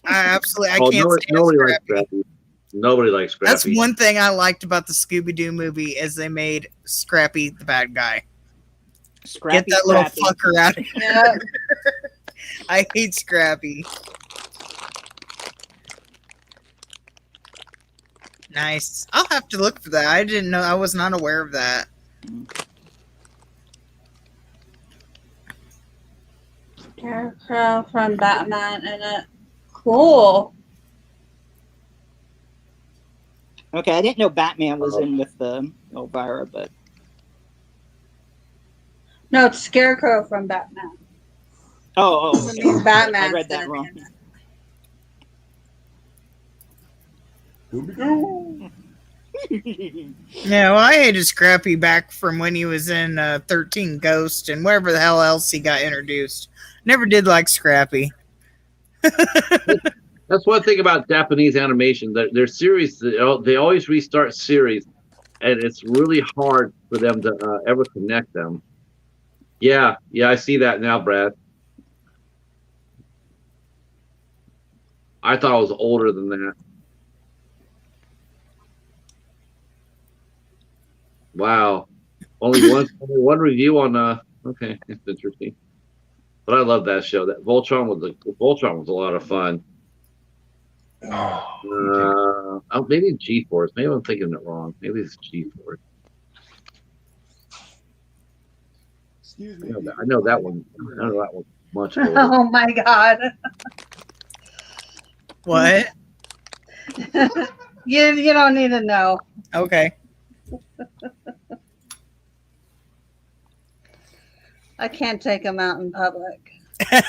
I can't stand nobody likes Scrappy. Scrappy. Nobody likes Scrappy. That's one thing I liked about the Scooby-Doo movie is they made Scrappy the bad guy. Scrappy, Get that little fucker out of here. Yeah. I hate Scrappy. Nice. I'll have to look for that. I didn't know. I was not aware of that. Scarecrow from Batman in it. Cool. Okay, I didn't know Batman was in with the Elvira, but No, it's Scarecrow from Batman. oh, I mean, Batman. I read that wrong. No, I hated Scrappy back from when he was in 13 Ghost and wherever the hell else he got introduced. Never did like Scrappy. That's one thing about Japanese animation. Their series, they always restart series, and it's really hard for them to ever connect them. Yeah, I see that now, Brad. I thought I was older than that. Wow, only one review on. Okay, that's interesting. But I love that show. That Voltron was a lot of fun. Maybe G-Force. Maybe I'm thinking it wrong. Maybe it's G-Force. Excuse me. I know that one. I know that one much older. Oh my god. What? You don't need to know. Okay. I can't take them out in public. Oh,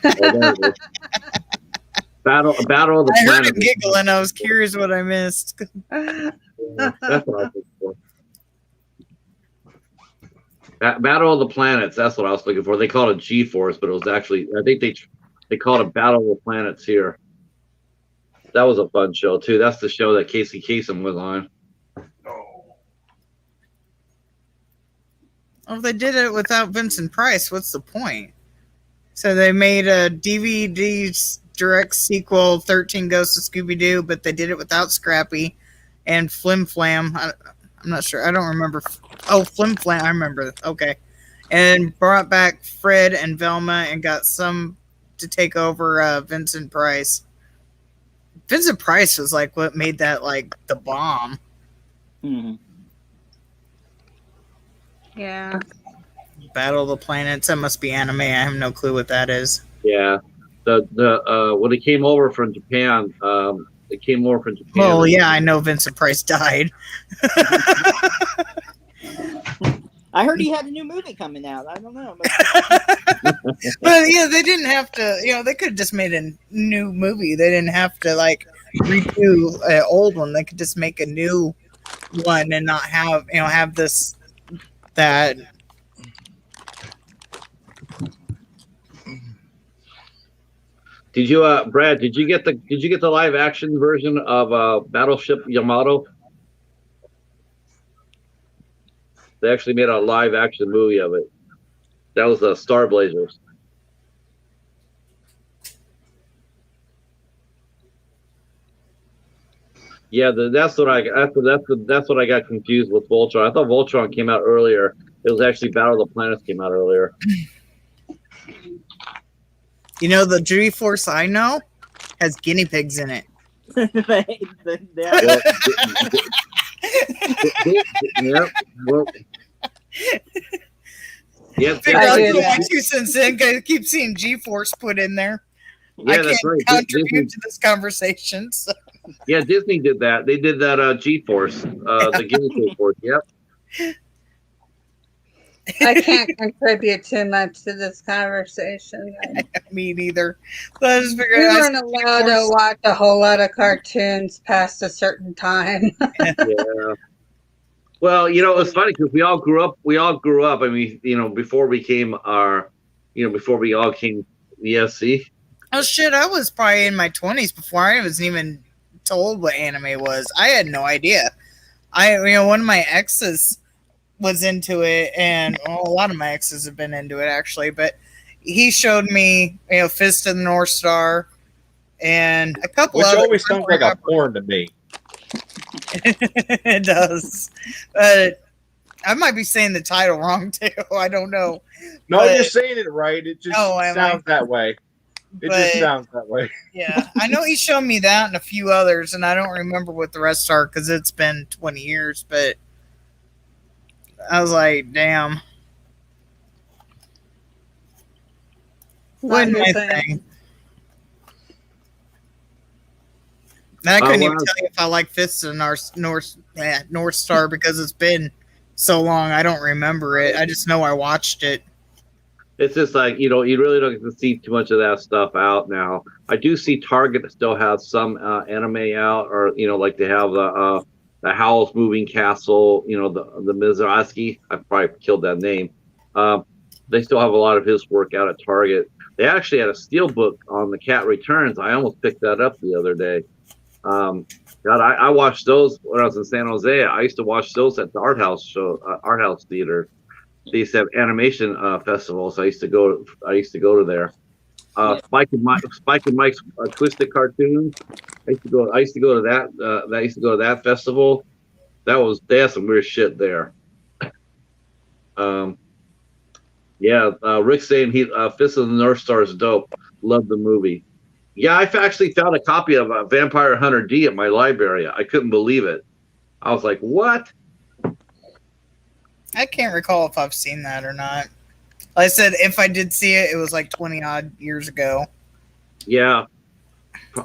there it is. Battle of the I heard Planet. him giggling. I was curious what I missed. Yeah, that's what I was looking for. Battle of the Planets. That's what I was looking for. They called it G-Force, but it was actually, I think they called it Battle of the Planets here. That was a fun show too. That's the show that Casey Kasem was on. Well, if they did it without Vincent Price, what's the point? So they made a DVD direct sequel, 13 Ghosts of Scooby-Doo, but they did it without Scrappy and Flim Flam. I'm not sure. I don't remember. Oh, Flim Flam. I remember. Okay. And brought back Fred and Velma and got some to take over Vincent Price. Vincent Price was like what made that like the bomb. Mhm. Yeah. Battle of the Planets. That must be anime. I have no clue what that is. Yeah, the when it came over from Japan, it came over from Japan. Well, yeah, I know Vincent Price died. I heard he had a new movie coming out. I don't know. But yeah, they didn't have to. They could have just made a new movie. They didn't have to like redo an old one. They could just make a new one and not have have this that. Did you, Brad? Did you get the live action version of Battleship Yamato? They actually made a live action movie of it. That was Star Blazers. Yeah, that's what I got confused with Voltron. I thought Voltron came out earlier. It was actually Battle of the Planets came out earlier. The G-Force I know has guinea pigs in it. Yep. Well, yep. Figure out do my that. 2 cents in. I keep seeing G-Force put in there. Yeah, I that's can't right. contribute to this conversation. So. Yeah, Disney did that. They did that G-Force, the guinea pig force. Yep. I can't contribute too much to this conversation. Me neither. So I just We figured out. weren't allowed to watch a whole lot of cartoons past a certain time. Yeah. Well, it's funny because we all grew up. I mean, before we came before we all came ESC. Oh shit! I was probably in my 20s before I was even told what anime was. I had no idea. One of my exes was into it, and a lot of my exes have been into it actually. But he showed me, Fist of the North Star, and a couple. Which other always sounds like a porn to me. It does, but I might be saying the title wrong too. I don't know. No, But- you're saying it right. It just Oh, am sounds I? that way. It But- just sounds that way. Yeah, I know he showed me that and a few others, and I don't remember what the rest are because it's been 20 years. But I was like, damn, wasn't my thing. And I couldn't even wow. tell you if I like Fists of the North Star because it's been so long. I don't remember it. I just know I watched it. It's just like you really don't get to see too much of that stuff out now. I do see Target still have some anime out, or like they have the Howl's Moving Castle. The Mizrahi. I probably killed that name. They still have a lot of his work out at Target. They actually had a steel book on The Cat Returns. I almost picked that up the other day. God, I watched those when I was in San Jose. I used to watch those at the art house theater. They used to have animation festivals. I used to go to there. Spike and Mike's Twisted Cartoons. I used to go to that. I used to go to that festival. They had some weird shit there. Rick's saying Fist of the North Star is dope. Love the movie. Yeah, I actually found a copy of Vampire Hunter D at my library. I couldn't believe it. I was like, what? I can't recall if I've seen that or not. Like I said, if I did see it, it was like 20 odd years ago. Yeah,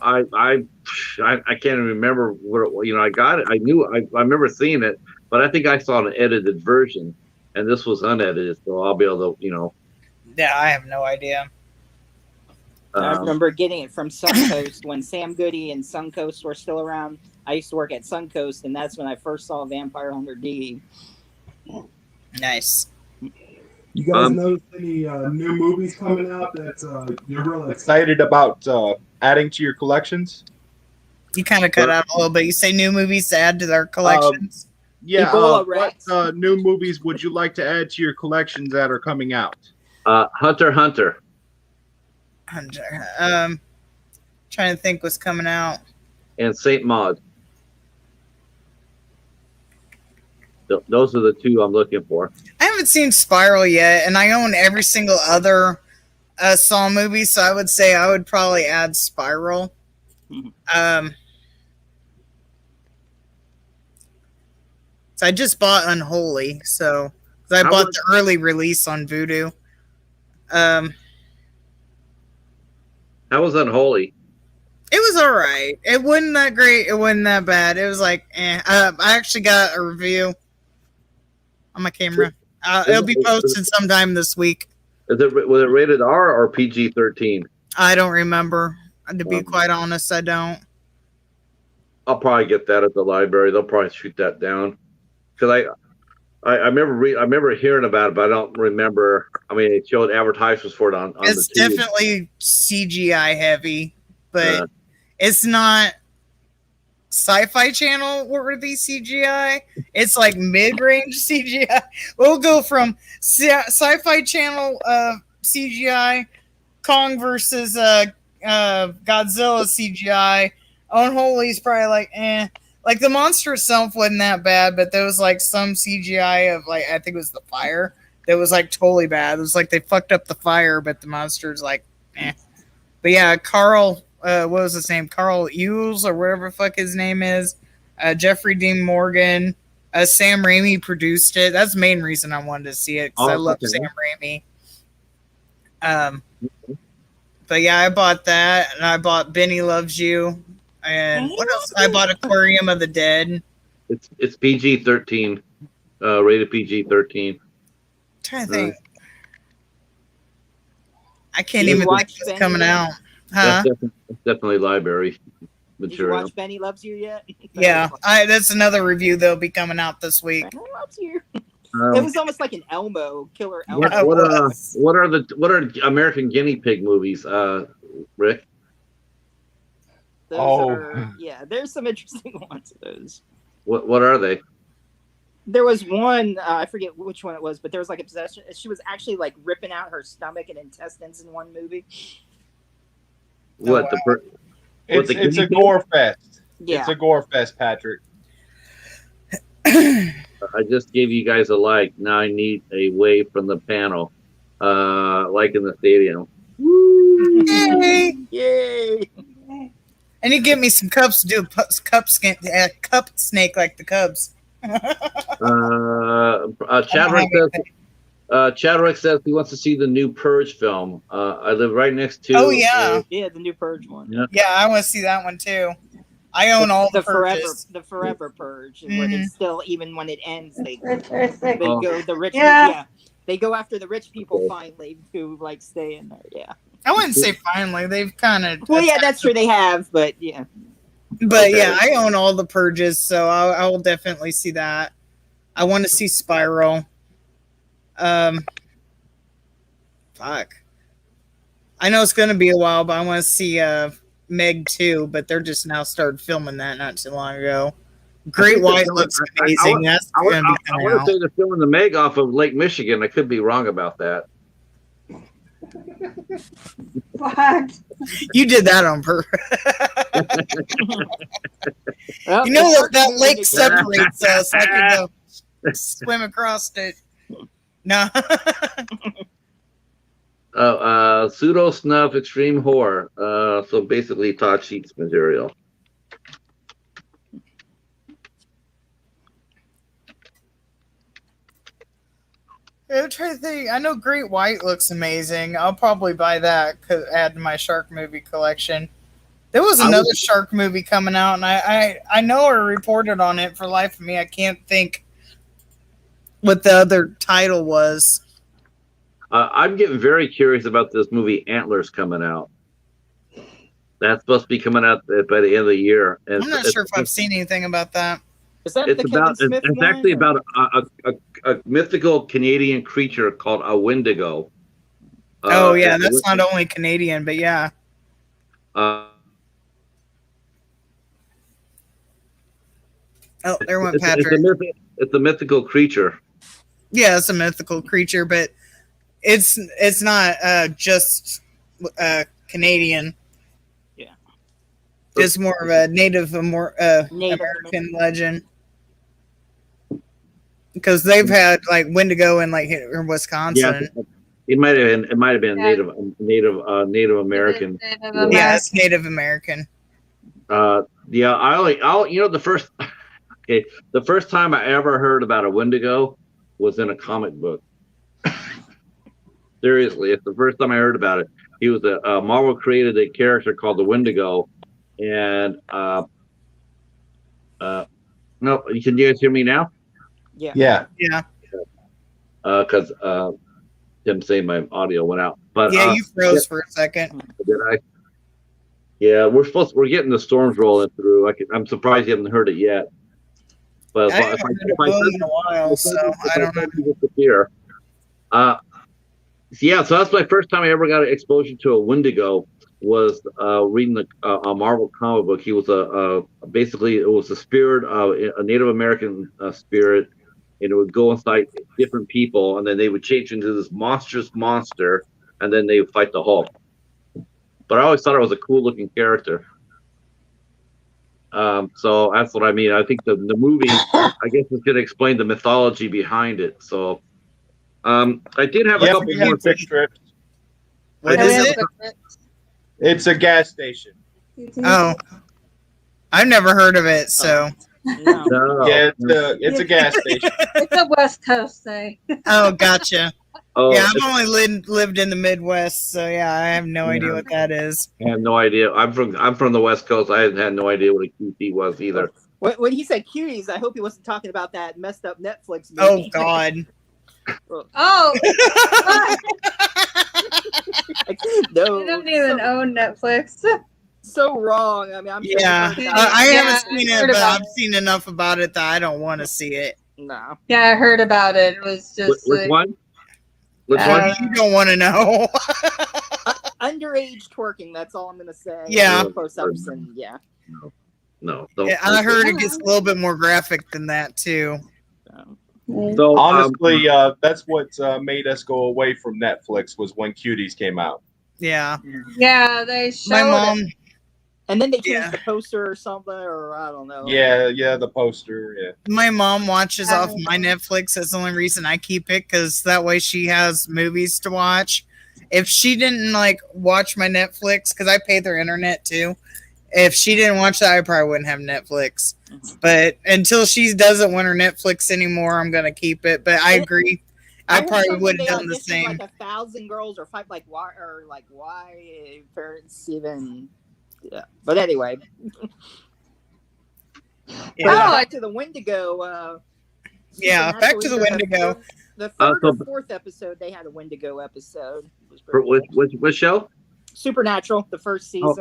I can't even remember where I got it. I remember seeing it, but I think I saw an edited version. and this was unedited, so I'll be able to, Yeah, I have no idea. I um, remember getting it from Suncoast when Sam Goody and Suncoast were still around. I used to work at Suncoast, and that's when I first saw Vampire Hunter D. Nice. You guys Um, notice any new movies coming out that you're really excited about adding to your collections? You kind of cut out a little bit. You say new movies to add to their collections. Yeah. Ebola What Rex. new movies would you like to add to your collections that are coming out? Hunter x Hunter. Trying to think what's coming out. And Saint Maud. Those are the two I'm looking for. I haven't seen Spiral yet, and I own every single other Saw movie, so I would say I would probably add Spiral. Mhm. So I just bought Unholy, so 'cause I bought the early release on Vudu. How was Unholy? It was all right. It wasn't that great. It wasn't that bad. It was like, eh. I actually got a review on my camera. It'll be posted sometime this week. Was it rated R or PG-13? I don't remember. To be quite honest, I don't. I'll probably get that at the library. They'll probably shoot that down because I remember hearing about it, but I don't remember. I mean, it showed advertisements for it on It's the TV. definitely CGI heavy, but it's not Sci-Fi Channel worthy CGI. It's like mid-range CGI. We'll go from Sci-Fi Channel CGI, Kong versus Godzilla CGI. Unholy is probably like eh. Like the monster itself wasn't that bad, but there was like some CGI of like I think it was the fire that was like totally bad. It was like they fucked up the fire, but the monster's like eh. But yeah, Carl, what was his name? Carl Ewells or whatever the fuck his name is. Jeffrey Dean Morgan. Sam Raimi produced it. That's the main reason I wanted to see it because I love Sam Raimi. But yeah, I bought that, and I bought Benny Loves You, and what else? I bought Aquarium of the Dead. It's PG-13, rated PG-13. Trying to think. I can't Did you even watch think what's Benny? coming out. Huh? That's definitely library Did you material. watch Benny Loves You yet? Yeah, that's another review that'll be coming out this week. Benny Loves You. It was almost like an Elmo, killer Elmo. What are American Guinea Pig movies, Rick? There's some interesting ones of those. What are they? There was one, I forget which one it was, but there was like a possession. She was actually like ripping out her stomach and intestines in one movie. What It's a gore fest. Yeah. It's a gore fest, Patrick. I just gave you guys a like. Now I need a wave from the panel, like in the stadium. Yay! Yay! And you give me some cups to do a cup snake like the Cubs. Chadwick says he wants to see the new Purge film. I live right next to. Oh yeah, the new Purge one. Yeah, I want to see that one too. I own all the Purges. The Forever Purge, where they still, even when it ends, they go the rich. Yeah. They go after the rich people finally who like stay in there. Yeah. I wouldn't say finally. They've kind of. Well, yeah, that's true. They have, but yeah. But yeah, I own all the Purges, so I will definitely see that. I want to see Spiral. Fuck. I know it's gonna be a while, but I want to see Meg 2, but they're just now started filming that not too long ago. Great White looks amazing. That's gonna be coming out. I want to say they're filming the Meg off of Lake Michigan. I could be wrong about that. What? You did that on purpose. Well, You know that lake separates us. I could go swim across it. No. Pseudo snuff extreme horror. So basically Todd Sheets material. I'm trying to think. I know Great White looks amazing. I'll probably buy that. Add to my shark movie collection. There was another shark movie coming out, and I know I reported on it for life of me. I can't think what the other title was. I'm getting very curious about this movie Antlers coming out. That's supposed to be coming out by the end of the year. And I'm not sure if I've seen anything about that. Is that it's the Kevin about Smith it's one, actually or- about a mythical Canadian creature called a Wendigo. Oh yeah, and- that's not only Canadian, but yeah. Uh, Oh, there went it's Patrick. a mythical creature. Yeah, it's a mythical creature, but it's not just Canadian. Yeah. It's more of a Native Native American legend. Because they've had like Wendigo in like in Wisconsin. Yeah, it might have been Yeah. Native American. Yeah, it's Native American. Yeah, the first time I ever heard about a Wendigo was in a comic book. Seriously, it's the first time I heard about it. He was Marvel created a character called the Wendigo, and no, can you guys hear me now? Yeah. Yeah. Yeah. Because Tim saying my audio went out, but Yeah, you froze for a second. did I? Yeah, we're getting the storms rolling through. I'm surprised you haven't heard it yet. But I haven't heard it boom in a while, so I don't know. Disappear. Yeah, so that's my first time I ever got an exposure to a Wendigo. Was reading a Marvel comic book. He was basically it was a spirit, a Native American spirit, and it would go inside different people, and then they would change into this monstrous monster, and then they would fight the Hulk. But I always thought it was a cool looking character. So that's what I mean. I think the movie, I guess, is going to explain the mythology behind it. So I did have a Yeah, couple we more. have Quick Trips. What I is did- it? It's a gas station. Oh, I've never heard of it. So, No. No. Yeah, it's a gas station. It's a West Coast thing. oh, gotcha. Oh, Yeah, I've only lived in the Midwest, so yeah, I have no idea Yeah. what that is. I have no idea. I'm from the West Coast. I had no idea what a QT was either. When he said cuties, I hope he wasn't talking about that messed up Netflix Oh movie. God. Oh, No, you don't even own Netflix. so wrong. I mean, I'm sure Yeah, you've heard about I it. Yeah, haven't seen I it, heard but about I've seen enough about it that I don't want to see it. No. Yeah, I heard about it. It was just Which like, one? Which Uh, one? You don't want to know. Underage twerking, that's all I'm going to say. Yeah. Close-ups and, yeah. No. Don't. Yeah, I heard it gets a little bit more graphic than that too. So Honestly, that's what made us go away from Netflix was when Cuties came out. Yeah, yeah, they showed my mom. it. And then they changed Yeah. the poster or something, or I don't know. Yeah, the poster. Yeah. My mom watches off my Netflix. That's the only reason I keep it, because that way she has movies to watch. If she didn't like watch my Netflix, because I pay their internet too. If she didn't watch that, I probably wouldn't have Netflix. But until she doesn't want her Netflix anymore, I'm gonna keep it. But I agree. I heard probably something would have they done the auditioned, same. Like 1,000 girls, or five, why parents even? Yeah. But anyway, Yeah. back to the Wendigo. Yeah, back to the Wendigo. The third so- or fourth episode, they had a Wendigo episode. It was For pretty which good. which show? Supernatural, the first season.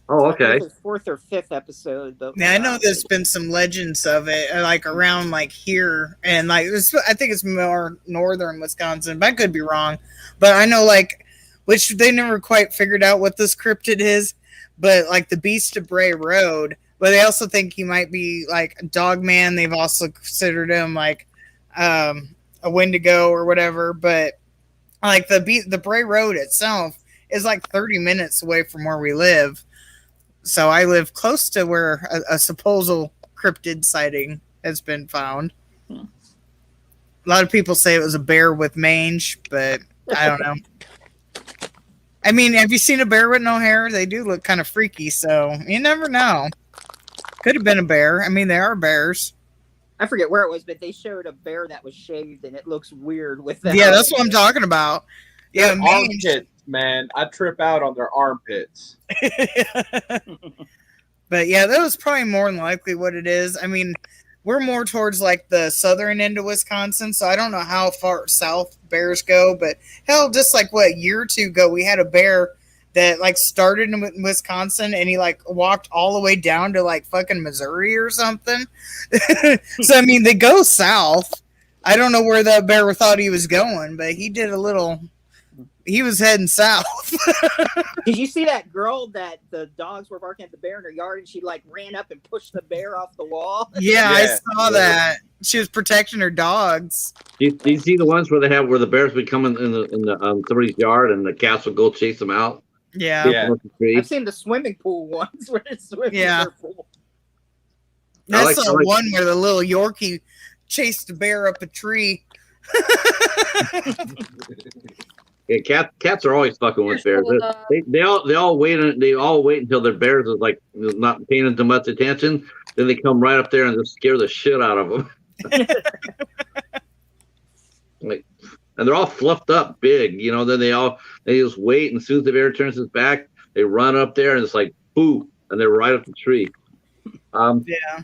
Oh, I think okay. it was fourth or fifth episode. But Yeah, I know there's been some legends of it, like around like here, and like I think it's more northern Wisconsin, but I could be wrong. But I know like, which they never quite figured out what this cryptid is, but like the Beast of Bray Road. But they also think he might be like a dog man. They've also considered him like a Wendigo or whatever. But like the Bray Road itself is like 30 minutes away from where we live. So I live close to where a supposed cryptid sighting has been found. A lot of people say it was a bear with mange, but I don't know. I mean, have you seen a bear with no hair? They do look kind of freaky, so you never know. Could have been a bear. I mean, they are bears. I forget where it was, but they showed a bear that was shaved, and it looks weird with that. Yeah, that's what I'm talking about. Yeah, Their mange. armpits, man. I trip out on their armpits. But yeah, that was probably more than likely what it is. I mean, we're more towards like the southern end of Wisconsin, so I don't know how far south bears go, but hell, just like what, a year or two ago, we had a bear that like started in Wisconsin and he like walked all the way down to like fucking Missouri or something. So I mean, they go south. I don't know where the bear thought he was going, but he did a little. He was heading south. Did you see that girl that the dogs were barking at the bear in her yard and she like ran up and pushed the bear off the wall? Yeah, I Yeah. saw that. She was protecting her dogs. Do you see the ones where they have where the bears would come in the somebody's yard and the cats would go chase them out? Yeah. Yeah. Up the tree? I've seen the swimming pool ones where it's swimming Yeah. in their pool. I like- saw I like- one where the little Yorkie chased the bear up a tree. Yeah, cats are always fucking with bears. Here's the- They all wait until their bears is like not paying them much attention. Then they come right up there and just scare the shit out of them. Like, and they're all fluffed up big, you know. Then they just wait, and as soon as the bear turns his back, they run up there and it's like boo, and they're right up the tree. Yeah.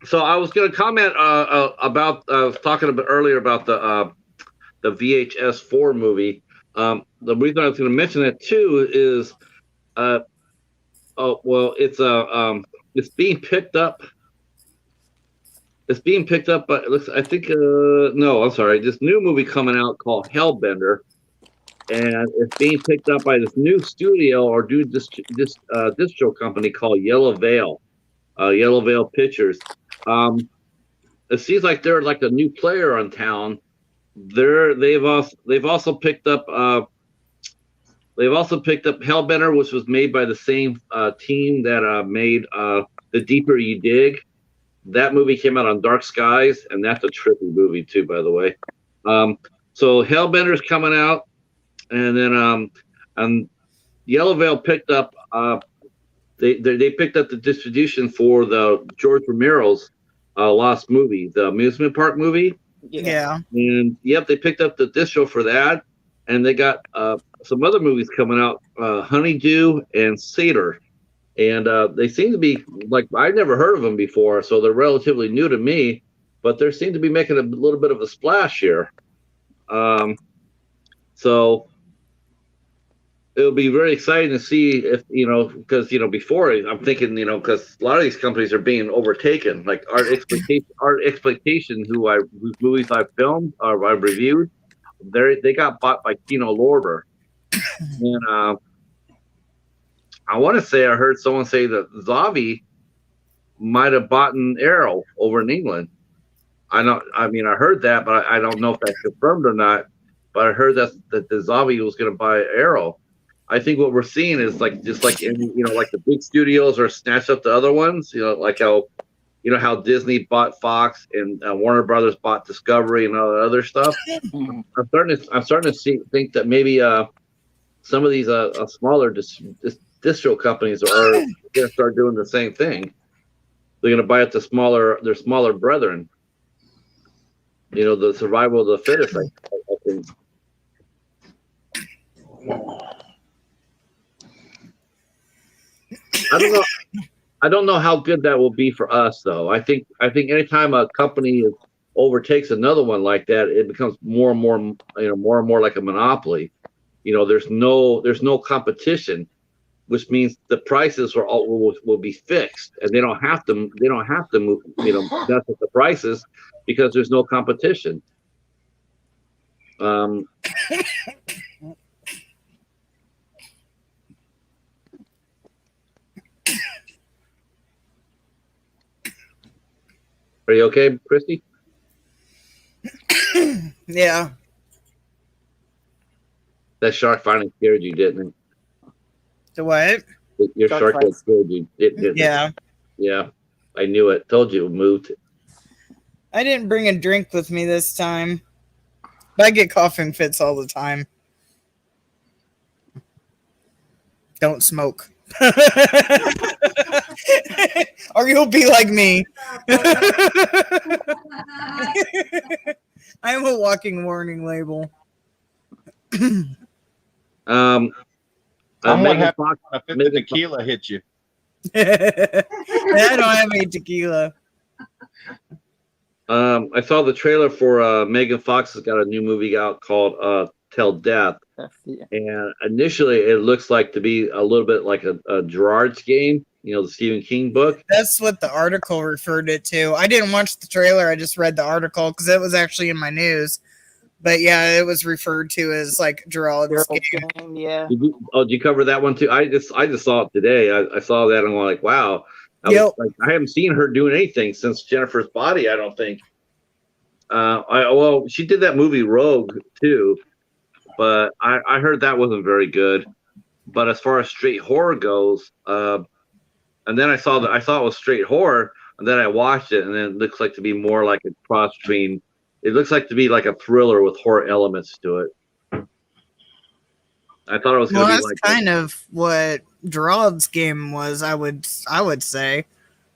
So I was going to comment about I was talking a bit earlier about the VHS 4 movie. The reason I was going to mention that too is, it's being picked up. It's being picked up by I think no, I'm sorry, this new movie coming out called Hellbender, and it's being picked up by this new studio or this distro company called Yellow Veil Pictures. It seems like they're like a new player on town. They've also picked up Hellbender, which was made by the same team that made The Deeper You Dig. That movie came out on Dark Skies, and that's a trippy movie too, by the way. So Hellbender's coming out, and then Yellow Veil picked up they picked up the distribution for the George Romero's Lost movie, the amusement park movie. Yeah. And yep, they picked up the distro for that, and they got some other movies coming out, Honeydew and Satyr, and they seem to be like I'd never heard of them before, so they're relatively new to me, but they seem to be making a little bit of a splash here. So it'll be very exciting to see if because before I'm thinking because a lot of these companies are being overtaken, like Art Exploitation, whose movies I've filmed or I've reviewed, they got bought by Kino Lorber, and I want to say I heard someone say that Zavi might have bought an Arrow over in England. I heard that, but I don't know if that's confirmed or not. But I heard that the Zavi was going to buy Arrow. I think what we're seeing is like like the big studios are snatched up the other ones. Like how Disney bought Fox and Warner Brothers bought Discovery and all that other stuff. I'm starting to think that maybe some of these smaller distro companies are going to start doing the same thing. They're going to buy up their smaller brethren. The survival of the fittest. I think. I don't know how good that will be for us, though. I think anytime a company overtakes another one like that, it becomes more and more like a monopoly. There's no competition, which means the prices will be fixed, and they don't have to move, mess with the prices because there's no competition. Are you okay, Christy? Yeah. That shark finally scared you, didn't it? The what? Your shark that scared you. Yeah. Yeah. I knew it. Told you it moved. I didn't bring a drink with me this time. But I get coughing fits all the time. Don't smoke. Or you'll be like me. I am a walking warning label. What Megan happened Fox, if the Megan tequila hit you? I don't have any tequila. I saw the trailer for Megan Fox has got a new movie out called Till Death. Yeah. And initially, it looks like to be a little bit like a Gerard's Game, the Stephen King book. That's what the article referred it to. I didn't watch the trailer. I just read the article because it was actually in my news. But yeah, it was referred to as like Gerald's Game. Yeah. Did you cover that one too? I just saw it today. I saw that and I'm like, wow. I haven't seen her doing anything since Jennifer's Body. I don't think. She did that movie Rogue too, but I heard that wasn't very good. But as far as straight horror goes, and then I thought it was straight horror, and then I watched it, and then it looks like to be more like a cross between. It looks like to be like a thriller with horror elements to it. I thought it was going to be like kind of what Gerald's Game was. I would say,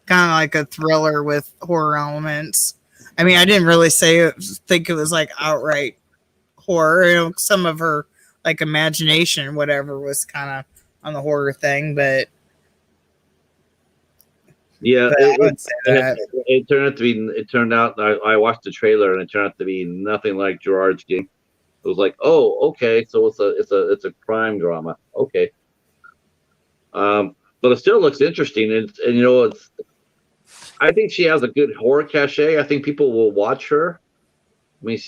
kind of like a thriller with horror elements. I mean, I didn't really think it was like outright horror. Some of her like imagination, whatever, was kind of on the horror thing, but. Yeah, I would say that. It turned out. I watched the trailer and it turned out to be nothing like Gerard's Game. It was like, oh, okay, so it's a crime drama. Okay, but it still looks interesting, and it's. I think she has a good horror cachet. I think people will watch her. I mean,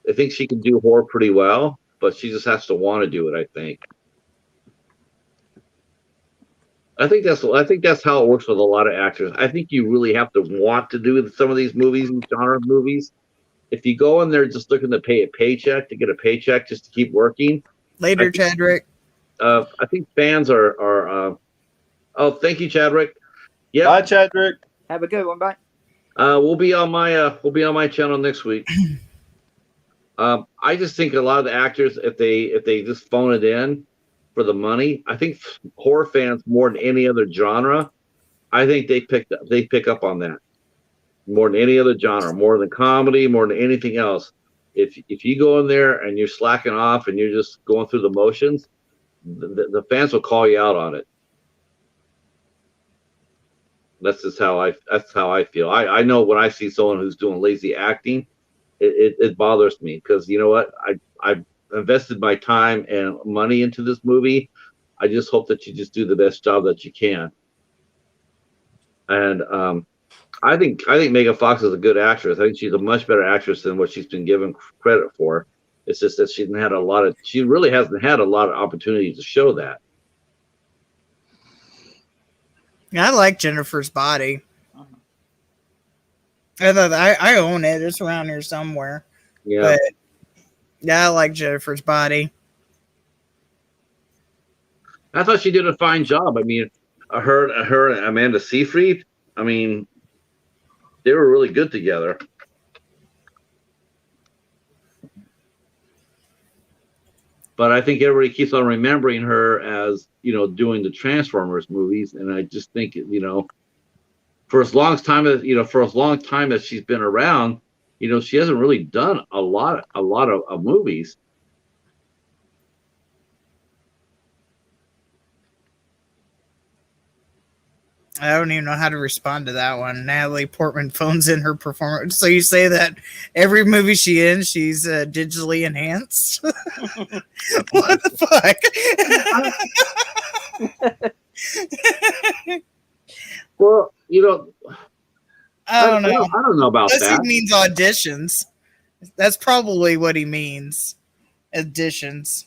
I think she can do horror pretty well, but she just has to want to do it. I think. I think that's how it works with a lot of actors. I think you really have to want to do some of these movies and genre movies. If you go in there just looking to pay a paycheck to get a paycheck just to keep working. Later, Chadwick. I think fans are. Oh, thank you, Chadwick. Yeah. Bye, Chadwick. Have a good one. Bye. We'll be on my channel next week. I just think a lot of the actors, if they just phone it in for the money, I think horror fans more than any other genre, I think they pick up on that more than any other genre, more than comedy, more than anything else. If you go in there and you're slacking off and you're just going through the motions, the fans will call you out on it. That's how I feel. I know when I see someone who's doing lazy acting, it bothers me because you know what? I've invested my time and money into this movie. I just hope that you just do the best job that you can. And I think Megan Fox is a good actress. I think she's a much better actress than what she's been given credit for. It's just that she really hasn't had a lot of opportunities to show that. I like Jennifer's Body. I own it. It's around here somewhere. Yeah. But yeah, I like Jennifer's Body. I thought she did a fine job. I mean, her and Amanda Seyfried, I mean, they were really good together. But I think everybody keeps on remembering her as, doing the Transformers movies. And I just think, for as long time as she's been around, she hasn't really done a lot of movies. I don't even know how to respond to that one. Natalie Portman phones in her performance. So you say that every movie she's in, she's digitally enhanced? What the fuck? Well, I don't know. I don't know about Unless that. he means auditions. That's probably what he means. Auditions.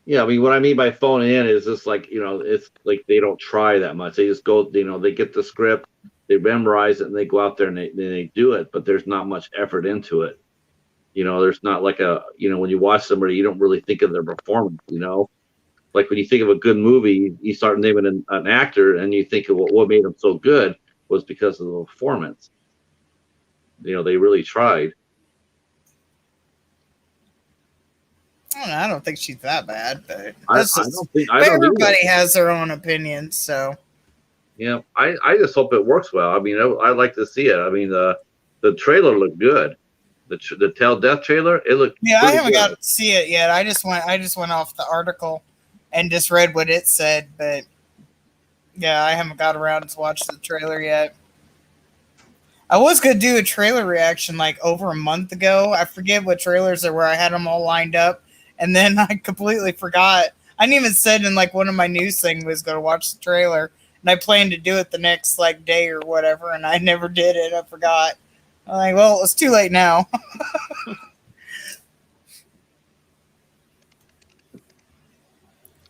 Yeah, I mean, what I mean by phoning in is just like, it's like they don't try that much. They just go, they get the script, they memorize it, and they go out there and they do it. But there's not much effort into it. There's not like when you watch somebody, you don't really think of their performance. Like when you think of a good movie, you start naming an actor, and you think of what made them so good was because of the performance. They really tried. I don't think she's that bad, but everybody has their own opinions. So, yeah, I just hope it works well. I mean, I'd like to see it. I mean, the trailer looked good. The Till Death trailer, it looked. Yeah, I haven't good. got to see it yet. I just went off the article and just read what it said. But Yeah, I haven't got around to watch the trailer yet. I was gonna do a trailer reaction like over a month ago. I forget what trailers there were. I had them all lined up, and then I completely forgot. I didn't even said in like one of my news things was gonna watch the trailer, and I planned to do it the next like day or whatever, and I never did it. I forgot. I'm like, well, it's too late now.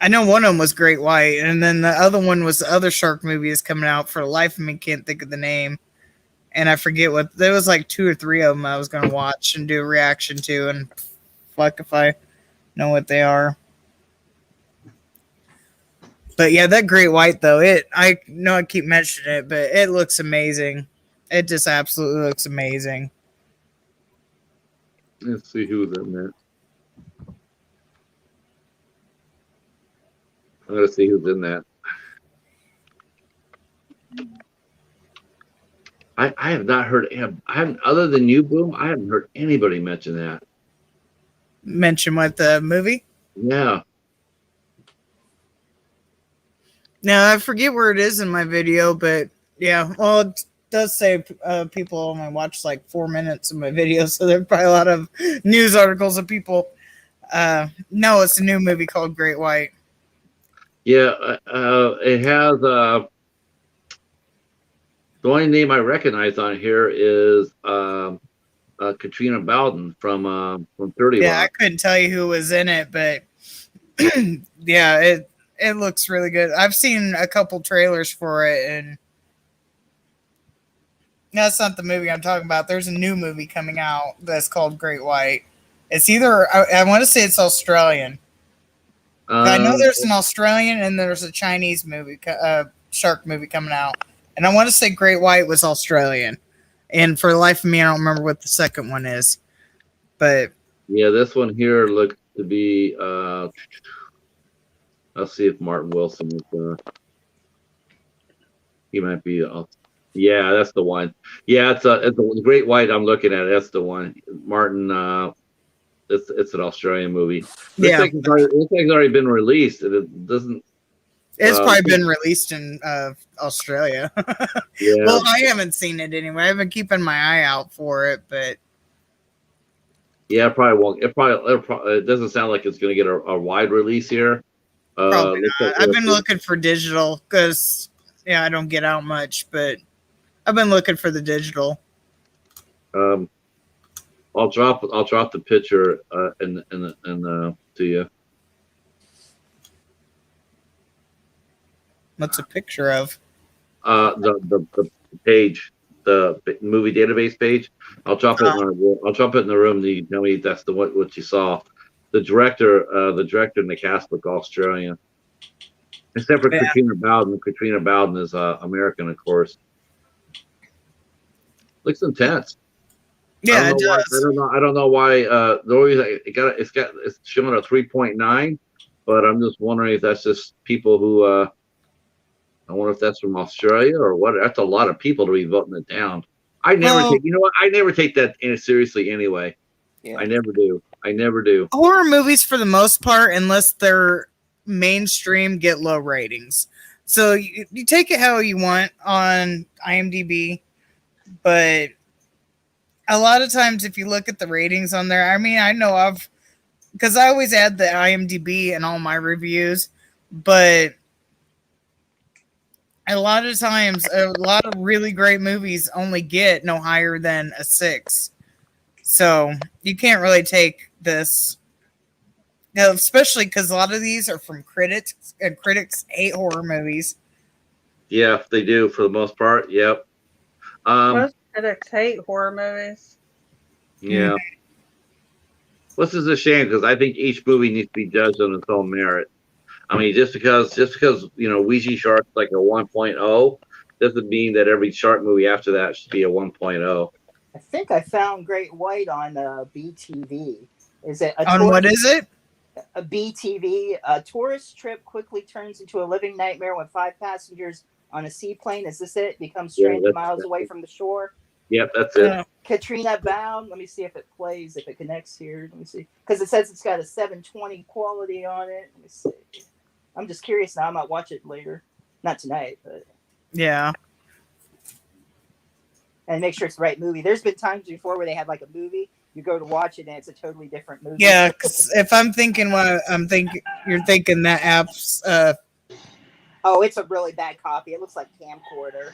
I know one of them was Great White, and then the other one was the other shark movie is coming out. For the life of me, can't think of the name. And I forget what there was like 2 or 3 of them I was going to watch and do a reaction to, and fuck if I know what they are. But yeah, that Great White though, I know I keep mentioning it, but it looks amazing. It just absolutely looks amazing. Let's see who's in there. I'm gonna see who's in that. I have not heard. I haven't, other than you, Boom. I haven't heard anybody mention that. Mention what the movie? Yeah. Now I forget where it is in my video, but yeah, well, it does say people only watch like 4 minutes of my video, so there's probably a lot of news articles of people. No, it's a new movie called Great White. Yeah. It has. The only name I recognize on here is Katrina Bowden from 30 Yeah, I Rock. couldn't tell you who was in it, but yeah, it looks really good. I've seen a couple trailers for it, and that's not the movie I'm talking about. There's a new movie coming out that's called Great White. It's either I want to say it's Australian. I know there's an Australian and there's a Chinese movie, shark movie coming out, and I want to say Great White was Australian. And for the life of me, I don't remember what the second one is, but yeah, this one here looks to be. Let's see if Martin Wilson is. He might be. Yeah, that's the one. Yeah, it's the Great White. I'm looking at. That's the one. Martin. It's an Australian movie. yeah, Looks like it's already been released. It doesn't. it's probably been released in Australia. Yeah. Well, I haven't seen it anyway. I've been keeping my eye out for it, but Yeah, it probably won't. It doesn't sound like it's going to get a wide release here. probably looks not. like I've been looking for digital because yeah, I don't get out much, but I've been looking for the digital. I'll drop the picture to you. What's a picture of? The page, the movie database page. I'll drop it. I'll drop it in the room. You tell me that's what you saw. The director and the cast look Australian, except for Katrina Bowden. Katrina Bowden is American, of course. Looks intense. Yeah, it does. I don't know why. The reason it's showing a 3.9, but I'm just wondering if that's just people who. I wonder if that's from Australia or what. That's a lot of people to be voting it down. I never take that seriously anyway. Yeah. I never do. Horror movies, for the most part, unless they're mainstream, get low ratings. So you take it how you want on IMDb, but a lot of times if you look at the ratings on there, I mean, I know because I always add the IMDb in all my reviews, but a lot of times, a lot of really great movies only get no higher than a 6. So you can't really take this, especially because a lot of these are from critics, and critics hate horror movies. Yeah, they do for the most part. Yep. Most critics hate horror movies. Yeah. This is a shame because I think each movie needs to be judged on its own merit. I mean, just because Ouija Shark's like a 1.0 doesn't mean that every shark movie after that should be a 1.0. I think I found Great White on BTV. Is it on what is it? A BTV. A tourist trip quickly turns into a living nightmare when 5 passengers on a seaplane. Is this it? Becomes stranded miles away from the shore. Yep, that's it. Katrina Bound. Let me see if it plays, if it connects here. Let me see. Because it says it's got a 720 quality on it. Let me see. I'm just curious now. I might watch it later. Not tonight, but Yeah. and make sure it's the right movie. There's been times before where they had like a movie, you go to watch it and it's a totally different movie. Yeah, 'cause if I'm thinking what I'm thinking, you're thinking that app's Oh, it's a really bad copy. It looks like camcorder.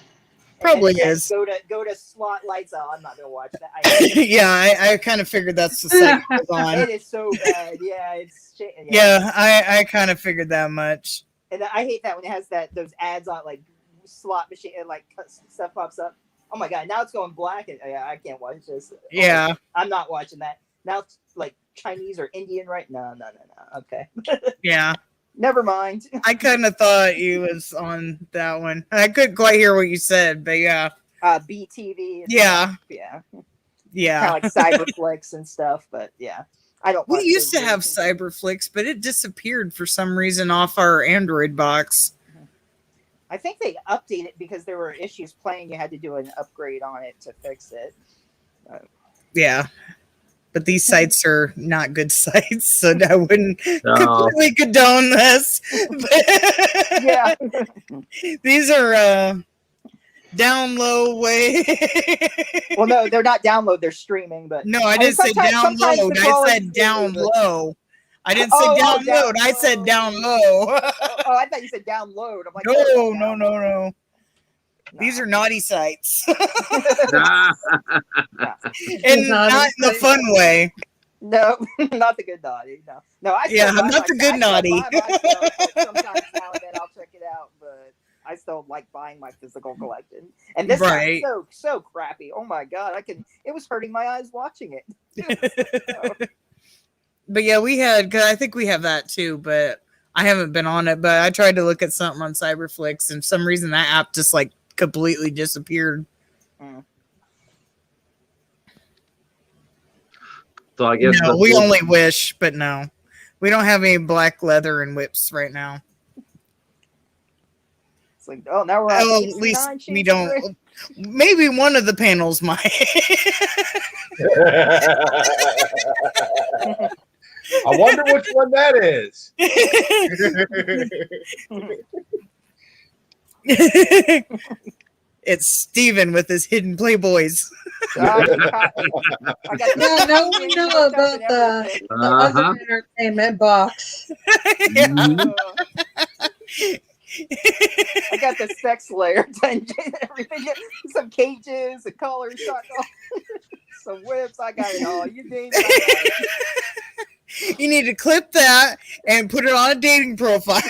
Probably And then it is. says, Go to slot lights. Oh, I'm not gonna watch that. I hate it. yeah, I kind of figured that's the site it was on. It is so bad. Yeah, it's shit. Yeah, I kind of figured that much. And I hate that when it has those ads on like slot machine and like stuff pops up. Oh my god! Now it's going black and I can't watch this. Yeah. I'm not watching that. Now it's like Chinese or Indian, right? No. Okay. Yeah. Never mind. I kind of thought you was on that one. I couldn't quite hear what you said, but yeah. BTV. Yeah. Yeah. Yeah. Kind of like Cyberflix and stuff, but yeah. I don't. We watch used to those have movies. Cyberflix, but it disappeared for some reason off our Android box. I think they updated it because there were issues playing. You had to do an upgrade on it to fix it. Yeah. But these sites are not good sites, so I wouldn't completely condone this. Yeah. These are down low way. Well, no, they're not download. They're streaming. But No, I didn't say sometimes download. the I quality said is down good. low. I didn't say download. I said down low. Oh, I thought you said download. I'm like, No. These are naughty sites. And not in the fun way. No, not the good naughty. No. I'm not the good naughty. Sometimes now and then I'll check it out, but I still like buying my physical collection. And this Right. is so crappy. Oh my god, it was hurting my eyes watching it. But yeah, cause I think we have that too, but I haven't been on it. But I tried to look at something on Cyberflix, and for some reason that app just like completely disappeared. So I guess No, we only wish, but no, we don't have any black leather and whips right now. It's like, oh, now we're on Well, at least 69 we Shades of don't. Grey. Maybe one of the panels might. I wonder which one that is. It's Steven with his hidden Playboys. I got Yeah, now we know about the other entertainment box. Mhm. I got the sex layer dungeon, everything, some cages, a collar shotgun, some whips. I got it all. You name it. You need to clip that and put it on a dating profile.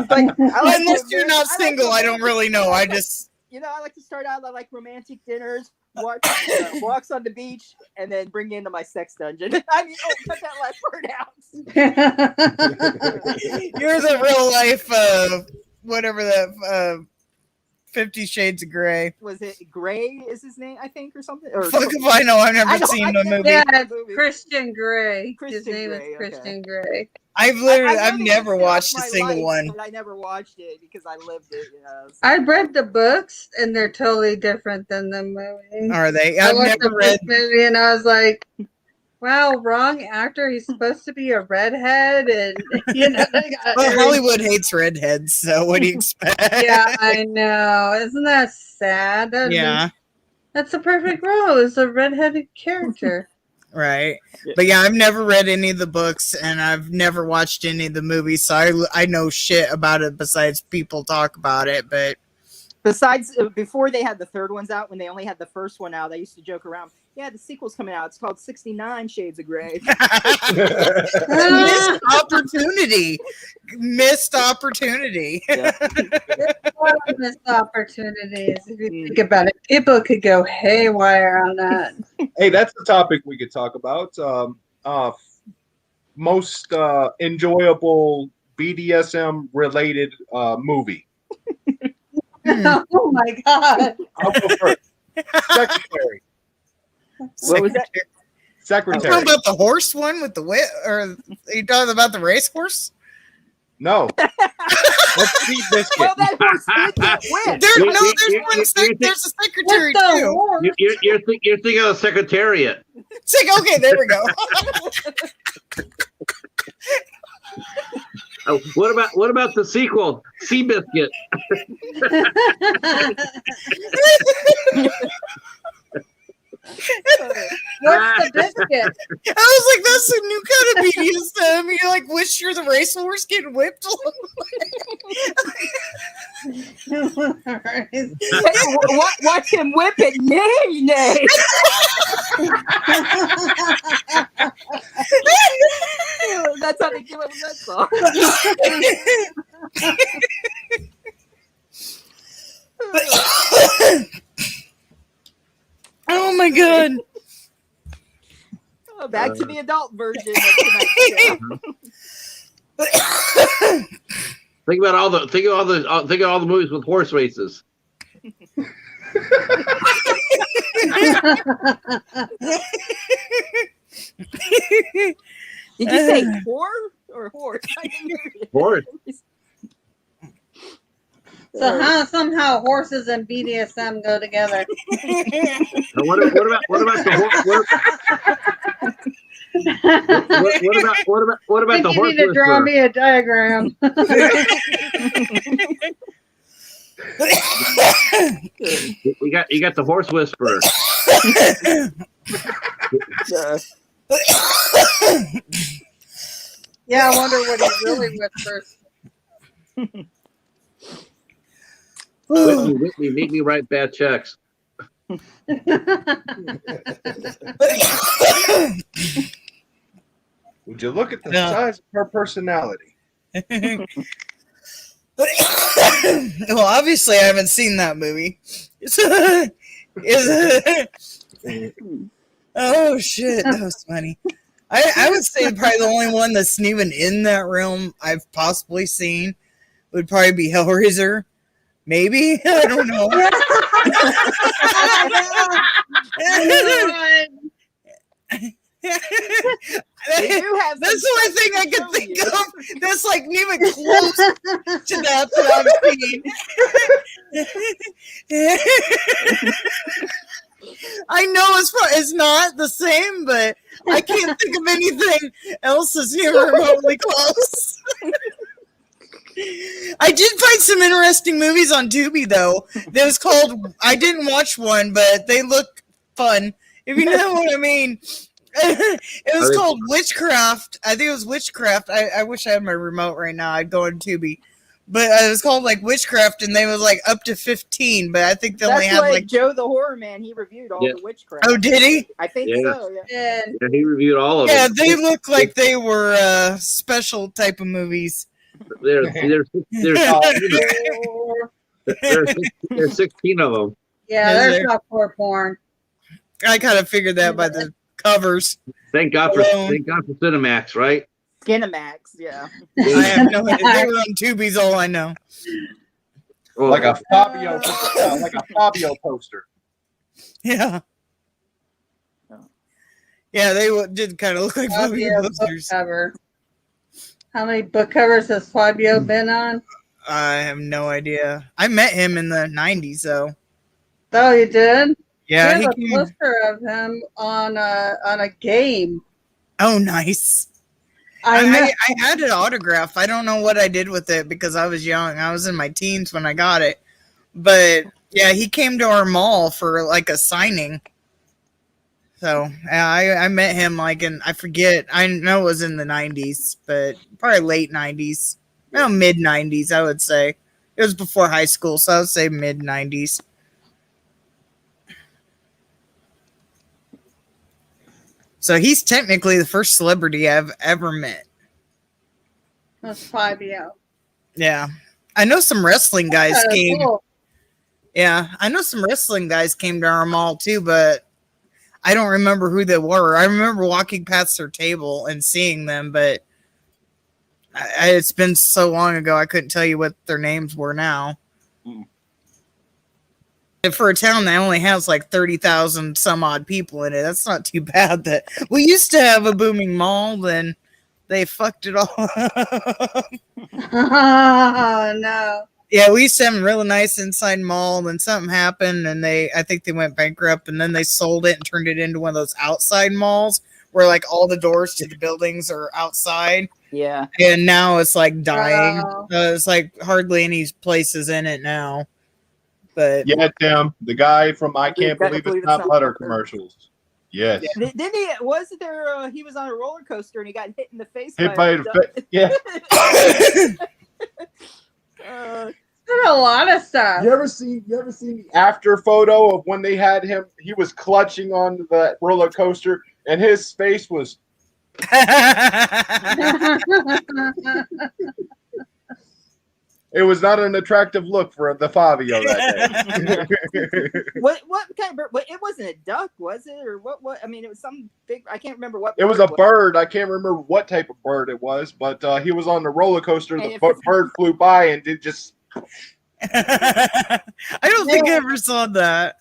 Unless you're not single, I don't really know. I just, I like to start out like romantic dinners, walks on the beach, and then bring into my sex dungeon. I mean, cut that last word out. you're the real life, whatever that, 50 Shades of Grey. Was it Gray? Is his name? I think, or something. Or Fuck if I know. I've never seen the movie. Yeah, it's Christian Grey. His Christian name Grey, is Christian okay. Grey. I've never watched a single one. But I never watched it because I lived it. So. I read the books, and they're totally different than the movie. Are they? I I've watched the never read. first movie, and I was like, "Wow, wrong actor. He's supposed to be a redhead," and Well, Hollywood hates redheads, so what do you expect? Yeah, I know. Isn't that sad? That's the perfect role. Is a redheaded character. Right. But yeah, I've never read any of the books, and I've never watched any of the movies, so I know shit about it besides people talk about it. But Besides, before they had the third ones out, when they only had the first one out, they used to joke around. Yeah, the sequel's coming out. It's called 69 Shades of Grey. missed opportunity. Missed opportunity. Yeah. There's a lot of missed opportunities if you think about it. People could go haywire on that. Hey, that's the topic we could talk about. Most enjoyable BDSM related movie. Oh my god! I'll go first. Secretary. What was that? Are you Secretary. talking about the horse one with the whip, or are you talking about the racehorse? No. Let's beat biscuit. Well, that horse did not win. There's a secretary What the too. horse? You're thinking of the Secretariat. Okay, there we go. What about the sequel? Seabiscuit. What's the biscuit? I was like, that's a new kind of BDSM. You like wish you're the racehorse getting whipped. Watch him whip it. Nay, nay. That's how they came up with that song. Oh my god. Back to the adult version of tonight's show. Think about all the movies with horse races. Did you say whore or horse? Horse. So somehow horses and BDSM go together. What about the horse? What about the You horse need to draw whisperer? me a diagram. You got the horse whisperer. Yeah, I wonder what he really whispers. Whitney, make me write bad checks. Would you look at the No. size of her personality? Well, obviously, I haven't seen that movie. Oh shit, that was funny. I would say probably the only one that's even in that realm I've possibly seen would probably be Hellraiser. Maybe, I don't know. They do have That's the some only thing I stuff can to think show of that's like even close to that I've seen. I know it's not the same, but I can't think of anything else that's even remotely close. I did find some interesting movies on Tubi though. That was called. I didn't watch one, but they look fun. If you know what I mean. It was called Witchcraft. I think it was Witchcraft. I wish I had my remote right now. I'd go on Tubi. But it was called like Witchcraft, and they was like up to 15. But I think they only That's had what like. Joe the Horror Man, he reviewed all Yeah. the witchcraft. Oh, did he? I think Yeah. so, yeah. And Yeah, he reviewed all of Yeah, them. they look like they were special type of movies. There's there's 16 of them. yeah, Is there's there? not for porn. I kind of figured that by the covers. Thank God for Cinemax, right? Skinamax, yeah. I have no idea. They were on Tubi's, all I know. Well, Like a Fabio poster. Yeah. Yeah, they did kind of look like movie Fabio book posters. cover. How many book covers has Fabio been on? I have no idea. I met him in the 90s, though. Oh, you did? Yeah, There's he a came. poster of him on a game. Oh, nice. I met I had an autograph. I don't know what I did with it because I was young. I was in my teens when I got it. But yeah, he came to our mall for like a signing. So I met him like in, I forget. I know it was in the 90s, but probably late 90s. No, mid 90s, I would say. It was before high school, so I would say mid 90s. So he's technically the first celebrity I've ever met. that's Fabio. Yeah. I know some wrestling guys That's came. cool. Yeah, I know some wrestling guys came to our mall too, but I don't remember who they were. I remember walking past their table and seeing them, but it's been so long ago I couldn't tell you what their names were now. And for a town that only has like 30,000 some odd people in it, that's not too bad. That we used to have a booming mall, then they fucked it all up. Oh, no. Yeah, we used to have a really nice inside mall, then something happened, and I think they went bankrupt, and then they sold it and turned it into one of those outside malls where like all the doors to the buildings are outside, Yeah. and now it's like dying. Wow. It's like hardly any places in it now. But Yeah, Tim, the guy from I Can't Gotta Believe Believe It's It's Not Not Butter Butter. commercials. Yes. Didn't he? Wasn't there? He was on a roller coaster and he got hit in the face. Hit by by a the yeah. Did a lot of stuff. You ever seen the after photo of when they had him? He was clutching onto the roller coaster, and his face was. It was not an attractive look for the Fabio that day. what kind of bird? It wasn't a duck, was it? Or what? I mean, it was some big. I can't remember what. It was a bird. I can't remember what type of bird it was, but he was on the roller coaster. And The if it's- bird flew by and did just. I don't think I ever saw that.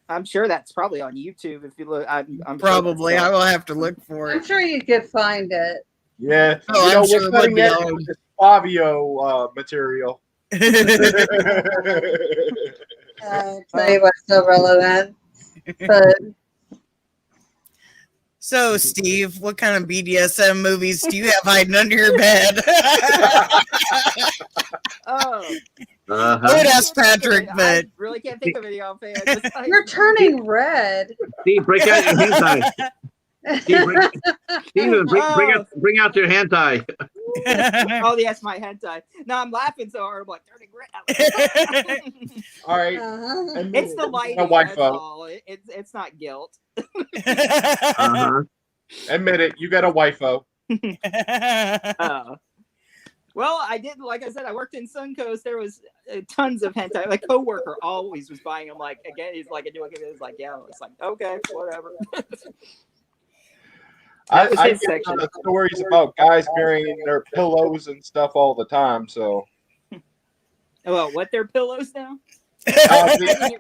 I'm sure that's probably on YouTube. If you look, I'm sure Probably. that's I will have to look for I'm it. sure you could find it. Yeah, Oh, I'm sure we're it cutting would be edge on. with this Fabio material. Tell you what's so relevant. But So, Steve, what kind of BDSM movies do you have hiding under your bed? Oh, I would ask Patrick, I but really can't think of any offhand. you're turning red. Steve, break out your hentai. Steven, bring out your hentai. Oh, yes, my hentai. No, I'm laughing so hard. I'm like turning red. All right. Uh-huh. It's the lighting. A wife That's out. all. It's not guilt. Uh-huh. Admit it. You got a wifo. Well, I did. Like I said, I worked in Suncoast. There was tons of hentai. My coworker always was buying them. Like again, he's like, it's like, yeah. It's like, okay, whatever. I was get his section. stories about guys burying their pillows and stuff all the time. So Well, what their pillows now? the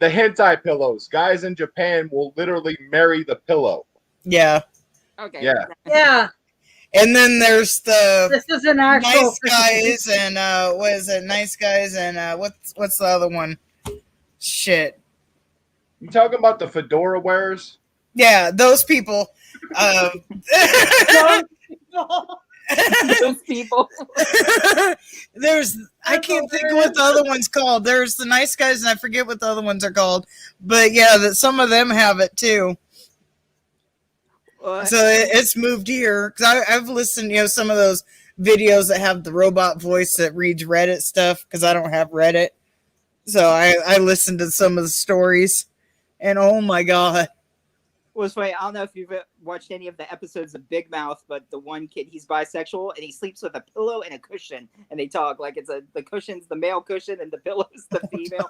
hentai pillows. Guys in Japan will literally marry the pillow. Yeah. Okay. Yeah. Yeah, And then there's the this is an actual. nice guys and what is it? Nice guys and what's the other one? Shit. You talking about the fedora wearers? Yeah, those people. Those people. There's I can't think of what the other one's called. There's the nice guys and I forget what the other ones are called. But yeah, that some of them have it too. So it's moved here because I've listened, some of those videos that have the robot voice that reads Reddit stuff because I don't have Reddit. So I listened to some of the stories, and oh my god, was funny. I don't know if you've watched any of the episodes of Big Mouth, but the one kid, he's bisexual and he sleeps with a pillow and a cushion, and they talk like the cushion's the male cushion and the pillow's the female,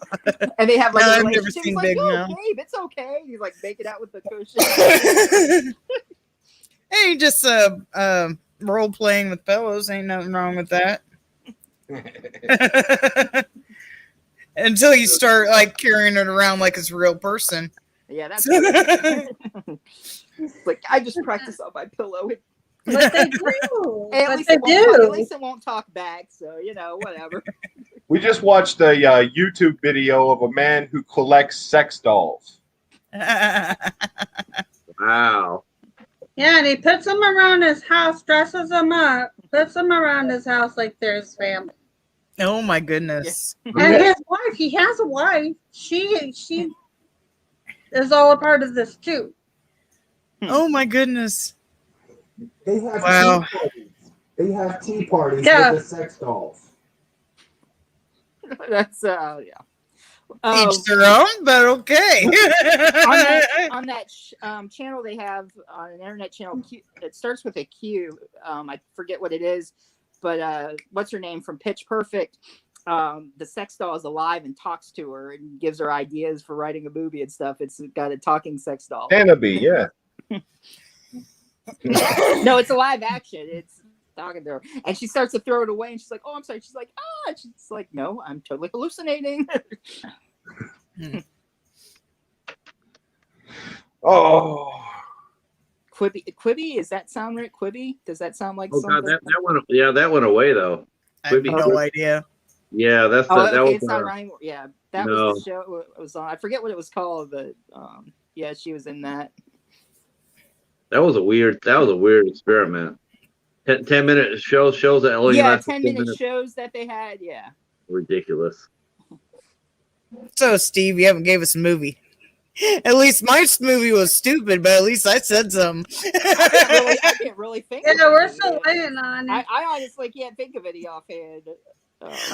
and they have like No, a I've never relationship. seen He's like, Big "Yo, Mouth." babe, it's okay." He's like making out with the cushion. Hey, just role playing with pillows, ain't nothing wrong with that. Until you start like carrying it around like it's a real person. Yeah, that's like I just practice on my pillow. But they do. At But least they it won't talk, at do. least it won't talk back. So whatever. We just watched a YouTube video of a man who collects sex dolls. Wow. Yeah, and he puts them around his house, dresses them up, puts them around his house like they're his family. Oh my goodness. And his wife, he has a wife. She is all a part of this too. Oh my goodness. They have Wow. tea parties. They have tea parties Yeah. with the sex dolls. That's yeah. Each their own, but okay. on that channel they have on an internet channel. It starts with a Q. I forget what it is, but what's her name from Pitch Perfect? The sex doll is alive and talks to her and gives her ideas for writing a movie and stuff. It's got a talking sex doll. Hannah-B, yeah. No, it's a live action. It's talking to her, and she starts to throw it away, and she's like, "Oh, I'm sorry." She's like, "Ah," and she's like, "No, I'm totally hallucinating." Oh. Quibby, does that sound right? Quibby, does that sound like Oh something? god, that went away though. I have no idea. Yeah, that's Oh, that okay, was it's not right anymore. Yeah, that No. was the show it was on. I forget what it was called, but yeah, she was in that. That was a weird experiment. 10-minute shows that only Yeah, lasted 10 10 minute minutes. shows that they had. Yeah. Ridiculous. So, Steve, you haven't gave us a movie. At least my movie was stupid, but at least I said something. I can't really think. Yeah, of we're any. still waiting on you. I honestly can't think of any offhand.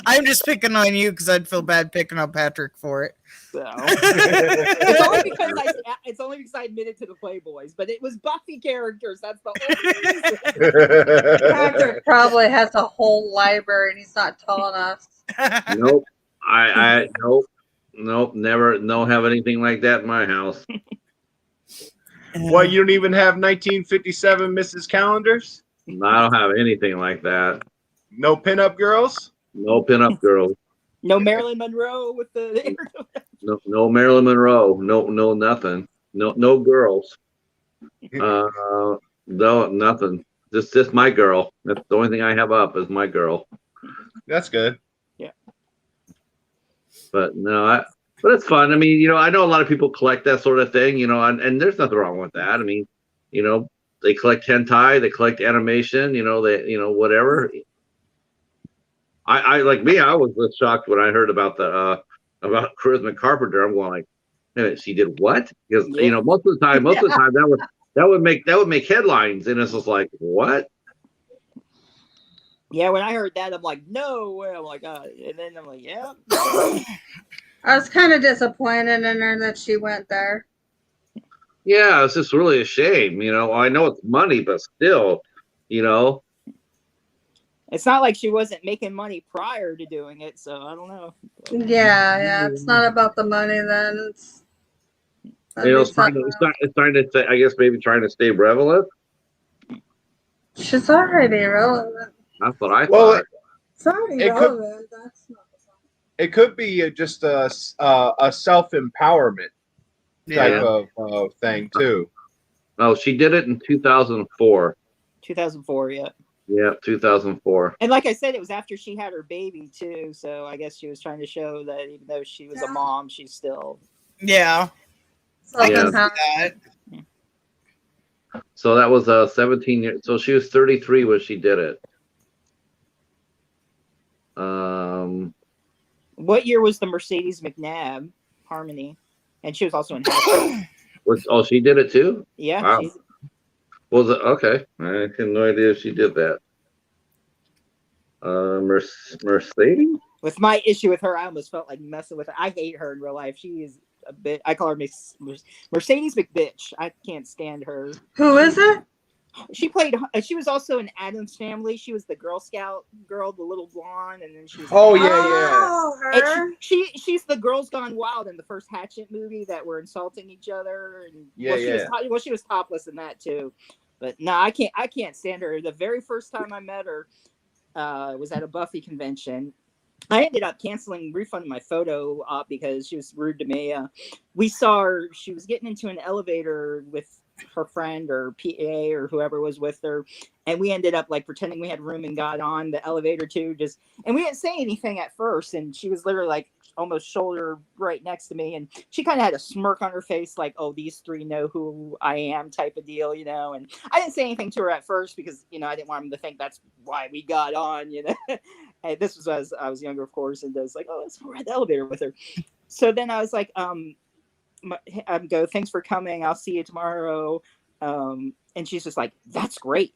I'm just picking on you because I'd feel bad picking on Patrick for it. So it's only because I admitted to the Playboys, but it was Buffy characters. That's the only reason. Patrick probably has a whole library and he's not telling us. Nope. Nope. Never. Don't have anything like that in my house. Well, you don't even have 1957 Mrs. Calendars? I don't have anything like that. No pinup girls? No pinup girls. No Marilyn Monroe with the. No Marilyn Monroe. No nothing. No girls. No nothing. Just my girl. That's the only thing I have up is my girl. That's good. Yeah. But no, but it's fun. I mean, I know a lot of people collect that sort of thing, and there's nothing wrong with that. I mean, they collect hentai, they collect animation, they whatever. I like me, I was just shocked when I heard about about Charisma Carpenter. I'm going like, hey, she did what? Because most of the time that would make headlines, and it's just like, what? Yeah, when I heard that, I'm like, no way. I'm like, and then I'm like, yeah. I was kind of disappointed in her that she went there. Yeah, it's just really a shame. I know it's money, but still, It's not like she wasn't making money prior to doing it, so I don't know. Yeah, it's not about the money then. It's trying to say, I guess maybe trying to stay relevant. She's already relevant. That's what I Well, thought. It's already relevant. That's not the song. It could be just a self-empowerment type of thing, too. Oh, she did it in 2004. 2004, yeah. Yeah, 2004. And like I said, it was after she had her baby, too, so I guess she was trying to show that even though she was a mom, she's still... Yeah. So I can Yeah. see that. So that was 17 years. So she was 33 when she did it. What year was the Mercedes McNabb Harmony? And she was also in she did it too? Yeah. Wow. Was it okay? I had no idea she did that. Mercedes? With my issue with her, I almost felt like messing with her. I hate her in real life. She is a bit. I call her Mercedes McBitch. I can't stand her. Who is it? She played. She was also in Addams Family. She was the Girl Scout girl, the little blonde, and then she was. Oh, yeah. Oh, her. And she's the Girls Gone Wild in the first Hatchet movie that were insulting each other. And she was topless in that too. But no, I can't stand her. The very first time I met her was at a Buffy convention. I ended up refunding my photo op because she was rude to me. We saw her. She was getting into an elevator with her friend or PA or whoever was with her, and we ended up like pretending we had room and got on the elevator too. And we didn't say anything at first, and she was literally like almost shoulder right next to me, and she kind of had a smirk on her face, like, "Oh, these three know who I am," type of deal, And I didn't say anything to her at first because I didn't want them to think that's why we got on, And this was as I was younger, of course, and I was like, "Oh, let's ride the elevator with her." So then I was like, thanks for coming. I'll see you tomorrow. And she's just like, that's great.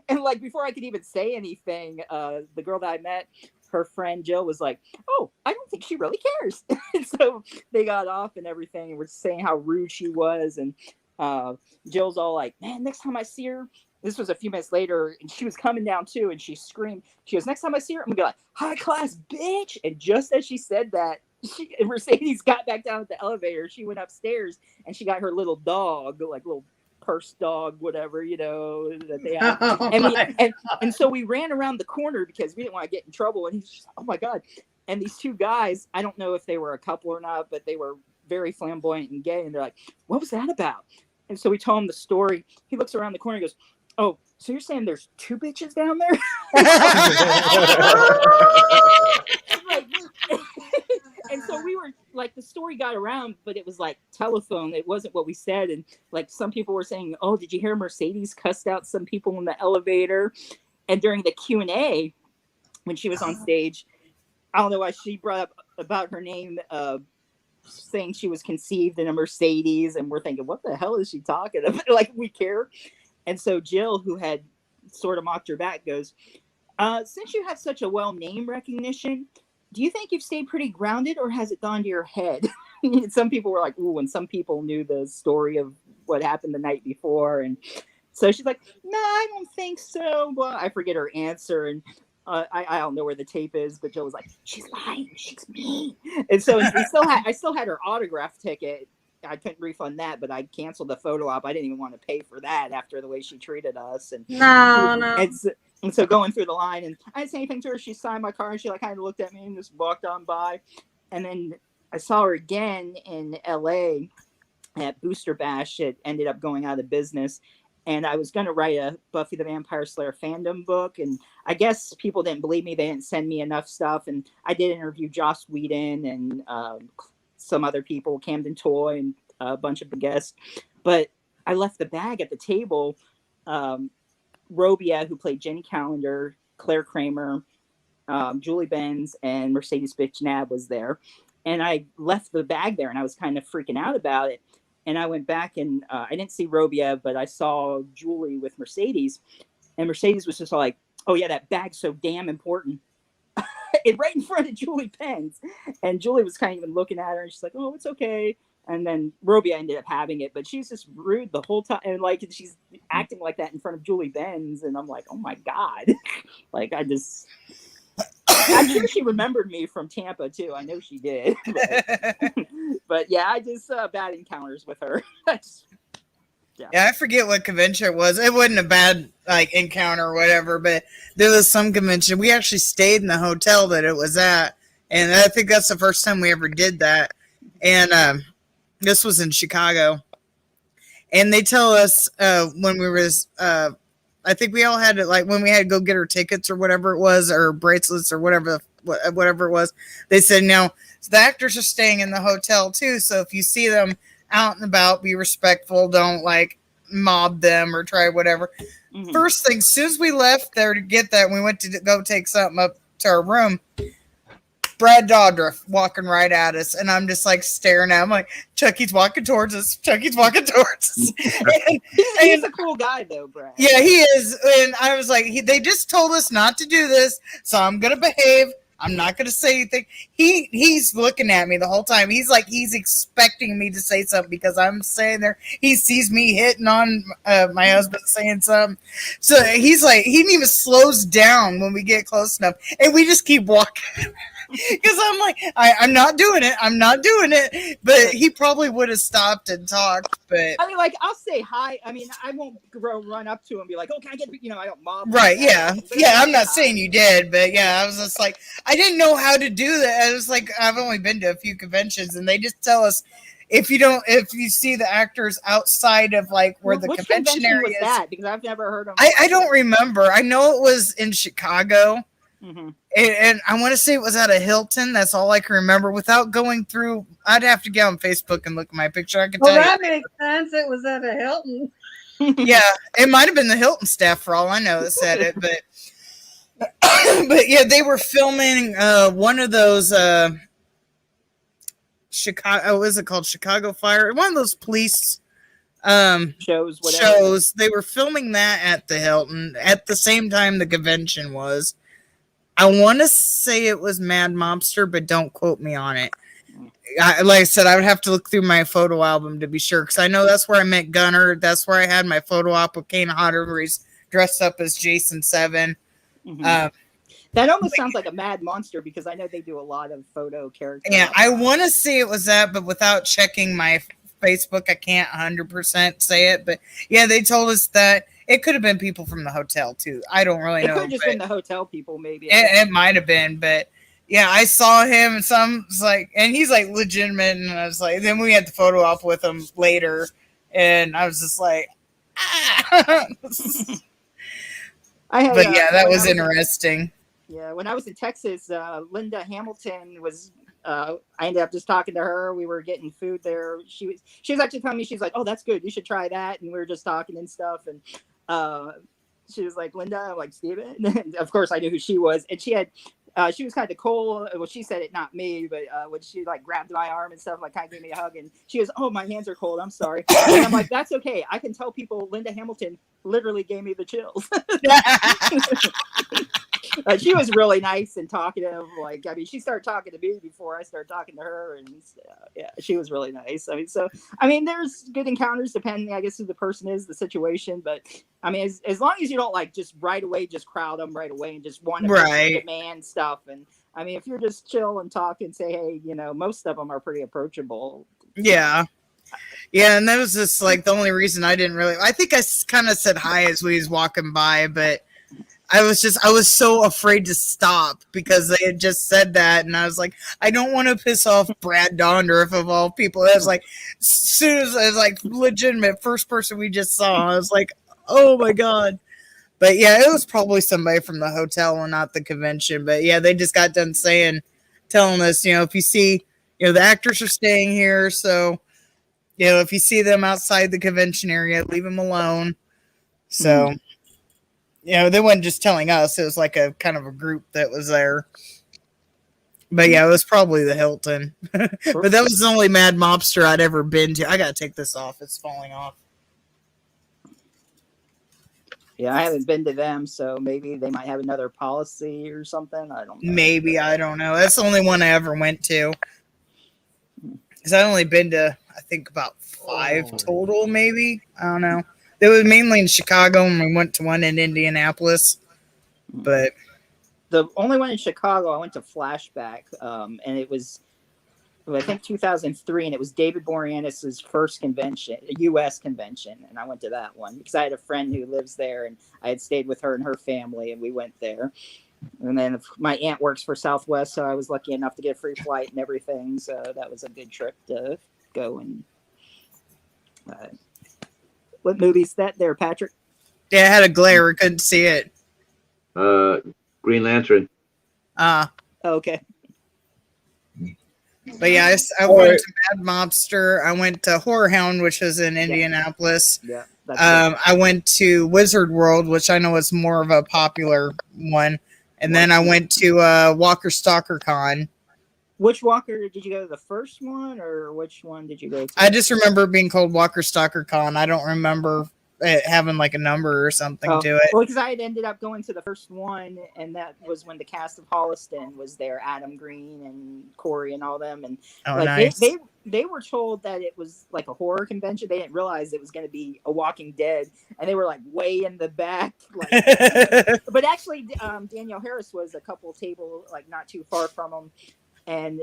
And like, before I could even say anything, the girl that I met, her friend Jill was like, oh, I don't think she really cares. And so they got off and everything, and we're saying how rude she was. And Jill's all like, man, next time I see her, this was a few minutes later, and she was coming down too, and she screamed. She goes, next time I see her, I'm gonna be like, high class bitch. And just as she said that, Mercedes got back down at the elevator. She went upstairs and she got her little dog, like little purse dog, whatever, that they have. And so we ran around the corner because we didn't want to get in trouble. And he's just, oh my God. And these two guys, I don't know if they were a couple or not, but they were very flamboyant and gay. And they're like, what was that about? And so we told him the story. He looks around the corner and goes, oh, so you're saying there's two bitches down there? and so we were like, the story got around, but it was like telephone. It wasn't what we said. And like some people were saying, oh, did you hear Mercedes cussed out some people in the elevator? And during the Q&A, when she was on stage, I don't know why she brought up about her name, saying she was conceived in a Mercedes. And we're thinking, what the hell is she talking about? Like, we care. And so Jill, who had sort of mocked her back, goes, since you have such a well name recognition, do you think you've stayed pretty grounded, or has it gone to your head? Some people were like, ooh, and some people knew the story of what happened the night before. And so she's like, no, I don't think so. Well, I forget her answer. And I don't know where the tape is, but Jill was like, she's lying. She's mean. And so I still had her autograph ticket. I couldn't refund that, but I canceled the photo op. I didn't even want to pay for that after the way she treated us. And No. And so going through the line, and I didn't say anything to her. She signed my card, and she like kind of looked at me and just walked on by. And then I saw her again in LA at Booster Bash. It ended up going out of business. And I was going to write a Buffy the Vampire Slayer fandom book. And I guess people didn't believe me. They didn't send me enough stuff. And I did interview Joss Whedon and some other people, Camden Toy, and a bunch of the guests. But I left the bag at the table. Robia, who played Jenny Calendar, Claire Kramer, Julie Benz, and Mercedes Bitch Nab was there. And I left the bag there, and I was kind of freaking out about it. And I went back, and I didn't see Robia, but I saw Julie with Mercedes. And Mercedes was just like, oh, yeah, that bag's so damn important. And right in front of Julie Benz. And Julie was kind of even looking at her, and she's like, oh, it's okay. And then Robia ended up having it, but she's just rude the whole time. And like, she's acting like that in front of Julie Benz. And I'm like, oh my God. Like, I'm sure she remembered me from Tampa too. I know she did. But yeah, I just, bad encounters with her. Yeah, I forget what convention it was. It wasn't a bad like encounter or whatever, but there was some convention. We actually stayed in the hotel that it was at. And I think that's the first time we ever did that. And, this was in Chicago, and they tell us when we was, I think we all had to, like, when we had to go get our tickets or whatever it was, or bracelets or whatever it was. They said, no, the actors are staying in the hotel too. So if you see them out and about, be respectful. Don't like mob them or try whatever. Mm-hmm. First thing, as soon as we left there to get that, we went to go take something up to our room. Brad Doddruff walking right at us, and I'm just like staring at him, like, Chucky's walking towards us. Chucky's walking towards us. He's a cool guy, though, Brad. Yeah, he is. And I was like, they just told us not to do this, so I'm gonna behave. I'm not gonna say anything. He's looking at me the whole time. He's like, he's expecting me to say something because I'm saying there. He sees me hitting on my husband saying something, so he's like, he even slows down when we get close enough, and we just keep walking. Because I'm like, I'm not doing it. I'm not doing it. But he probably would have stopped and talked. But I mean, like, I'll say hi. I mean, I won't run up to him and be like, oh, can I get, I don't mob. Right, yeah. Yeah, I'm not saying you did. But yeah, I was just like, I didn't know how to do that. I was like, I've only been to a few conventions, and they just tell us, if you see the actors outside of like where the convention area is. That? Because I've never heard of I don't remember. I know it was in Chicago. Mm-hmm. And I want to say it was at a Hilton. That's all I can remember. Without going through, I'd have to get on Facebook and look at my picture. I could tell that makes sense. It was at a Hilton. Yeah, it might have been the Hilton staff for all I know that said it. But yeah, they were filming one of those Chicago. What is it called? Chicago Fire. One of those police shows. They were filming that at the Hilton at the same time the convention was. I want to say it was Mad Mobster, but don't quote me on it. Like I said, I would have to look through my photo album to be sure, because I know that's where I met Gunner. That's where I had my photo op with Kane Hodder, where he's dressed up as Jason 7. Mm-hmm. That almost sounds like a Mad Monster, because I know they do a lot of photo characters. Yeah, I want to say it was that, but without checking my Facebook, I can't 100% say it. But yeah, they told us that. It could have been people from the hotel too. I don't really know. It could have just been the hotel people, maybe. It might have been, but yeah, I saw him, and some's like, and he's like legitimate, and I was like, then we had the photo op with him later, and I was just like, ah. But yeah, that was interesting. Yeah, when I was in Texas, Linda Hamilton was I ended up just talking to her. We were getting food there. She was actually telling me, she's like, "Oh, that's good. You should try that." And we were just talking and stuff. And she was like, "Linda," I'm like, "Steven." And of course, I knew who she was. And she was kind of cool. Well, she said it, not me, but when she like grabbed my arm and stuff, like kind of gave me a hug, and she goes, "Oh, my hands are cold. I'm sorry." And I'm like, "That's okay. I can tell people Linda Hamilton literally gave me the chills." She was really nice and talkative. Like, I mean, she started talking to me before I started talking to her, and yeah, she was really nice. I mean, there's good encounters depending, I guess, who the person is, the situation. But I mean, as long as you don't like just right away, just crowd them right away and just want to demand stuff. And I mean, if you're just chill and talk and say, hey, most of them are pretty approachable. Yeah. Yeah, and that was just like the only reason I didn't really. I think I kind of said hi as we was walking by, but I was so afraid to stop because they had just said that, and I was like, I don't want to piss off Brad Dondorf of all people. It was like, as soon as I was like, legitimate first person we just saw, I was like, oh my god. But yeah, it was probably somebody from the hotel and not the convention. But yeah, they just got done telling us, if you see, the actors are staying here, so if you see them outside the convention area, leave them alone. So. They weren't just telling us. It was like a kind of a group that was there. But yeah, it was probably the Hilton. But that was the only Mad Mobster I'd ever been to. I got to take this off. It's falling off. Yeah, I haven't been to them, so maybe they might have another policy or something. I don't know. Maybe, I don't know. That's the only one I ever went to. Because I've only been to, I think, about 5 total, maybe. I don't know. It was mainly in Chicago, and we went to one in Indianapolis. But the only one in Chicago, I went to Flashback, and it was, I think, 2003, and it was David Boreanaz's first convention, a U.S. convention, and I went to that one because I had a friend who lives there, and I had stayed with her and her family, and we went there. And then my aunt works for Southwest, so I was lucky enough to get a free flight and everything, so that was a good trip to go and... What movie's that there, Patrick? Yeah, it had a glare. I couldn't see it. Green Lantern. Okay. But yeah, I went to Mad Mobster. I went to Horror Hound, which is in Indianapolis. Yeah. I went to Wizard World, which I know is more of a popular one. And then I went to Walker Stalker Con. Which Walker did you go to? The first one, or which one did you go to? I just remember it being called Walker Stalker Con. I don't remember it having like a number or something to it. Well, because I had ended up going to the first one, and that was when the cast of Holliston was there, Adam Green and Corey and all them, and nice. They were told that it was like a horror convention. They didn't realize it was going to be a Walking Dead, and they were like way in the back. But actually, Danielle Harris was a couple table like not too far from them. And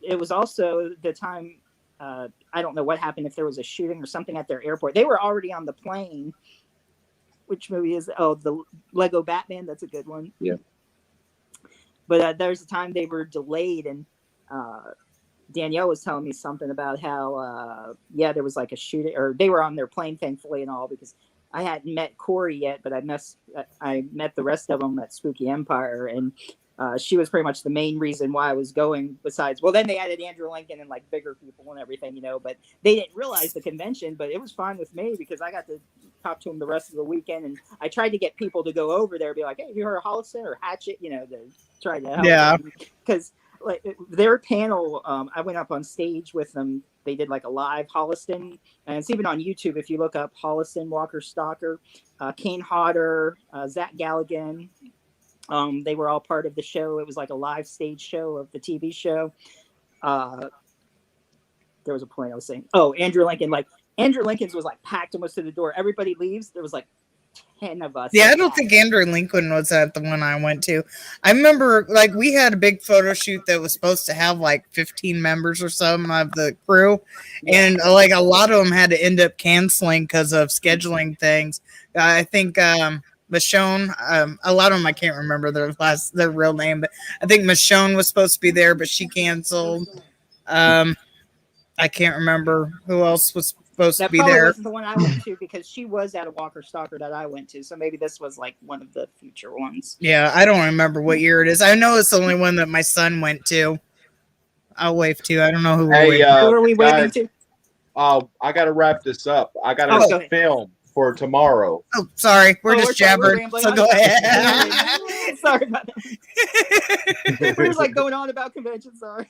it was also the time, I don't know what happened, if there was a shooting or something at their airport. They were already on the plane. Which movie is the Lego Batman? That's a good one. Yeah. But there's a time they were delayed, and Danielle was telling me something about how, there was like a shooting, or they were on their plane, thankfully, and all, because I hadn't met Corey yet, but I met the rest of them at Spooky Empire, and she was pretty much the main reason why I was going, besides, well, then they added Andrew Lincoln and like bigger people and everything, but they didn't realize the convention, but it was fine with me because I got to talk to them the rest of the weekend. And I tried to get people to go over there, be like, hey, have you heard of Holliston or Hatchet? To try to help. Yeah. Because like their panel, I went up on stage with them. They did like a live Holliston, and it's even on YouTube. If you look up Holliston Walker Stalker, Kane Hodder, Zach Galligan, they were all part of the show. It was like a live stage show of the TV show. There was a point I was saying. Oh, Andrew Lincoln. Like Andrew Lincoln's was like packed almost to the door. Everybody leaves. There was like 10 of us. Yeah, I don't think Andrew Lincoln was at the one I went to. I remember like we had a big photo shoot that was supposed to have like 15 members or something of the crew. Yeah. And like a lot of them had to end up canceling because of scheduling things. I think Michonne, a lot of them I can't remember their real name, but I think Michonne was supposed to be there, but she canceled. I can't remember who else was supposed to be there. That wasn't the one I went to because she was at a Walker Stalker that I went to, so maybe this was like one of the future ones. Yeah, I don't remember what year it is. I know it's the only one that my son went to. I'll wave too. I don't know who we're Hey, waving. Who are we waving guys, to? I got to wrap this up. I got Oh, go to ahead. film for tomorrow. Oh, sorry. We're just sorry, we're jabbering. rambling. So go ahead. Sorry about that. We're just like going on about conventions. Sorry.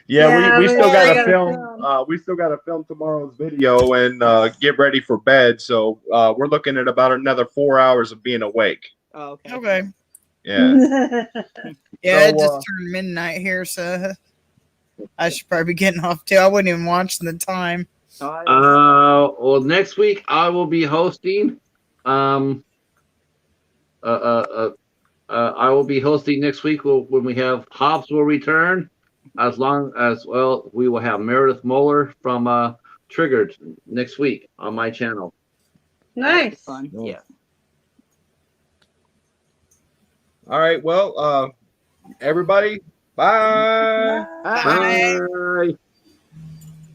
Yeah, we we still got to gotta film. film. We still got to film tomorrow's video and get ready for bed. So we're looking at about another 4 hours of being awake. Oh, okay. Okay. Yeah. Yeah, it So, just turned midnight here, so I should probably be getting off too. I wasn't even watching the time. Well, next week I will be hosting. I will be hosting next week when we have Hobbs will return, as long as well we will have Meredith Moeller from Triggered next week on my channel. Nice. Fun. Yeah. all right. Well, everybody, bye. Bye. Bye.